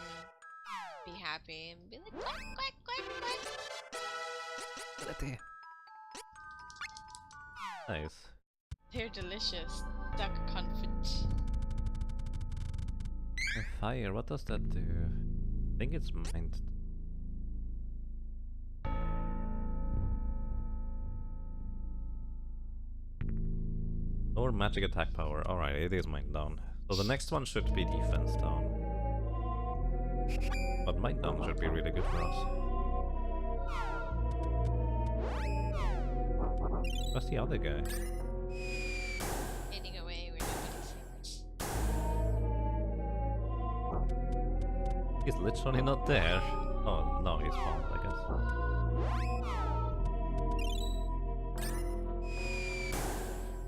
[SPEAKER 1] be happy, and be like quack, quack, quack, quack.
[SPEAKER 2] Nice.
[SPEAKER 1] They're delicious. Duck confit.
[SPEAKER 2] Fire, what does that do? I think it's mind. Or magic attack power. Alright, it is mind down. So the next one should be defense down. But mind down should be really good for us. Where's the other guy?
[SPEAKER 1] Fading away where nobody sees.
[SPEAKER 2] He's literally not there. Oh, no, he's found, I guess.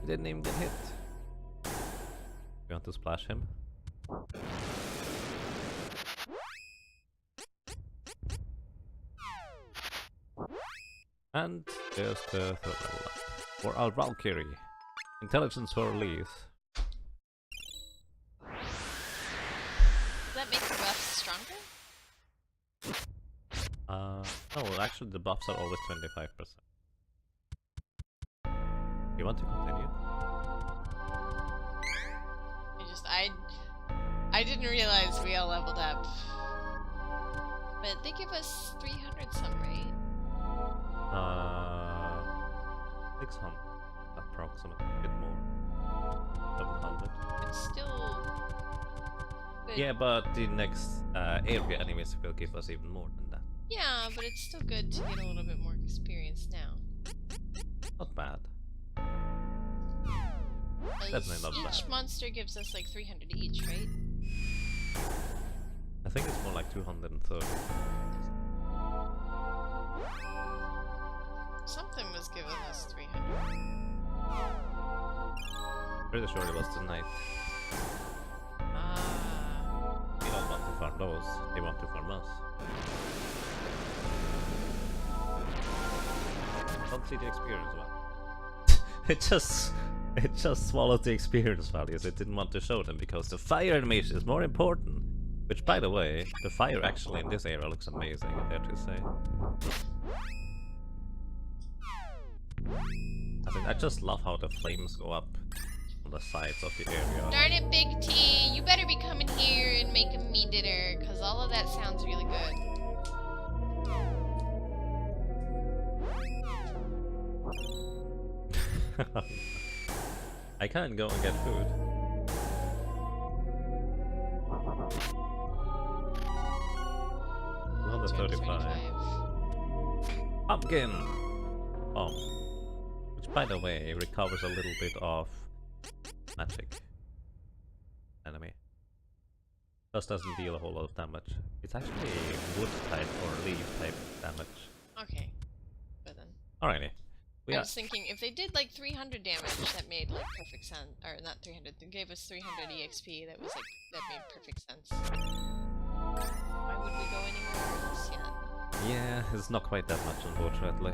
[SPEAKER 2] He didn't even get hit. You want to splash him? And there's the third level up. For our Valkyrie. Intelligence for release.
[SPEAKER 1] Does that make the buffs stronger?
[SPEAKER 2] No, actually the buffs are always 25%. You want to continue?
[SPEAKER 1] I didn't realize we all leveled up. But they give us 300 some, right?
[SPEAKER 2] 600 approximately, a bit more. 700.
[SPEAKER 1] It's still good.
[SPEAKER 2] Yeah, but the next area enemies will give us even more than that.
[SPEAKER 1] Yeah, but it's still good to get a little bit more experience now.
[SPEAKER 2] Not bad.
[SPEAKER 1] 'Cause
[SPEAKER 2] Definitely not
[SPEAKER 1] each
[SPEAKER 2] bad.
[SPEAKER 1] monster gives us like 300 each, right?
[SPEAKER 2] I think it's more like 230.
[SPEAKER 1] Something was giving us 300.
[SPEAKER 2] Pretty sure it was the knight.
[SPEAKER 1] Ah.
[SPEAKER 2] We don't want to farm those, they want to farm us. Don't see the experience well. It just swallowed the experience values. It didn't want to show them because the fire animation is more important. Which, by the way, the fire actually in this area looks amazing, I dare to say. I just love how the flames go up on the sides of the area.
[SPEAKER 1] Darn it, Big T! You better be coming here and making me dinner, because all of that sounds really good.
[SPEAKER 2] I can't go and get food. Another 35. Pumpkin! Bomb. Which by the way, recovers a little bit of magic. Enemy. Just doesn't deal a whole lot of damage. It's actually wood type or leaf type damage.
[SPEAKER 1] Okay. But then.
[SPEAKER 2] Alrighty.
[SPEAKER 1] I was thinking, if they did like 300 damage, that made like perfect sense. Or not 300, they gave us 300 EXP, that was like, that made perfect sense. Why would we go anywhere else yet?
[SPEAKER 2] Yeah, it's not quite that much, unfortunately.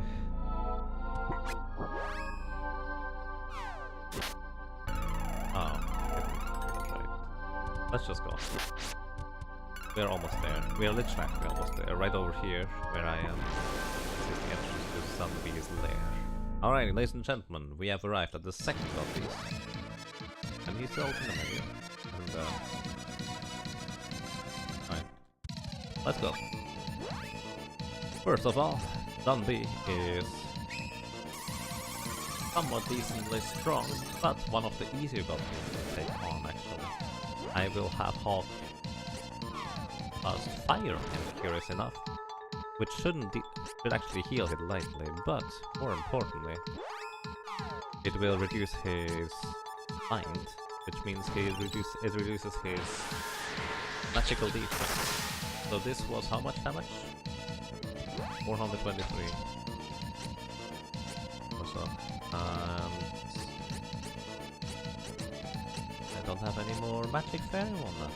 [SPEAKER 2] Oh, right. Let's just go. We're almost there. We're literally almost there. Right over here, where I am. This is the entrance to Zombie's lair. Alrighty, ladies and gentlemen, we have arrived at the second of these. And he's still open the menu. And, alright. Let's go. First of all, Zombie is somewhat decently strong, but one of the easier goblins to take on, actually. I will have Hawk cast fire on him, curious enough, which should actually heal him lightly, but more importantly, it will reduce his mind, which means it reduces his magical defense. So this was how much damage? 423 or so. I don't have any more magic fairy on that.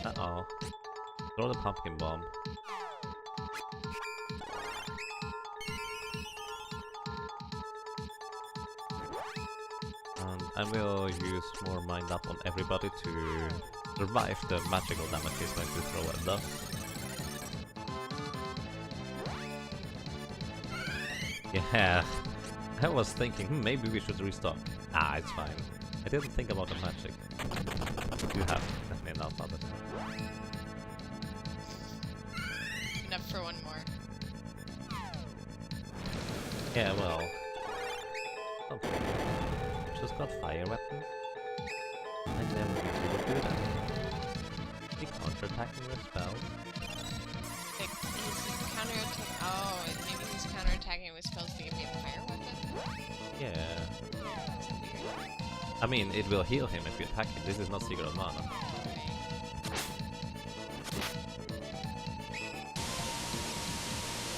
[SPEAKER 2] Uh-oh. Throw the pumpkin bomb. And I will use more mind up on everybody to survive the magical damage he's going to throw at us. Yeah, I was thinking, maybe we should restock. Ah, it's fine. I didn't think about the magic. You have definitely enough of it.
[SPEAKER 1] Enough for one more.
[SPEAKER 2] Yeah, well... Okay. Just got fire weapons. I never knew you would do that. He counter-attacking with spells.
[SPEAKER 1] Like, he's counter-attack. Oh, maybe he's counter-attacking with spells to give me a fire weapon?
[SPEAKER 2] Yeah.
[SPEAKER 1] That's weird.
[SPEAKER 2] I mean, it will heal him if you attack him. This is not Secret of Mana.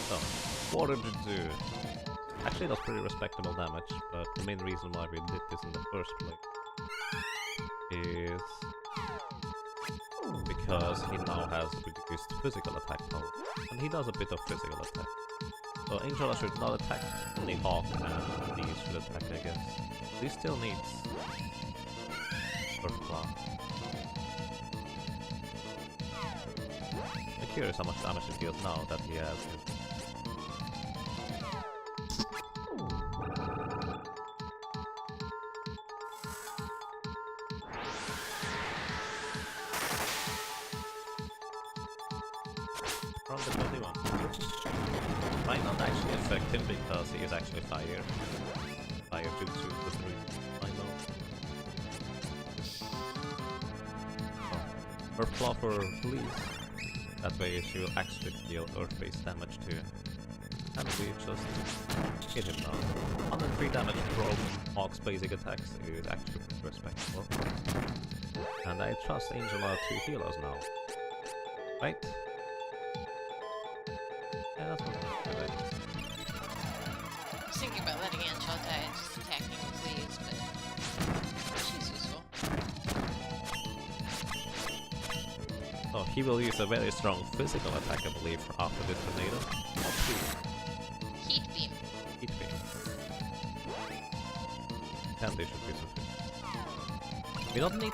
[SPEAKER 2] So, what did it do? Actually, that's pretty respectable damage, but the main reason why we did this in the first place is because he now has reduced physical attack power, and he does a bit of physical attack. So Angela should not attack, only Hawk and these should attack, I guess. He still needs Earth Claw. I'm curious how much damage it deals now that he has this. From the 21, which might not actually affect him because he is actually fire. Fire jutsu for 3. I know. Oh. Earth Claw for police. That way she will actually deal earth-based damage too. And we just hit him now. 103 damage from Hawk's basic attacks is actually pretty respectable. And I trust Angela to heal us now. Right? Yeah, that's not good idea.
[SPEAKER 1] I was thinking about letting Angela die and just attacking with leaves, but she's useful.
[SPEAKER 2] So he will use a very strong physical attack, I believe, after this tornado.
[SPEAKER 1] Heat beam.
[SPEAKER 2] Heat beam. Candy should be sufficient. We don't need...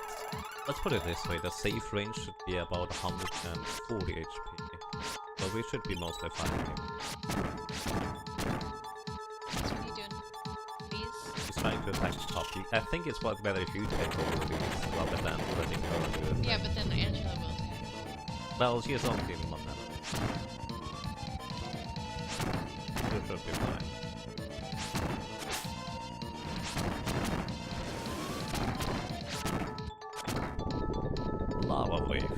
[SPEAKER 2] Let's put it this way, the safe range should be about 140 HP. So we should be mostly fine here.
[SPEAKER 1] What are you doing? Please?
[SPEAKER 2] He's trying to attack the top. I think it's better if you take over these rather than letting her do it.
[SPEAKER 1] Yeah, but then Angela will attack.
[SPEAKER 2] Well, she is only dealing 1 damage. You should be fine. Lava wave.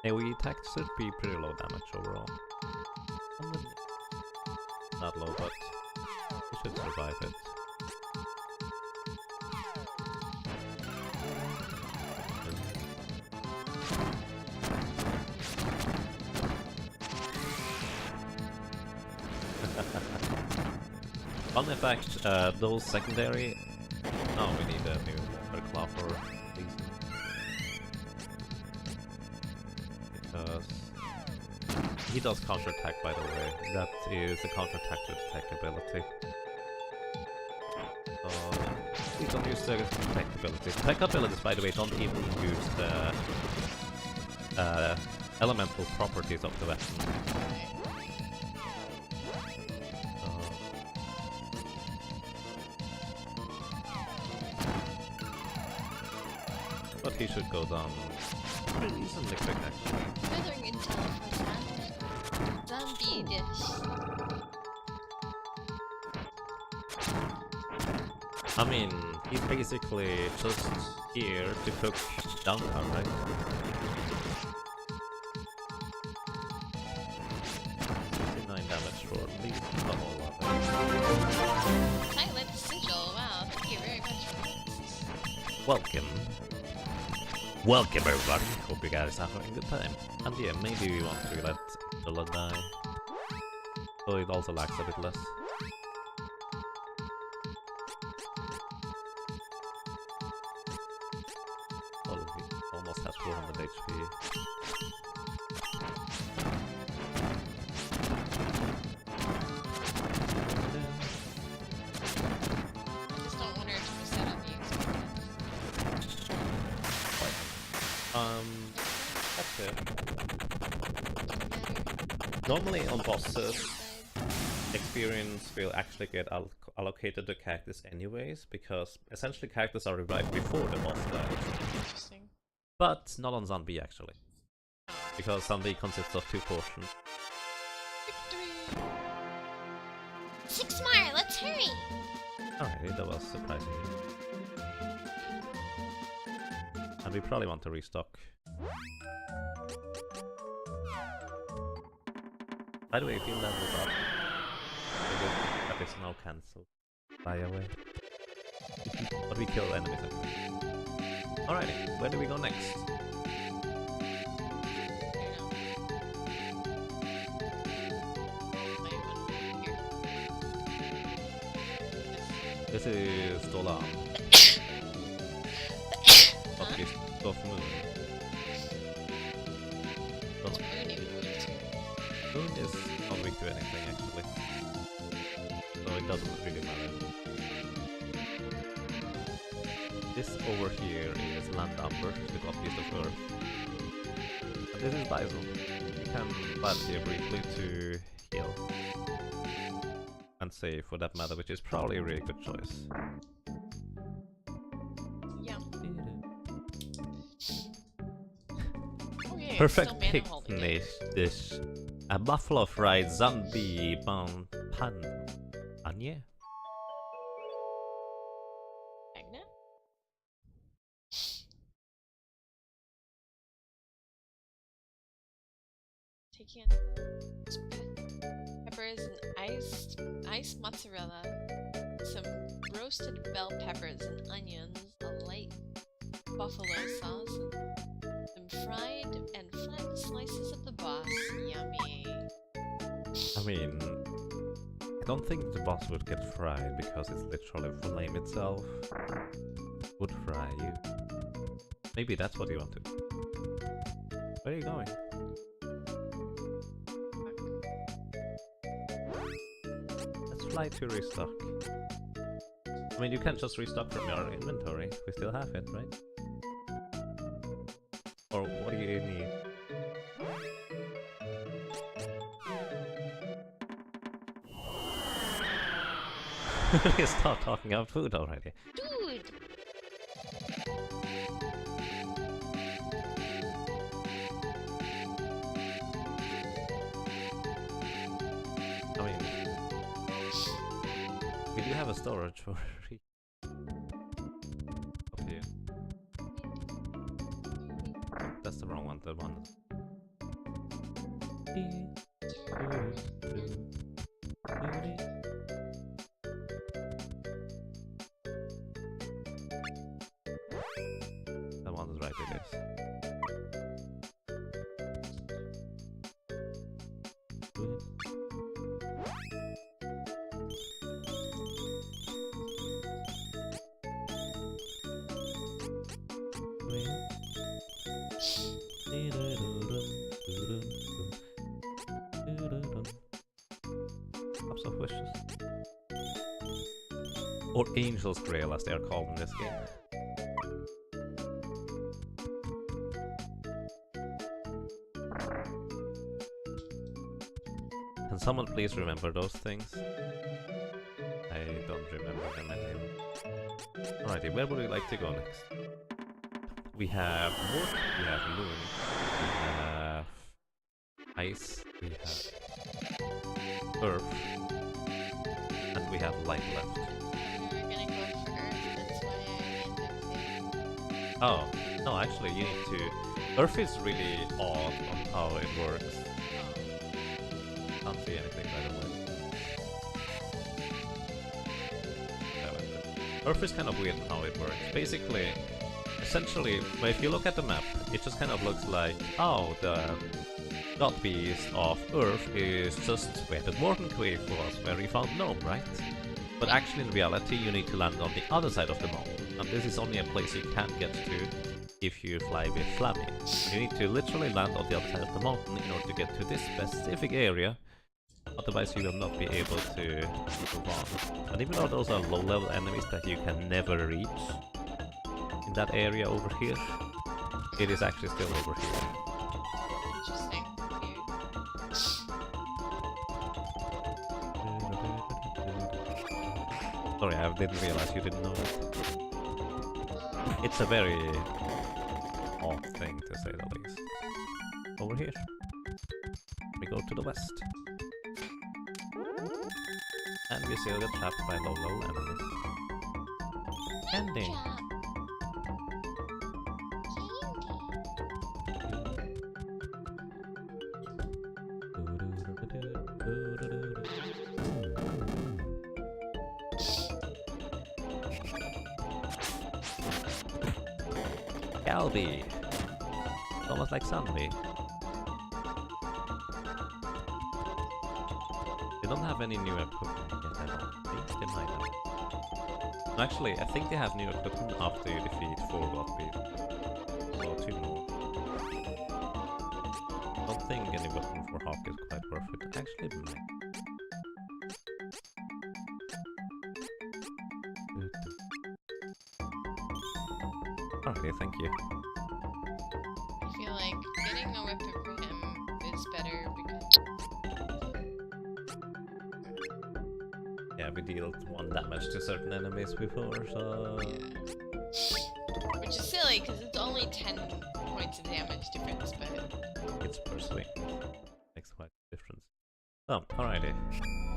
[SPEAKER 2] AoE attacks should be pretty low damage overall. Not low, but survive it. Fun effect, those secondary... Oh, we need a new water claw for these. Because... He does counterattack, by the way. That is a counterattack to attack ability. So... We don't use the attack abilities. Attack abilities, by the way, don't even use the... elemental properties of the weapon. But he should go down reasonably quick, actually.
[SPEAKER 1] Feathering intel for that. Zombie dish.
[SPEAKER 2] I mean, he's basically just here to cook downtown, right? 69 damage for at least the whole of it.
[SPEAKER 1] Silent sigil. Wow, thank you very much for this.
[SPEAKER 2] Welcome. Welcome everybody, hope you guys are having a good time. And yeah, maybe we want to let Angela die. So it also lags a bit less. Oh, he almost has 400 HP.
[SPEAKER 1] Just don't want her to reset on the experience.
[SPEAKER 2] That's it. Normally on bosses, experience will actually get allocated to characters anyways, because essentially characters are revived before the boss dies.
[SPEAKER 1] Interesting.
[SPEAKER 2] But not on Zombie actually, because Zombie consists of 2 portions.
[SPEAKER 1] Victory!
[SPEAKER 3] 6 more, let's hurry!
[SPEAKER 2] Alrighty, that was surprising. And we probably want to restock. By the way, if you leveled up, that is now cancelled. Fly away. But we kill enemies anyway. Alrighty, where do we go next? This is Dolan. But this of Moon. Moon is not weak to anything actually. So it doesn't really matter. This over here is Land Amber, the godpiece of Earth. And this is Basil. You can land here briefly to heal. And save for that matter, which is probably a really good choice.
[SPEAKER 1] Yeah. Oh, yeah,
[SPEAKER 2] Perfect
[SPEAKER 1] still mana holding it.
[SPEAKER 2] picnic dish. A buffalo fried zombie pan. Anya?
[SPEAKER 1] Magna? Taking peppers and iced mozzarella, some roasted bell peppers and onions, a light buffalo sauce, and some fried and flat slices of the boss. Yummy.
[SPEAKER 2] I mean, I don't think the boss would get fried because it's literally flame itself. Would fry you. Maybe that's what you want to do. Where are you going? Let's fly to restock. I mean, you can't just restock from your inventory. We still have it, right? Or what do you need? Start talking about food already.
[SPEAKER 1] Dude!
[SPEAKER 2] I mean, we do have a storage for up here. That's the wrong one, the one. Cups of wishes. Or Angel's Grail as they are called in this game. Can someone please remember those things? I don't remember them anymore. Alrighty, where would we like to go next? We have wood, we have moon, we have ice, we have earth, and we have light left.
[SPEAKER 1] We're gonna go for Earth, that's why I ended up
[SPEAKER 2] Oh, no, actually you need to... Earth is really odd on how it works. Can't see anything by the way. Earth is kind of weird on how it works. Basically, essentially, if you look at the map, it just kind of looks like, oh, the god beast of Earth is just where the Dwarven Cave was, where we found Gnome, right? But actually in reality you need to land on the other side of the mountain, and this is only a place you can get to if you fly with Flammy. You need to literally land on the other side of the mountain in order to get to this specific area, otherwise you will not be able to move on. And even though those are low level enemies that you can never reach in that area over here, it is actually still over here.
[SPEAKER 1] interesting.
[SPEAKER 2] Sorry, I didn't realize you didn't know it. It's a very odd thing to say the least. Over here. We go to the west. And we still get trapped by low level enemies. Candy!
[SPEAKER 3] Trap.
[SPEAKER 2] Calby! Almost like Sunday. They don't have any new equipment yet, I don't think they might have. No, actually, I think they have new equipment after you defeat 4 god beat. So 2 more. I don't think any weapon for Hawk is quite worth it. Actually, it might. Okay, thank you.
[SPEAKER 1] I feel like getting a weapon for him is better because
[SPEAKER 2] Yeah, we dealt 1 damage to certain enemies before, so...
[SPEAKER 1] yeah. Which is silly because it's only 10 points of damage difference, but
[SPEAKER 2] It's per swing. Makes quite a difference. So, alrighty.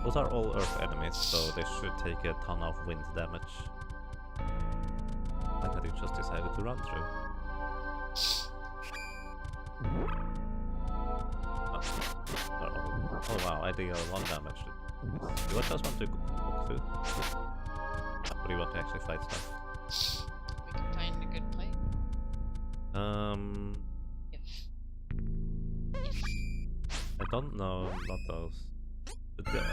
[SPEAKER 2] Those are all earth enemies, so they should take a ton of wind damage. Like that you just decided to run through. Oh wow, I deal 1 damage. Do I just want to walk through? Or do you want to actually fight stuff?
[SPEAKER 1] we can find a good place. If
[SPEAKER 2] I don't know, not those.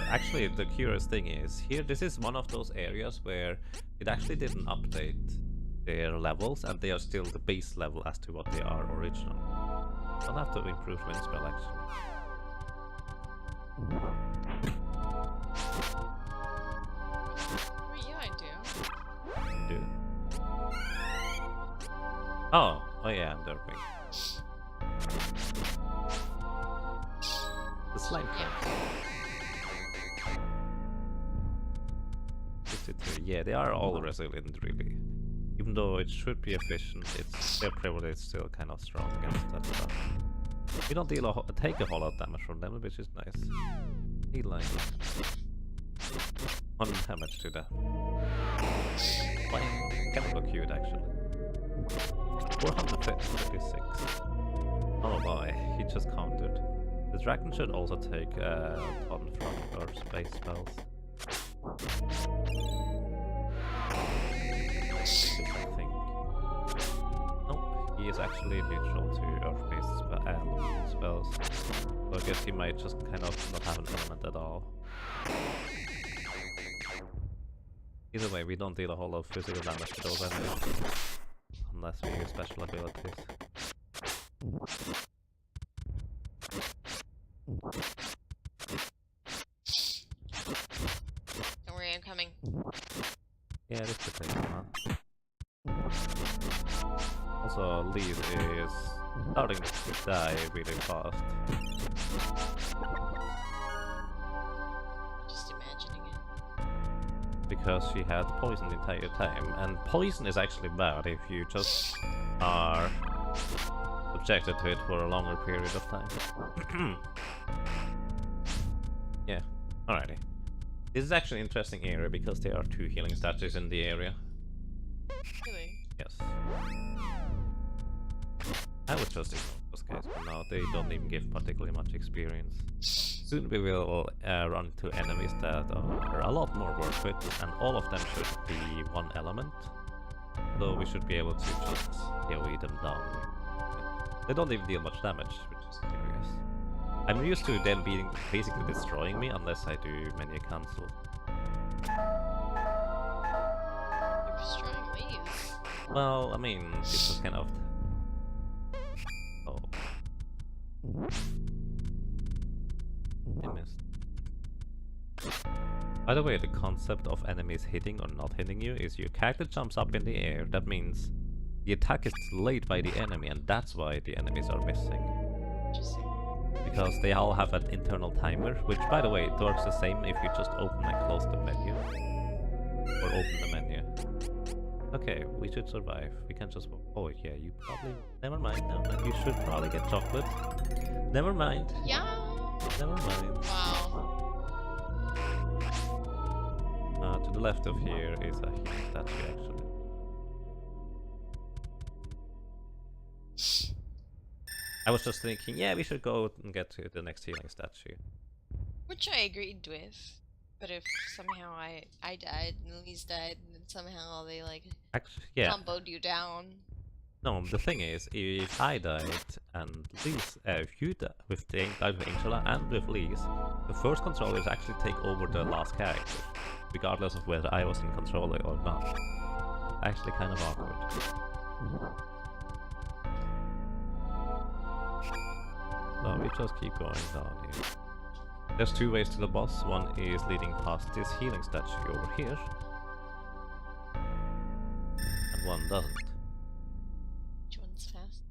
[SPEAKER 2] Actually, the curious thing is, here, this is one of those areas where it actually didn't update their levels, and they are still the base level as to what they are originally. I'll have to improve wind spell, actually.
[SPEAKER 1] well, yeah, I do.
[SPEAKER 2] Do. Oh yeah, I'm derping. The slime trap. 53. Yeah, they are all resilient, really. Even though it should be efficient, their privilege is still kind of strong against that stuff. We don't deal take a whole lot of damage from them, which is nice. Healing. 1 damage to that. Kind of look cute, actually. 456. Oh boy, he just countered. The dragon should also take a ton from Earth space spells. I think. Nope, he is actually neutral to Earth-based spells. So I guess he might just kind of not have an element at all. Either way, we don't deal a whole lot of physical damage to those enemies. unless we use special abilities.
[SPEAKER 1] Don't worry, I'm coming.
[SPEAKER 2] Yeah, this could take a while. Also, Lee is starting to die really fast.
[SPEAKER 1] Just imagining it.
[SPEAKER 2] Because she had poison the entire time. And poison is actually bad if you just are subjected to it for a longer period of time. Yeah, alrighty. This is actually an interesting area because there are 2 healing statues in the area.
[SPEAKER 1] Really?
[SPEAKER 2] Yes. I would just ignore those guys for now, they don't even give particularly much experience. Soon we will run into enemies that are a lot more worth it, and all of them should be 1 element. So we should be able to just AoE them down. They don't even deal much damage, which is curious. I'm used to them being basically destroying me unless I do menu cancel.
[SPEAKER 1] You're destroying leaves.
[SPEAKER 2] Well, I mean, this was kind of... Oh. I missed. By the way, the concept of enemies hitting or not hitting you is your character jumps up in the air. That means the attack is delayed by the enemy, and that's why the enemies are missing.
[SPEAKER 1] Interesting.
[SPEAKER 2] Because they all have an internal timer, which, by the way, it works the same if you just open and close the menu. Or open the menu. Okay, we should survive. We can just... Oh yeah, you probably... Never mind, no, you should probably get chocolate. Never mind.
[SPEAKER 1] Yeah.
[SPEAKER 2] Never mind.
[SPEAKER 1] Wow.
[SPEAKER 2] To the left of here is a healing statue, actually. I was just thinking, yeah, we should go and get to the next healing statue.
[SPEAKER 1] Which I agreed with. But if somehow I died and Elise died and then somehow they like
[SPEAKER 2] Actually, yeah.
[SPEAKER 1] comboed you down.
[SPEAKER 2] No, the thing is, if I died and Lise, if you died with Angela and with Lise, the first controllers actually take over the last character, regardless of whether I was in controller or not. Actually kind of awkward. So we just keep going down here. There's 2 ways to the boss. One is leading past this healing statue over here. And one doesn't.
[SPEAKER 1] Which one's fast?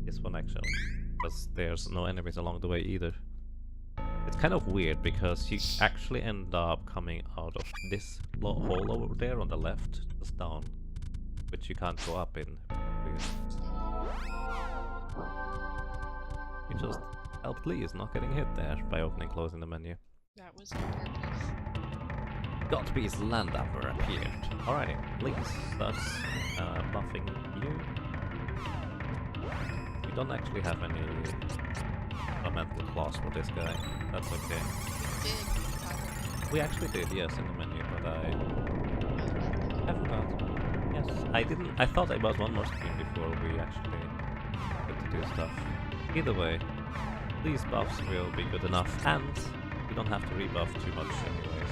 [SPEAKER 2] This one actually. Because there's no enemies along the way either. It's kind of weird because you actually end up coming out of this hole over there on the left, just down. Which you can't go up in. You just helped Lise not getting hit there by opening and closing the menu.
[SPEAKER 1] That was on purpose.
[SPEAKER 2] Godbe's land upper appeared. Alrighty, Lise starts buffing you. We don't actually have any elemental claws for this guy. That's okay.
[SPEAKER 1] Did
[SPEAKER 2] We actually did, yes, in the menu, but I forgot. Yes, I didn't. I thought there was one more screen before we actually get to do stuff. Either way, these buffs will be good enough, and we don't have to rebuff too much anyways.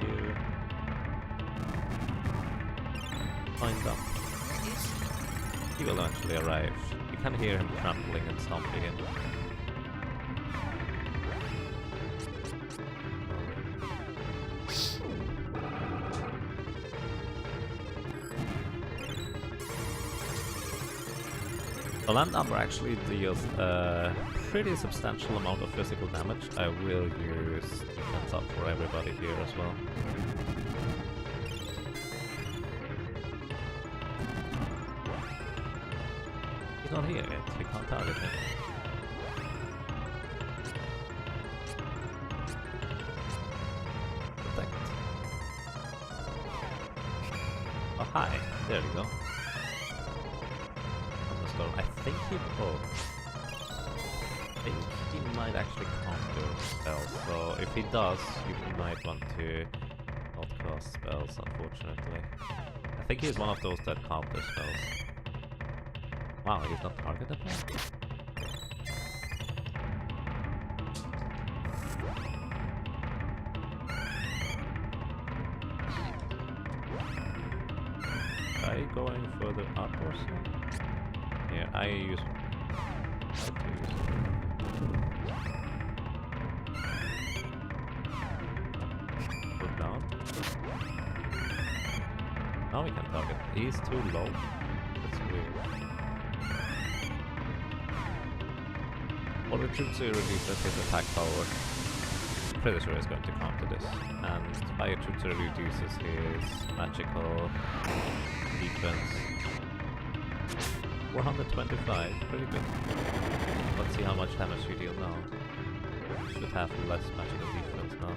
[SPEAKER 2] You find up. He will eventually arrive. You can hear him trampling and stomping in. The land armor actually deals a pretty substantial amount of physical damage. I will use defense up for everybody here as well. He's not here yet, we can't target him. Protect. Oh hi, there we go. I think he might actually counter spells, so if he does, you might want to not cast spells, unfortunately. I think he's one of those that counter spells. Wow, he's not targeted now? they going further up or so? Here, I use... Put down. Now we can target. He's too low. That's weird. Well, the Jutsu reduces his attack power. Predator is going to counter this. And Fire Jutsu reduces his magical defense. 425, pretty good. Let's see how much damage we deal now. Should have less magical defense now.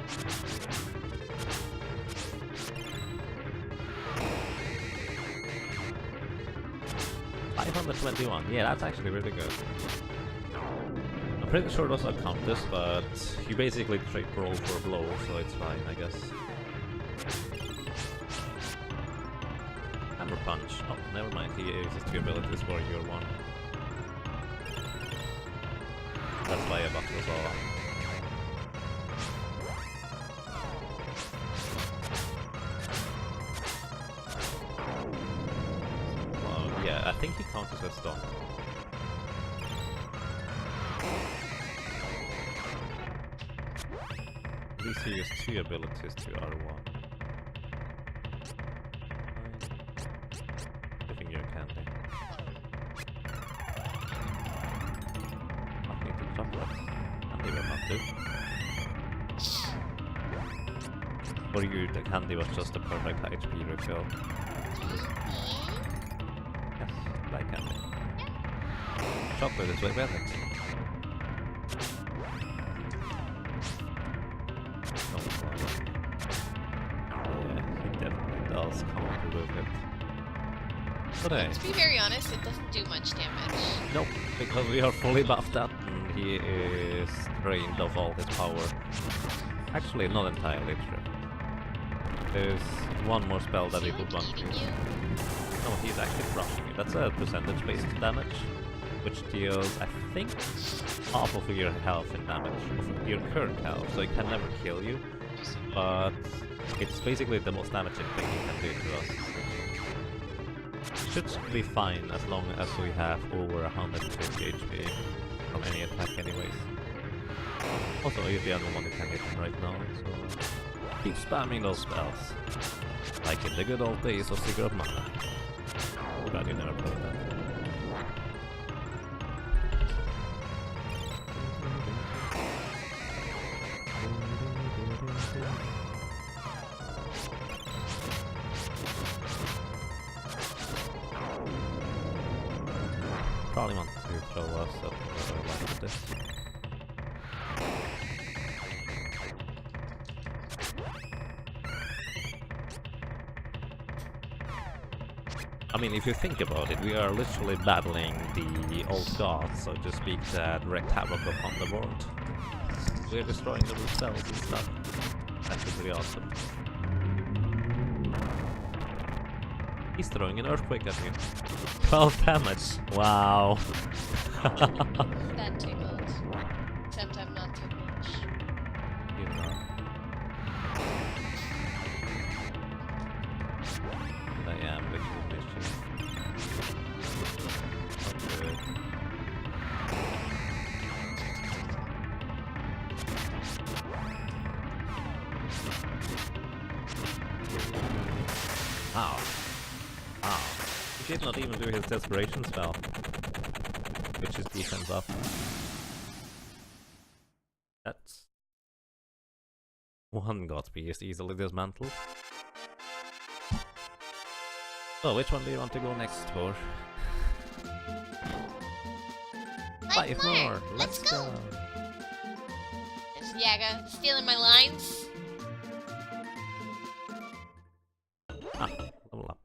[SPEAKER 2] 521, yeah, that's actually really good. I'm pretty sure those are counters, but you basically trade blow for blow, so it's fine, I guess. Hammer Punch. Oh, never mind, he uses 2 abilities for your one. That's why I buffed us all. Well, yeah, I think he counters as stun. At least he used 2 abilities to R1. Giving you a candy. Nothing to chocolate. Candy will not do. For you, the candy was just a perfect HP refill. Yes, like candy. Chocolate is way better.
[SPEAKER 1] To be very honest, it doesn't do much damage.
[SPEAKER 2] Nope, because we are fully buffed up and he is drained of all his power. Actually, not entirely true. There's one more spell that he could run to. No, he's actually crushing you. That's a percentage-based damage, which deals, I think, half of your health in damage, of your current health, so it can never kill you, but it's basically the most damaging thing he can do to us. Should be fine as long as we have over 150 HP from any attack anyways. Also, you're the only one who can hit him right now, so keep spamming those spells. Like in the good old days of Secret Mana. Glad you never played that. Probably want to throw us up like this. I mean, if you think about it, we are literally battling the old gods, so to speak, that wreaked havoc upon the world. We are destroying them themselves and stuff. That's pretty awesome. He's throwing an earthquake at you. 12 damage. Wow.
[SPEAKER 1] That tickled. Except I'm not tickled.
[SPEAKER 2] You know. I am literally mischief. Okay. Ow. Wow. He did not even do his desperation spell, which is defense up. That's one god beast easily dismantled. So, which one do you want to go next for? 5 more! Let's go!
[SPEAKER 1] Is Yaga stealing my lines?
[SPEAKER 2] Ah, level up.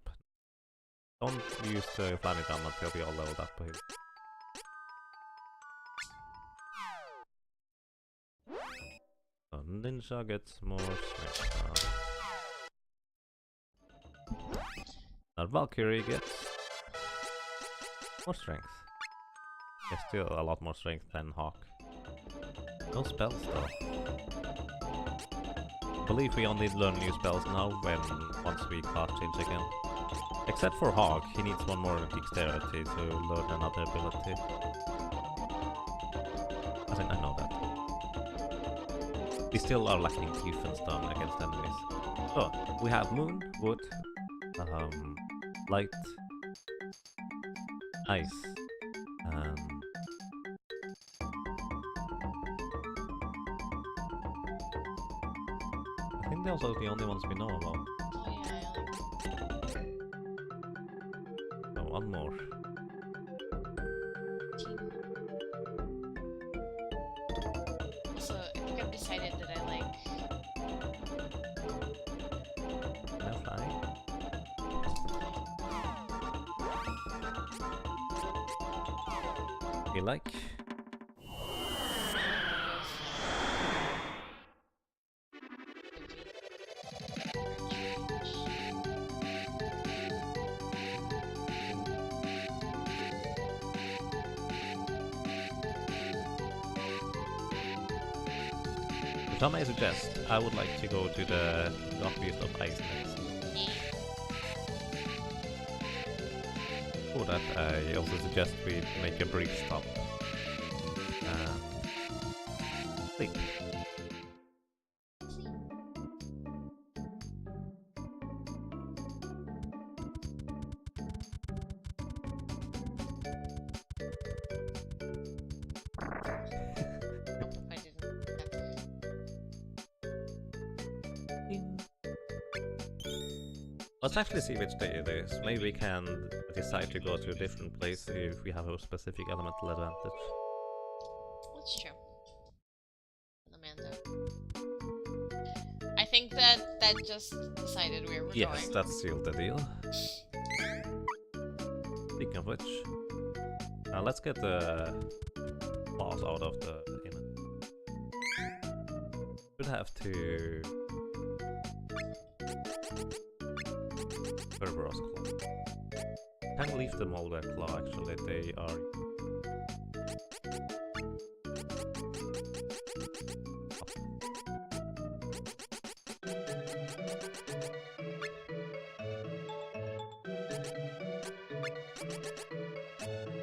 [SPEAKER 2] Don't use the flammy gun until we all leveled up here. So Ninja gets more strength. Now Valkyrie gets more strength. Yeah, still a lot more strength than Hawk. No spells though. I believe we only learn new spells now once we class change again. Except for Hog, he needs one more dexterity to learn another ability. I think I know that. We still are lacking defense done against enemies. So, we have Moon, Wood, Light, Ice, I think those are the only ones we know about.
[SPEAKER 1] Oh yeah, I like
[SPEAKER 2] So, one more.
[SPEAKER 1] team. Also, I think I've decided that I like
[SPEAKER 2] Can I fly? You like? If I may suggest, I would like to go to the Dark Beast of Ice next. For that, I also suggest we make a brief stop. Sleep.
[SPEAKER 1] Nope, I didn't.
[SPEAKER 2] Let's actually see which day it is. Maybe we can decide to go to a different place if we have a specific elemental advantage.
[SPEAKER 1] That's true. Amanda. I think that just decided where we're
[SPEAKER 2] Yes,
[SPEAKER 1] going.
[SPEAKER 2] that sealed the deal. Speaking of which, let's get the boss out of the inn. Should have to Kerberos Claw. Can leave them all their claw actually, they are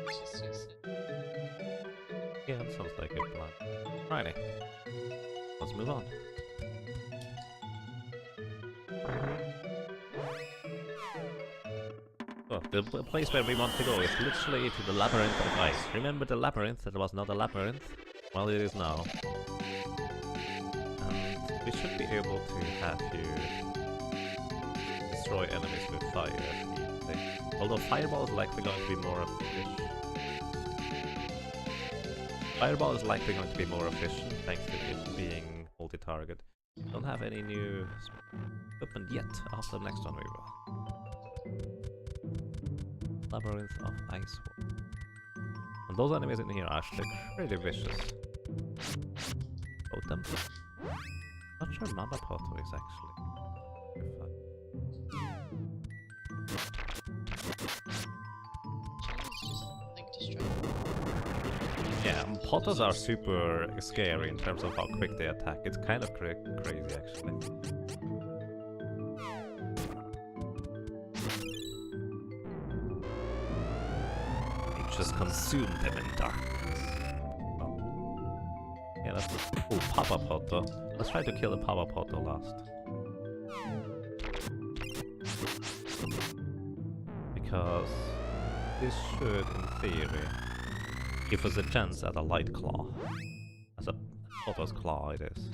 [SPEAKER 1] Just use it.
[SPEAKER 2] yeah, that sounds like a plan. Righty. Let's move on. So, the place where we want to go is literally to the Labyrinth of Ice. Remember the labyrinth that was not a labyrinth? Well, it is now. And we should be able to have you destroy enemies with fire easily. Although Fireball is likely going to be more efficient. Fireball is likely going to be more efficient thanks to it being multi-target. Don't have any new equipment yet. After the next one we will. Labyrinth of Ice Wall. And those enemies in here are actually pretty vicious. Totem. Not sure Mamapoto is actually.
[SPEAKER 1] Just like destroy.
[SPEAKER 2] Yeah, Potos are super scary in terms of how quick they attack. It's kind of crazy actually. Just consume them in darkness. Oh. Yeah, that's... Oh, Papa Poto. Let's try to kill the Papa Poto last. Because this should, in theory, give us a chance at a Light Claw. As a Poto's Claw it is.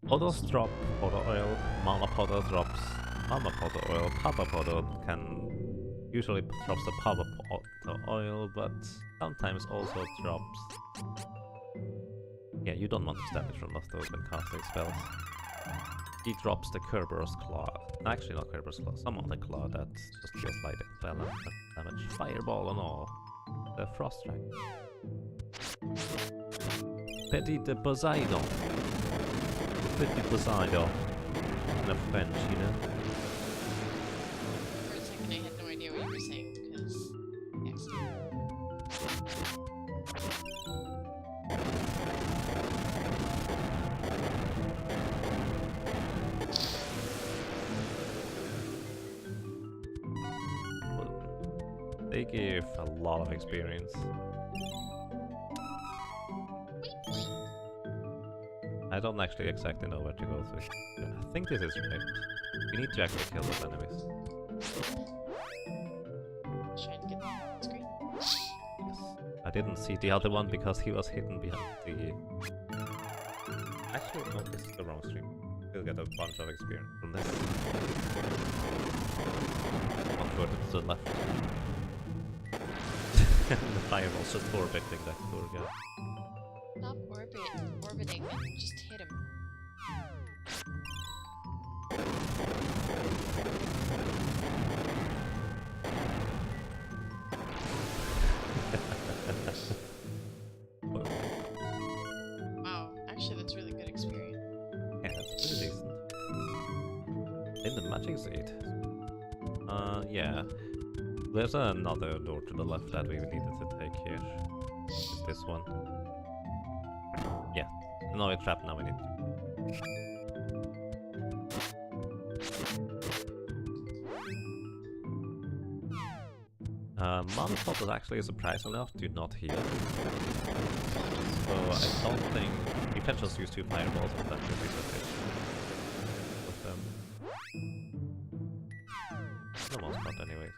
[SPEAKER 2] Potos drop Poto Oil, Mama Poto drops Mama Poto Oil, Papa Poto can usually drops the Papa Poto Oil, but sometimes also drops... Yeah, you don't want to stand in front of those when casting spells. He drops the Kerberos Claw. Actually not Kerberos Claw, some other claw that just deals light damage. Fireball and all. The Frost Dragon. Petit de Poseidon. Petit Poseidon. In a French, you know?
[SPEAKER 1] For a second, I had no idea what you were saying because accident.
[SPEAKER 2] They give a lot of experience. I don't actually exactly know where to go through. I think this is right. We need to actually kill those enemies.
[SPEAKER 1] Try and get the screen.
[SPEAKER 2] Yes. I didn't see the other one because he was hidden behind the... Actually, no, this is the wrong stream. We'll get a bunch of experience from this. One further to the left. The fireball's just orbiting that poor guy.
[SPEAKER 1] Stop orbiting and just hit him. Wow, actually that's really good experience.
[SPEAKER 2] Yeah, that's pretty decent. In the magic seat. Yeah. There's another door to the left that we needed to take here. It's this one. Yeah. No, we're trapped now, we need to. Monopod actually, surprisingly enough, do not heal. So I don't think... You can just use 2 fireballs, but that should be sufficient. For the most part, anyways.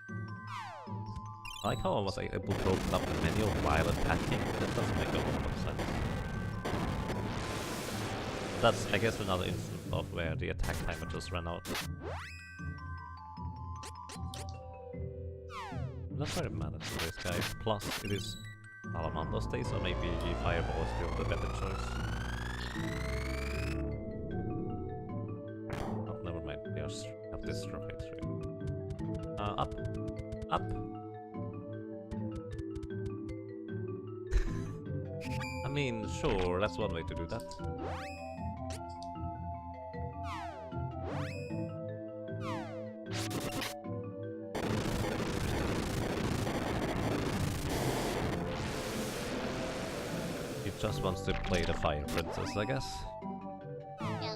[SPEAKER 2] I like how I was able to open up the menu while attacking. That doesn't make a lot of sense. That's, I guess, another instance of where the attack timer just ran out. I'm not very mad at this guy. Plus, it is Salamander's day, so maybe Fireball is still the better choice. Oh, never mind. We just have this right through. Up. Up. I mean, sure, that's one way to do that. He just wants to play the Fire Princess, I guess.
[SPEAKER 3] Yeah.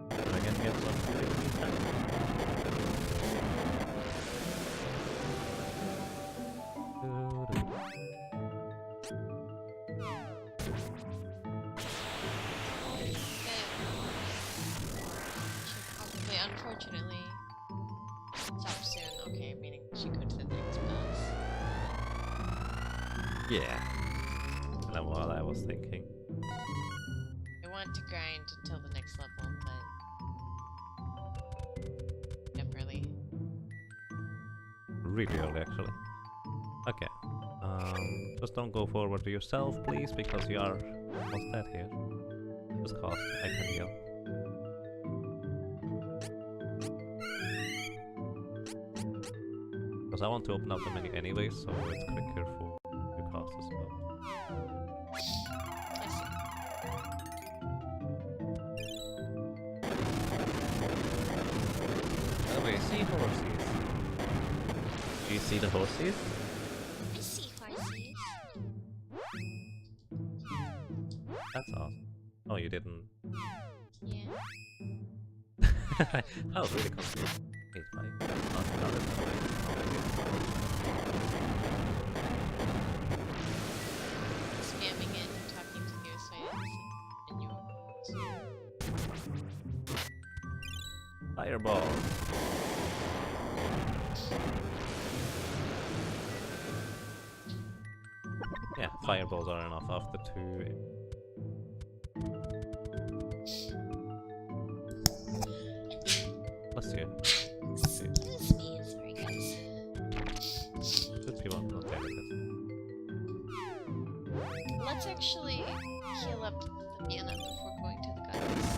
[SPEAKER 2] Can I get some?
[SPEAKER 1] Unfortunately, stop soon. Okay, meaning she could to the next boss.
[SPEAKER 2] Yeah. That's what I was thinking.
[SPEAKER 1] I want to grind until the next level, but never really.
[SPEAKER 2] Really early, actually. Okay. Just don't go forward to yourself, please, because you are almost dead here. Just cast. I can heal. Because I want to open up the menu anyway, so it's quicker for you cast as well.
[SPEAKER 1] I see.
[SPEAKER 2] Oh, we see horses. Do you see the horses?
[SPEAKER 3] I see horses.
[SPEAKER 2] That's awesome. Oh, you didn't.
[SPEAKER 3] Yeah.
[SPEAKER 2] I was really confused. Wait, why? Not another
[SPEAKER 1] Spamming it and talking to you so I
[SPEAKER 2] Fireball. Yeah, fireballs are enough after 2. Bless you.
[SPEAKER 3] Excuse me. Sorry, guys.
[SPEAKER 2] Should be one, not there.
[SPEAKER 1] Let's actually heal up the Vienna before going to the goddess.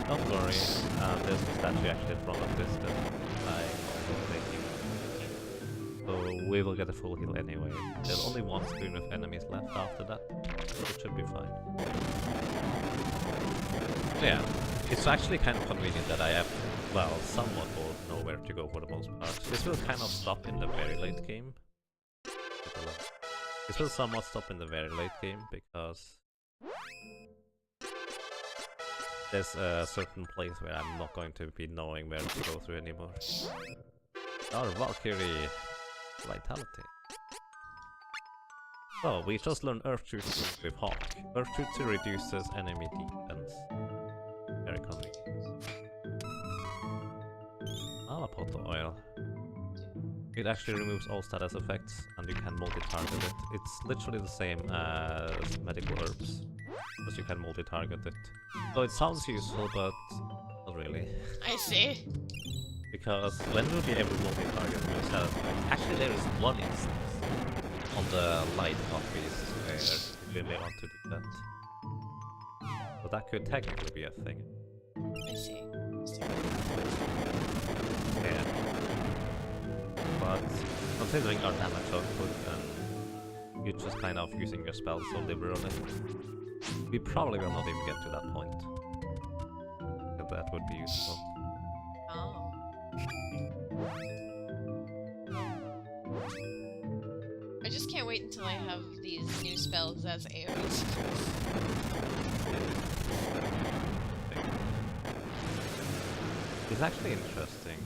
[SPEAKER 2] Don't worry, there's a statue actually in front of this that I'm thinking. So we will get a full heal anyway. There's only one screen with enemies left after that, so it should be fine. Yeah, it's actually kind of convenient that I have, well, somewhat know where to go for the most part. This will kind of stop in the very late game. This will somewhat stop in the very late game because there's a certain place where I'm not going to be knowing where to go through anymore. Our Valkyrie Vitality. So, we just learned Earth Jutsu with Hawk. Earth Jutsu reduces enemy defense. Very convenient. Pot oil. It actually removes all status effects and you can multi-target it. It's literally the same as medical herbs, but you can multi-target it. So it sounds useful, but not really.
[SPEAKER 1] I see.
[SPEAKER 2] Because when will be able to multi-target your status effects? Actually, there is one instance on the light copies where you really want to do that. So that could technically be a thing.
[SPEAKER 1] I see.
[SPEAKER 2] Yeah. But considering our damage output and you're just kind of using your spells so liberally, we probably will not even get to that point. But that would be useful.
[SPEAKER 1] Oh. I just can't wait until I have these new spells as AoEs.
[SPEAKER 2] It's actually interesting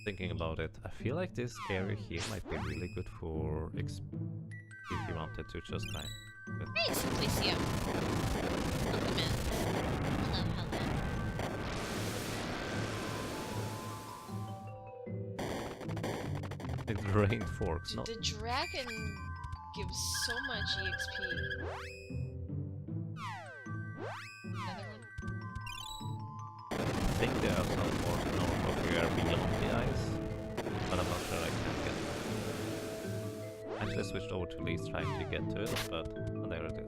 [SPEAKER 2] thinking about it. I feel like this area here might be really good for if you wanted to just kind of...
[SPEAKER 1] Hey, Simplicio! Welcome in.
[SPEAKER 3] Hello, hello.
[SPEAKER 2] It rained forks, not...
[SPEAKER 1] The dragon gives so much EXP. Another one?
[SPEAKER 2] I think there are some more north of here beyond the ice, but I'm not sure I can get them. I actually switched over to Lee's trying to get to it, but oh, there it is.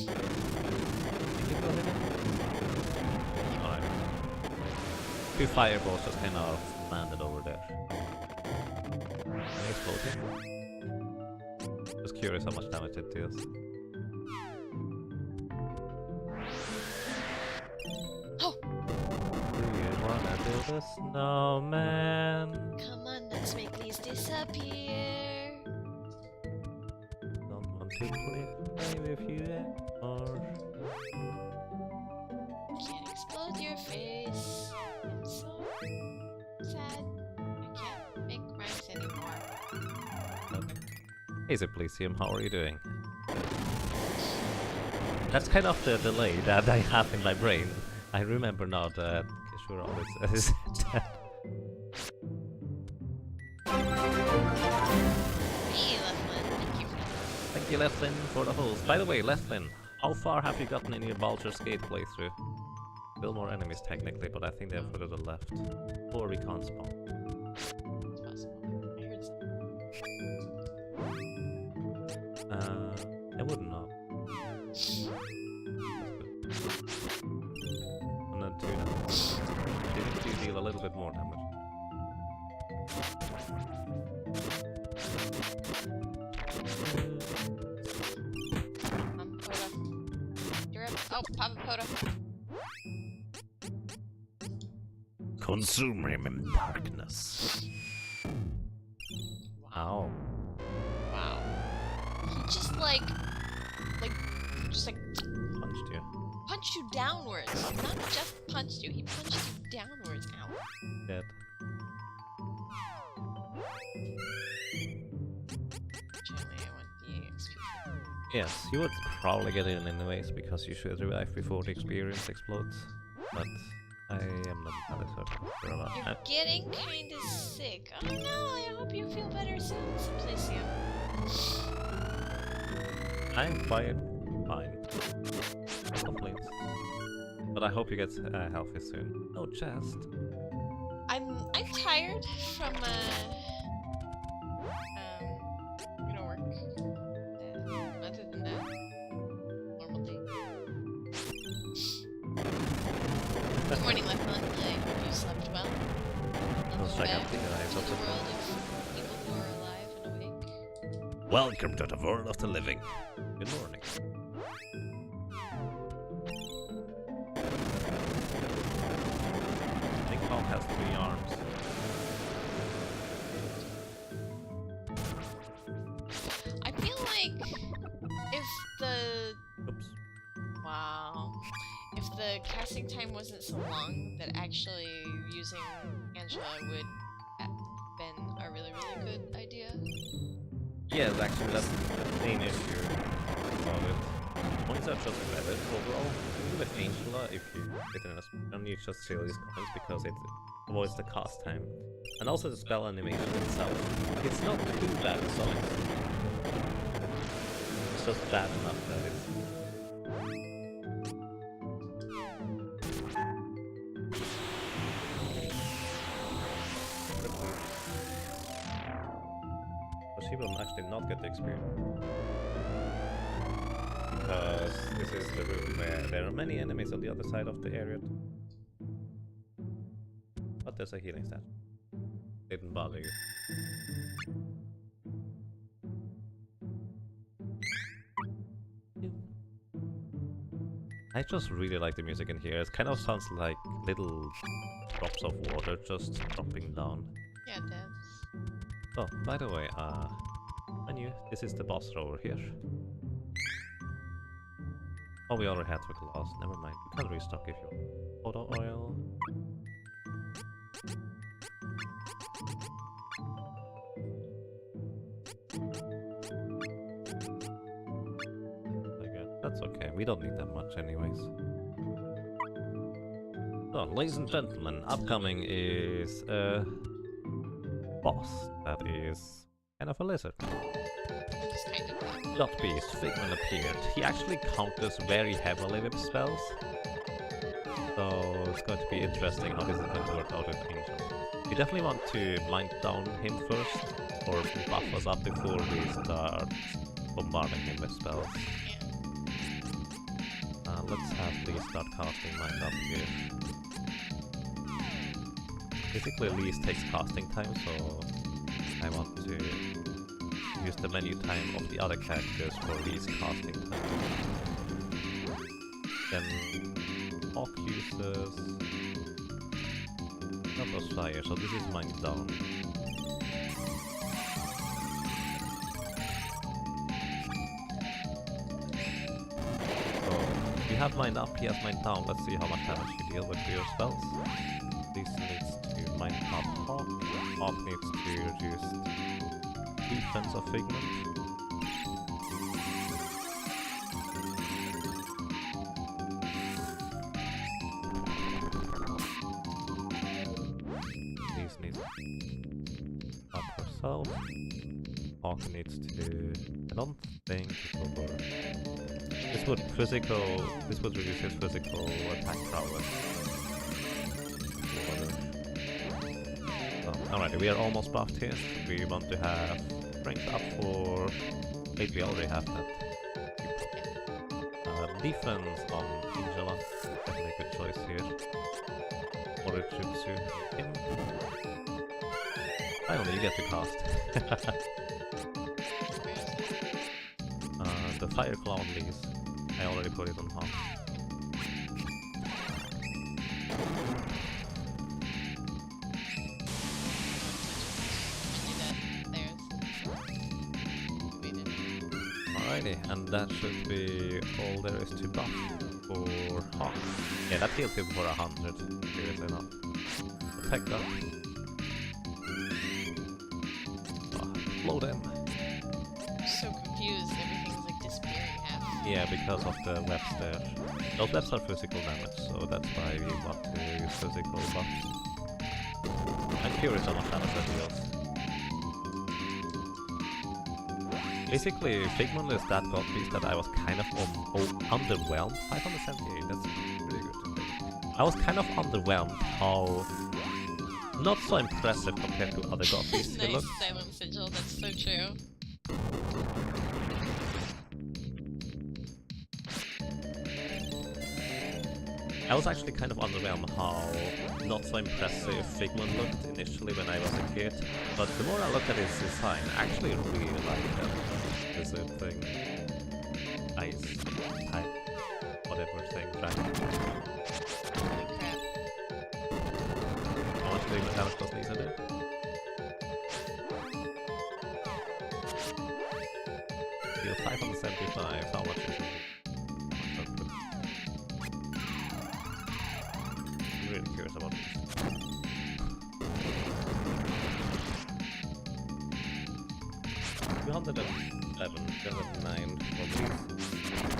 [SPEAKER 2] Think it will hit it? Alright. Two fireballs just kind of landed over there. Can I explode him? Just curious how much damage it deals. Build a snowman.
[SPEAKER 1] Come on, let's make these disappear.
[SPEAKER 2] Don't want to play with you anymore.
[SPEAKER 1] Can't explode your face. I'm so sad. I can't make rhymes anymore.
[SPEAKER 2] Hey Simplicium, how are you doing? That's kind of the delay that I have in my brain. I remember now that Caeshura always says that.
[SPEAKER 1] Hey, Leslin. Thank you for that.
[SPEAKER 2] Thank you, Leslin, for the host. By the way, Leslin, how far have you gotten in your Baldur's Gate playthrough? Still more enemies technically, but I think they're further to the left. Or we can't spawn.
[SPEAKER 1] It's possible. I heard something.
[SPEAKER 2] I wouldn't know. And then two now. Didn't you deal a little bit more damage?
[SPEAKER 1] Poda. You're up. Oh, Papa Poda.
[SPEAKER 4] Consume him in darkness.
[SPEAKER 2] Ow.
[SPEAKER 1] Wow. He just
[SPEAKER 2] Punched you.
[SPEAKER 1] punched you downwards. Not just punched you, he punched you downwards. Ow.
[SPEAKER 2] Dead.
[SPEAKER 1] Generally, I want the XP.
[SPEAKER 2] Yes, you would probably get in anyways because you should revive before the experience explodes. But I am not entirely certain about
[SPEAKER 1] You're
[SPEAKER 2] that.
[SPEAKER 1] getting kinda sick. Oh no, I hope you feel better soon, Simplicio.
[SPEAKER 2] I'm fine. Fine. No complaints. But I hope you get healthy soon. No chest.
[SPEAKER 1] I'm tired from work. Other than that, normal day. Good morning, Lieutenant. I hope you slept well.
[SPEAKER 2] Let's check out the eyes
[SPEAKER 1] to
[SPEAKER 2] of
[SPEAKER 1] the
[SPEAKER 2] the
[SPEAKER 1] world of people who are alive and awake.
[SPEAKER 4] Welcome to the world of the living.
[SPEAKER 2] Good morning. I think Paul has 3 arms.
[SPEAKER 1] I feel like if the
[SPEAKER 2] Oops.
[SPEAKER 1] wow, if the casting time wasn't so long, that actually using Angela would a really, really good idea.
[SPEAKER 2] Yeah, actually that's the main issue about it. Points are just better overall. Even with Angela, if you get in a spam, you just steal these coins because it avoids the cast time. And also the spell animation itself. It's not too bad in Sonic. It's just bad enough that it's... But she will actually not get the experience. Because this is the room where there are many enemies on the other side of the area. But there's a healing stat. Didn't bother you. I just really like the music in here. It kind of sounds like little drops of water just dropping down.
[SPEAKER 1] Yeah, it does.
[SPEAKER 2] Oh, by the way, menu, this is the boss over here. Oh, we already had the glass. Never mind. You can restock if you want. Photo oil. Okay, that's okay. We don't need that much anyways. So, ladies and gentlemen, upcoming is a boss that is kind of a lizard.
[SPEAKER 1] Just kind of.
[SPEAKER 2] Dot Beast, Figment appeared. He actually counters very heavily with spells. So it's going to be interesting how this is going to work out with Angel. We definitely want to mind down him first, or buff us up before we start bombarding him with spells.
[SPEAKER 1] Yeah.
[SPEAKER 2] Let's have Lee start casting mind up here. Basically Lee takes casting time, so I want to use the menu time of the other characters for Lee's casting time. Then Hawk uses Numbers Fire, so this is mind down. So you have mind up, he has mind down. Let's see how much damage you deal with your spells. This needs to mind up Hawk. Hawk needs to reduce defense of Figment. These need up herself. Hawk needs to... I don't think it will work. This would reduce his physical attack prowess. Alright, we are almost buffed here. We want to have strength up for... Wait, we already have that. Defense on Angela. Definitely a good choice here. Or Jutsu. Him. Finally, you get to cast. The Fire Claw on these. I already put it on half. Alrighty, and that should be all there is to buff for Hawk. Yeah, that heals him for 100, seriously enough. Protect up. Blow them.
[SPEAKER 1] I'm so confused, everything's like disappearing half.
[SPEAKER 2] Yeah, because of the webs there. Those webs are physical damage, so that's why we want to use physical buffs. I'm curious how much damage that deals. Basically, Figment is that god beast that I was kind of underwhelmed. 578, that's pretty good. I was kind of underwhelmed how not so impressive compared to other god beasts.
[SPEAKER 1] Nice silent sigil, that's so true.
[SPEAKER 2] I was actually kind of underwhelmed how not so impressive Figment looked initially when I was a kid, but the more I look at his design, I actually really like that lizard thing. Ice type, whatever thing, right?
[SPEAKER 1] Holy crap.
[SPEAKER 2] How much Figment damage does Lisa do? Deal 575, how much is it? I'm really curious about this.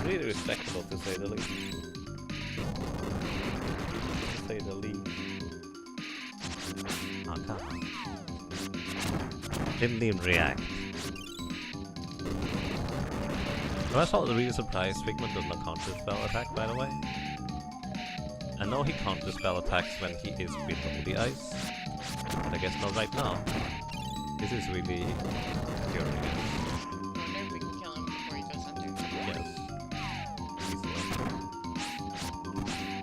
[SPEAKER 2] Really respectable to say the least. To say the least.
[SPEAKER 4] Oh, come on. Didn't even react.
[SPEAKER 2] I was really surprised Figment does not counter spell attack, by the way. I know he counter spell attacks when he is below the ice, but I guess not right now. This is really curious.
[SPEAKER 1] I wonder if we can kill him before he goes under.
[SPEAKER 2] Yes. Easily.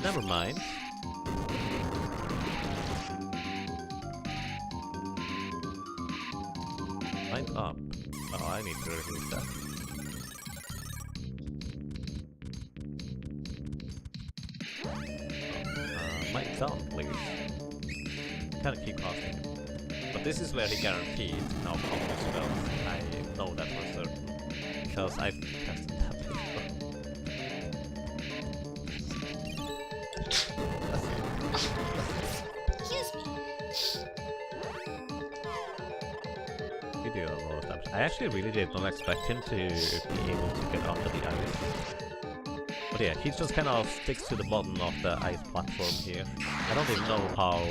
[SPEAKER 2] Never mind. Mind up. Oh, I need to remove that. Mind down, please. Kinda keep casting. But this is where he guaranteed now combo spells. I know that for certain. Because I've tested that before.
[SPEAKER 3] Excuse me.
[SPEAKER 2] He did a lot of damage. I actually really did not expect him to be able to get onto the ice. But yeah, he just kind of sticks to the bottom of the ice platform here. I don't even know how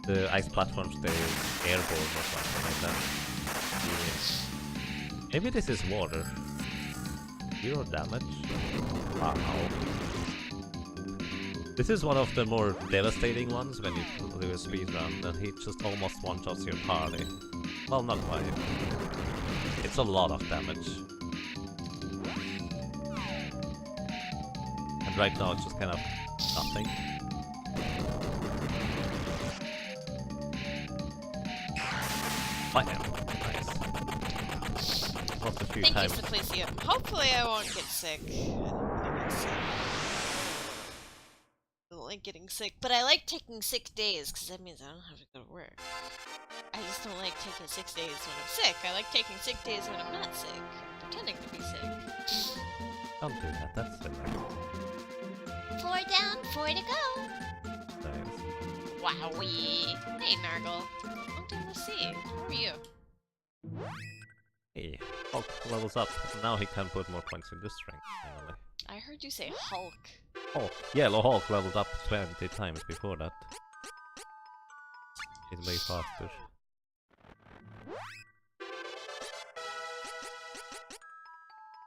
[SPEAKER 2] the ice platform stays airborne or something like that. Yeah. Maybe this is water. 0 damage? Wow. This is one of the more devastating ones when you do a speedrun, and he just almost one-shots your party. Well, not quite. It's a lot of damage. And right now it's just kind of nothing. Fine. Nice. Lost a few
[SPEAKER 1] Thank
[SPEAKER 2] times.
[SPEAKER 1] you, Simplicio. Hopefully I won't get sick. I don't like getting sick, but I like taking sick days because that means I don't have to go to work. I just don't like taking 6 days when I'm sick. I like taking sick days when I'm not sick, pretending to be sick.
[SPEAKER 2] Don't do that, that's silly.
[SPEAKER 3] 4 down, 4 to go.
[SPEAKER 2] Nice.
[SPEAKER 1] Wowee! Hey, Nargle. Long time no see. How are you?
[SPEAKER 2] Hey, Hulk levels up. Now he can put more points into strength, finally.
[SPEAKER 1] I heard you say Hulk.
[SPEAKER 2] Hulk. Yellow Hulk leveled up 20 times before that. He's way faster.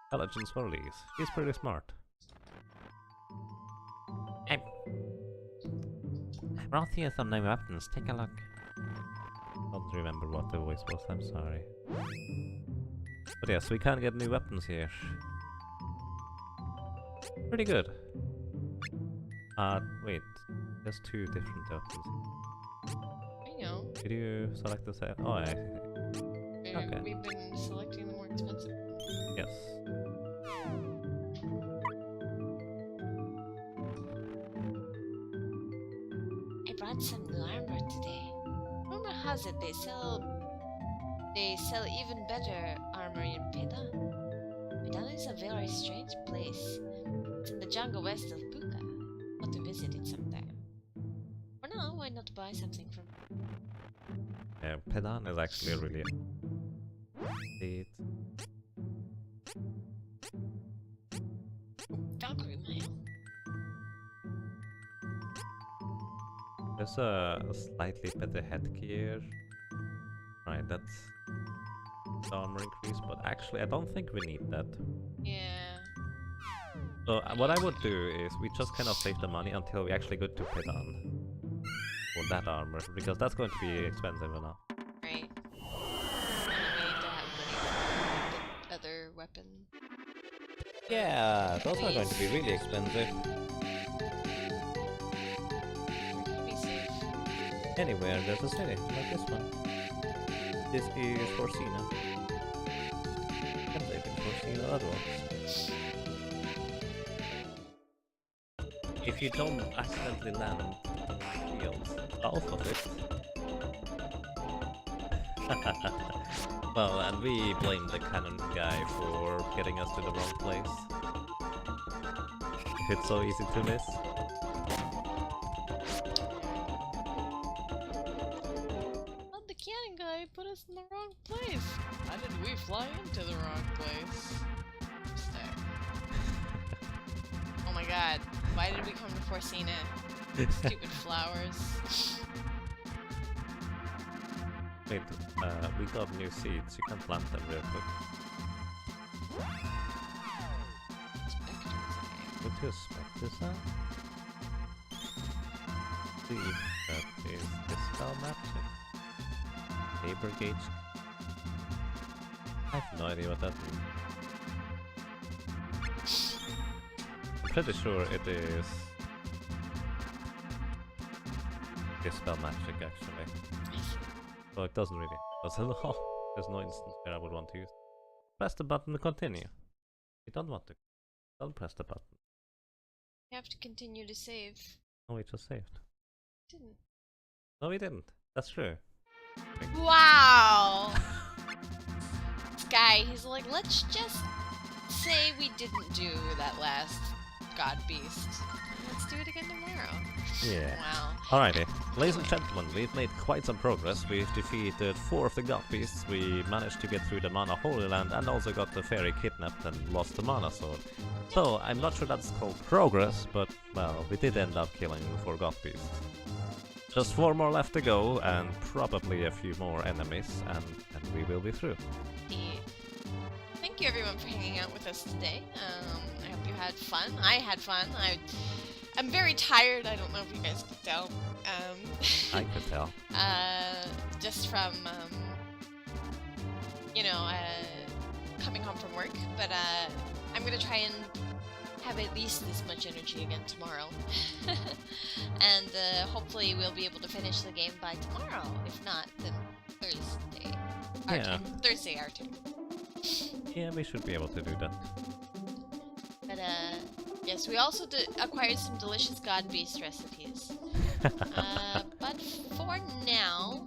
[SPEAKER 2] Intelligence for Lees. He's pretty smart.
[SPEAKER 5] I brought you some new weapons. Take a look.
[SPEAKER 2] Don't remember what the voice was, I'm sorry. But yes, we can get new weapons here. Pretty good. Wait. There's 2 different weapons.
[SPEAKER 1] I know.
[SPEAKER 2] Did you select the set? Oh, I... Okay.
[SPEAKER 1] We've been selecting the more expensive.
[SPEAKER 2] Yes.
[SPEAKER 3] I brought some new armor today.
[SPEAKER 1] Rumor has it they sell even better armor in Pedan.
[SPEAKER 3] Pedan is a very strange place. It's in the jungle west of Puka. Want to visit it sometime. For now, why not buy something from...
[SPEAKER 2] Yeah, Pedan is actually really... It...
[SPEAKER 3] Valkyrie Mail.
[SPEAKER 2] There's a slightly better headgear. Right, that's the armor increase, but actually I don't think we need that.
[SPEAKER 1] Yeah.
[SPEAKER 2] So what I would do is we just kind of save the money until we actually go to Pedan for that armor, because that's going to be expensive enough.
[SPEAKER 1] Right. And we need to have the other weapon.
[SPEAKER 2] Yeah, those are going to be really expensive.
[SPEAKER 1] Where can we save?
[SPEAKER 2] Anywhere there's a city, like this one. This is Forsina. And they can foresee the other ones. If you don't accidentally land on the field, south of it. Well, and we blame the cannon guy for getting us to the wrong place. It's so easy to miss.
[SPEAKER 1] Oh, the cannon guy put us in the wrong place. How did we fly into the wrong place? Stack. god. Why did we come to Porcina? Stupid flowers.
[SPEAKER 2] Wait, we got new seeds. You can plant them real quick. What to expect this out? See if that is dispel matching. Neighbor gauge. I have no idea what that means. I'm pretty sure it is dispel magic actually. So it doesn't really. There's no instance where I would want to use. Press the button to continue. You don't want to. Don't press the button.
[SPEAKER 1] You have to continue to save.
[SPEAKER 2] Oh, we just saved.
[SPEAKER 1] Didn't.
[SPEAKER 2] No, we didn't. That's true.
[SPEAKER 1] Wow! This guy, he's like, let's just say we didn't do that last god beast. Let's do it again tomorrow.
[SPEAKER 2] Yeah.
[SPEAKER 1] Wow.
[SPEAKER 2] Alrighty. Ladies and gentlemen, we've made quite some progress. We've defeated 4 of the god beasts. We managed to get through the Mana Holy Land and also got the fairy kidnapped and lost the Mana Sword. So, I'm not sure that's called progress, but, well, we did end up killing the 4 god beasts. Just 4 more left to go, and probably a few more enemies, and we will be through.
[SPEAKER 1] Indeed. Thank you everyone for hanging out with us today. I hope you had fun. I had fun. I'm very tired. I don't know if you guys could tell.
[SPEAKER 2] I could tell.
[SPEAKER 1] Just from, you know, coming home from work. But I'm gonna try and have at least this much energy again tomorrow. And hopefully we'll be able to finish the game by tomorrow. If not, then Thursday. Our time. Thursday our time.
[SPEAKER 2] Yeah, we should be able to do that.
[SPEAKER 1] But yes, we also acquired some delicious god beast recipes. But for now,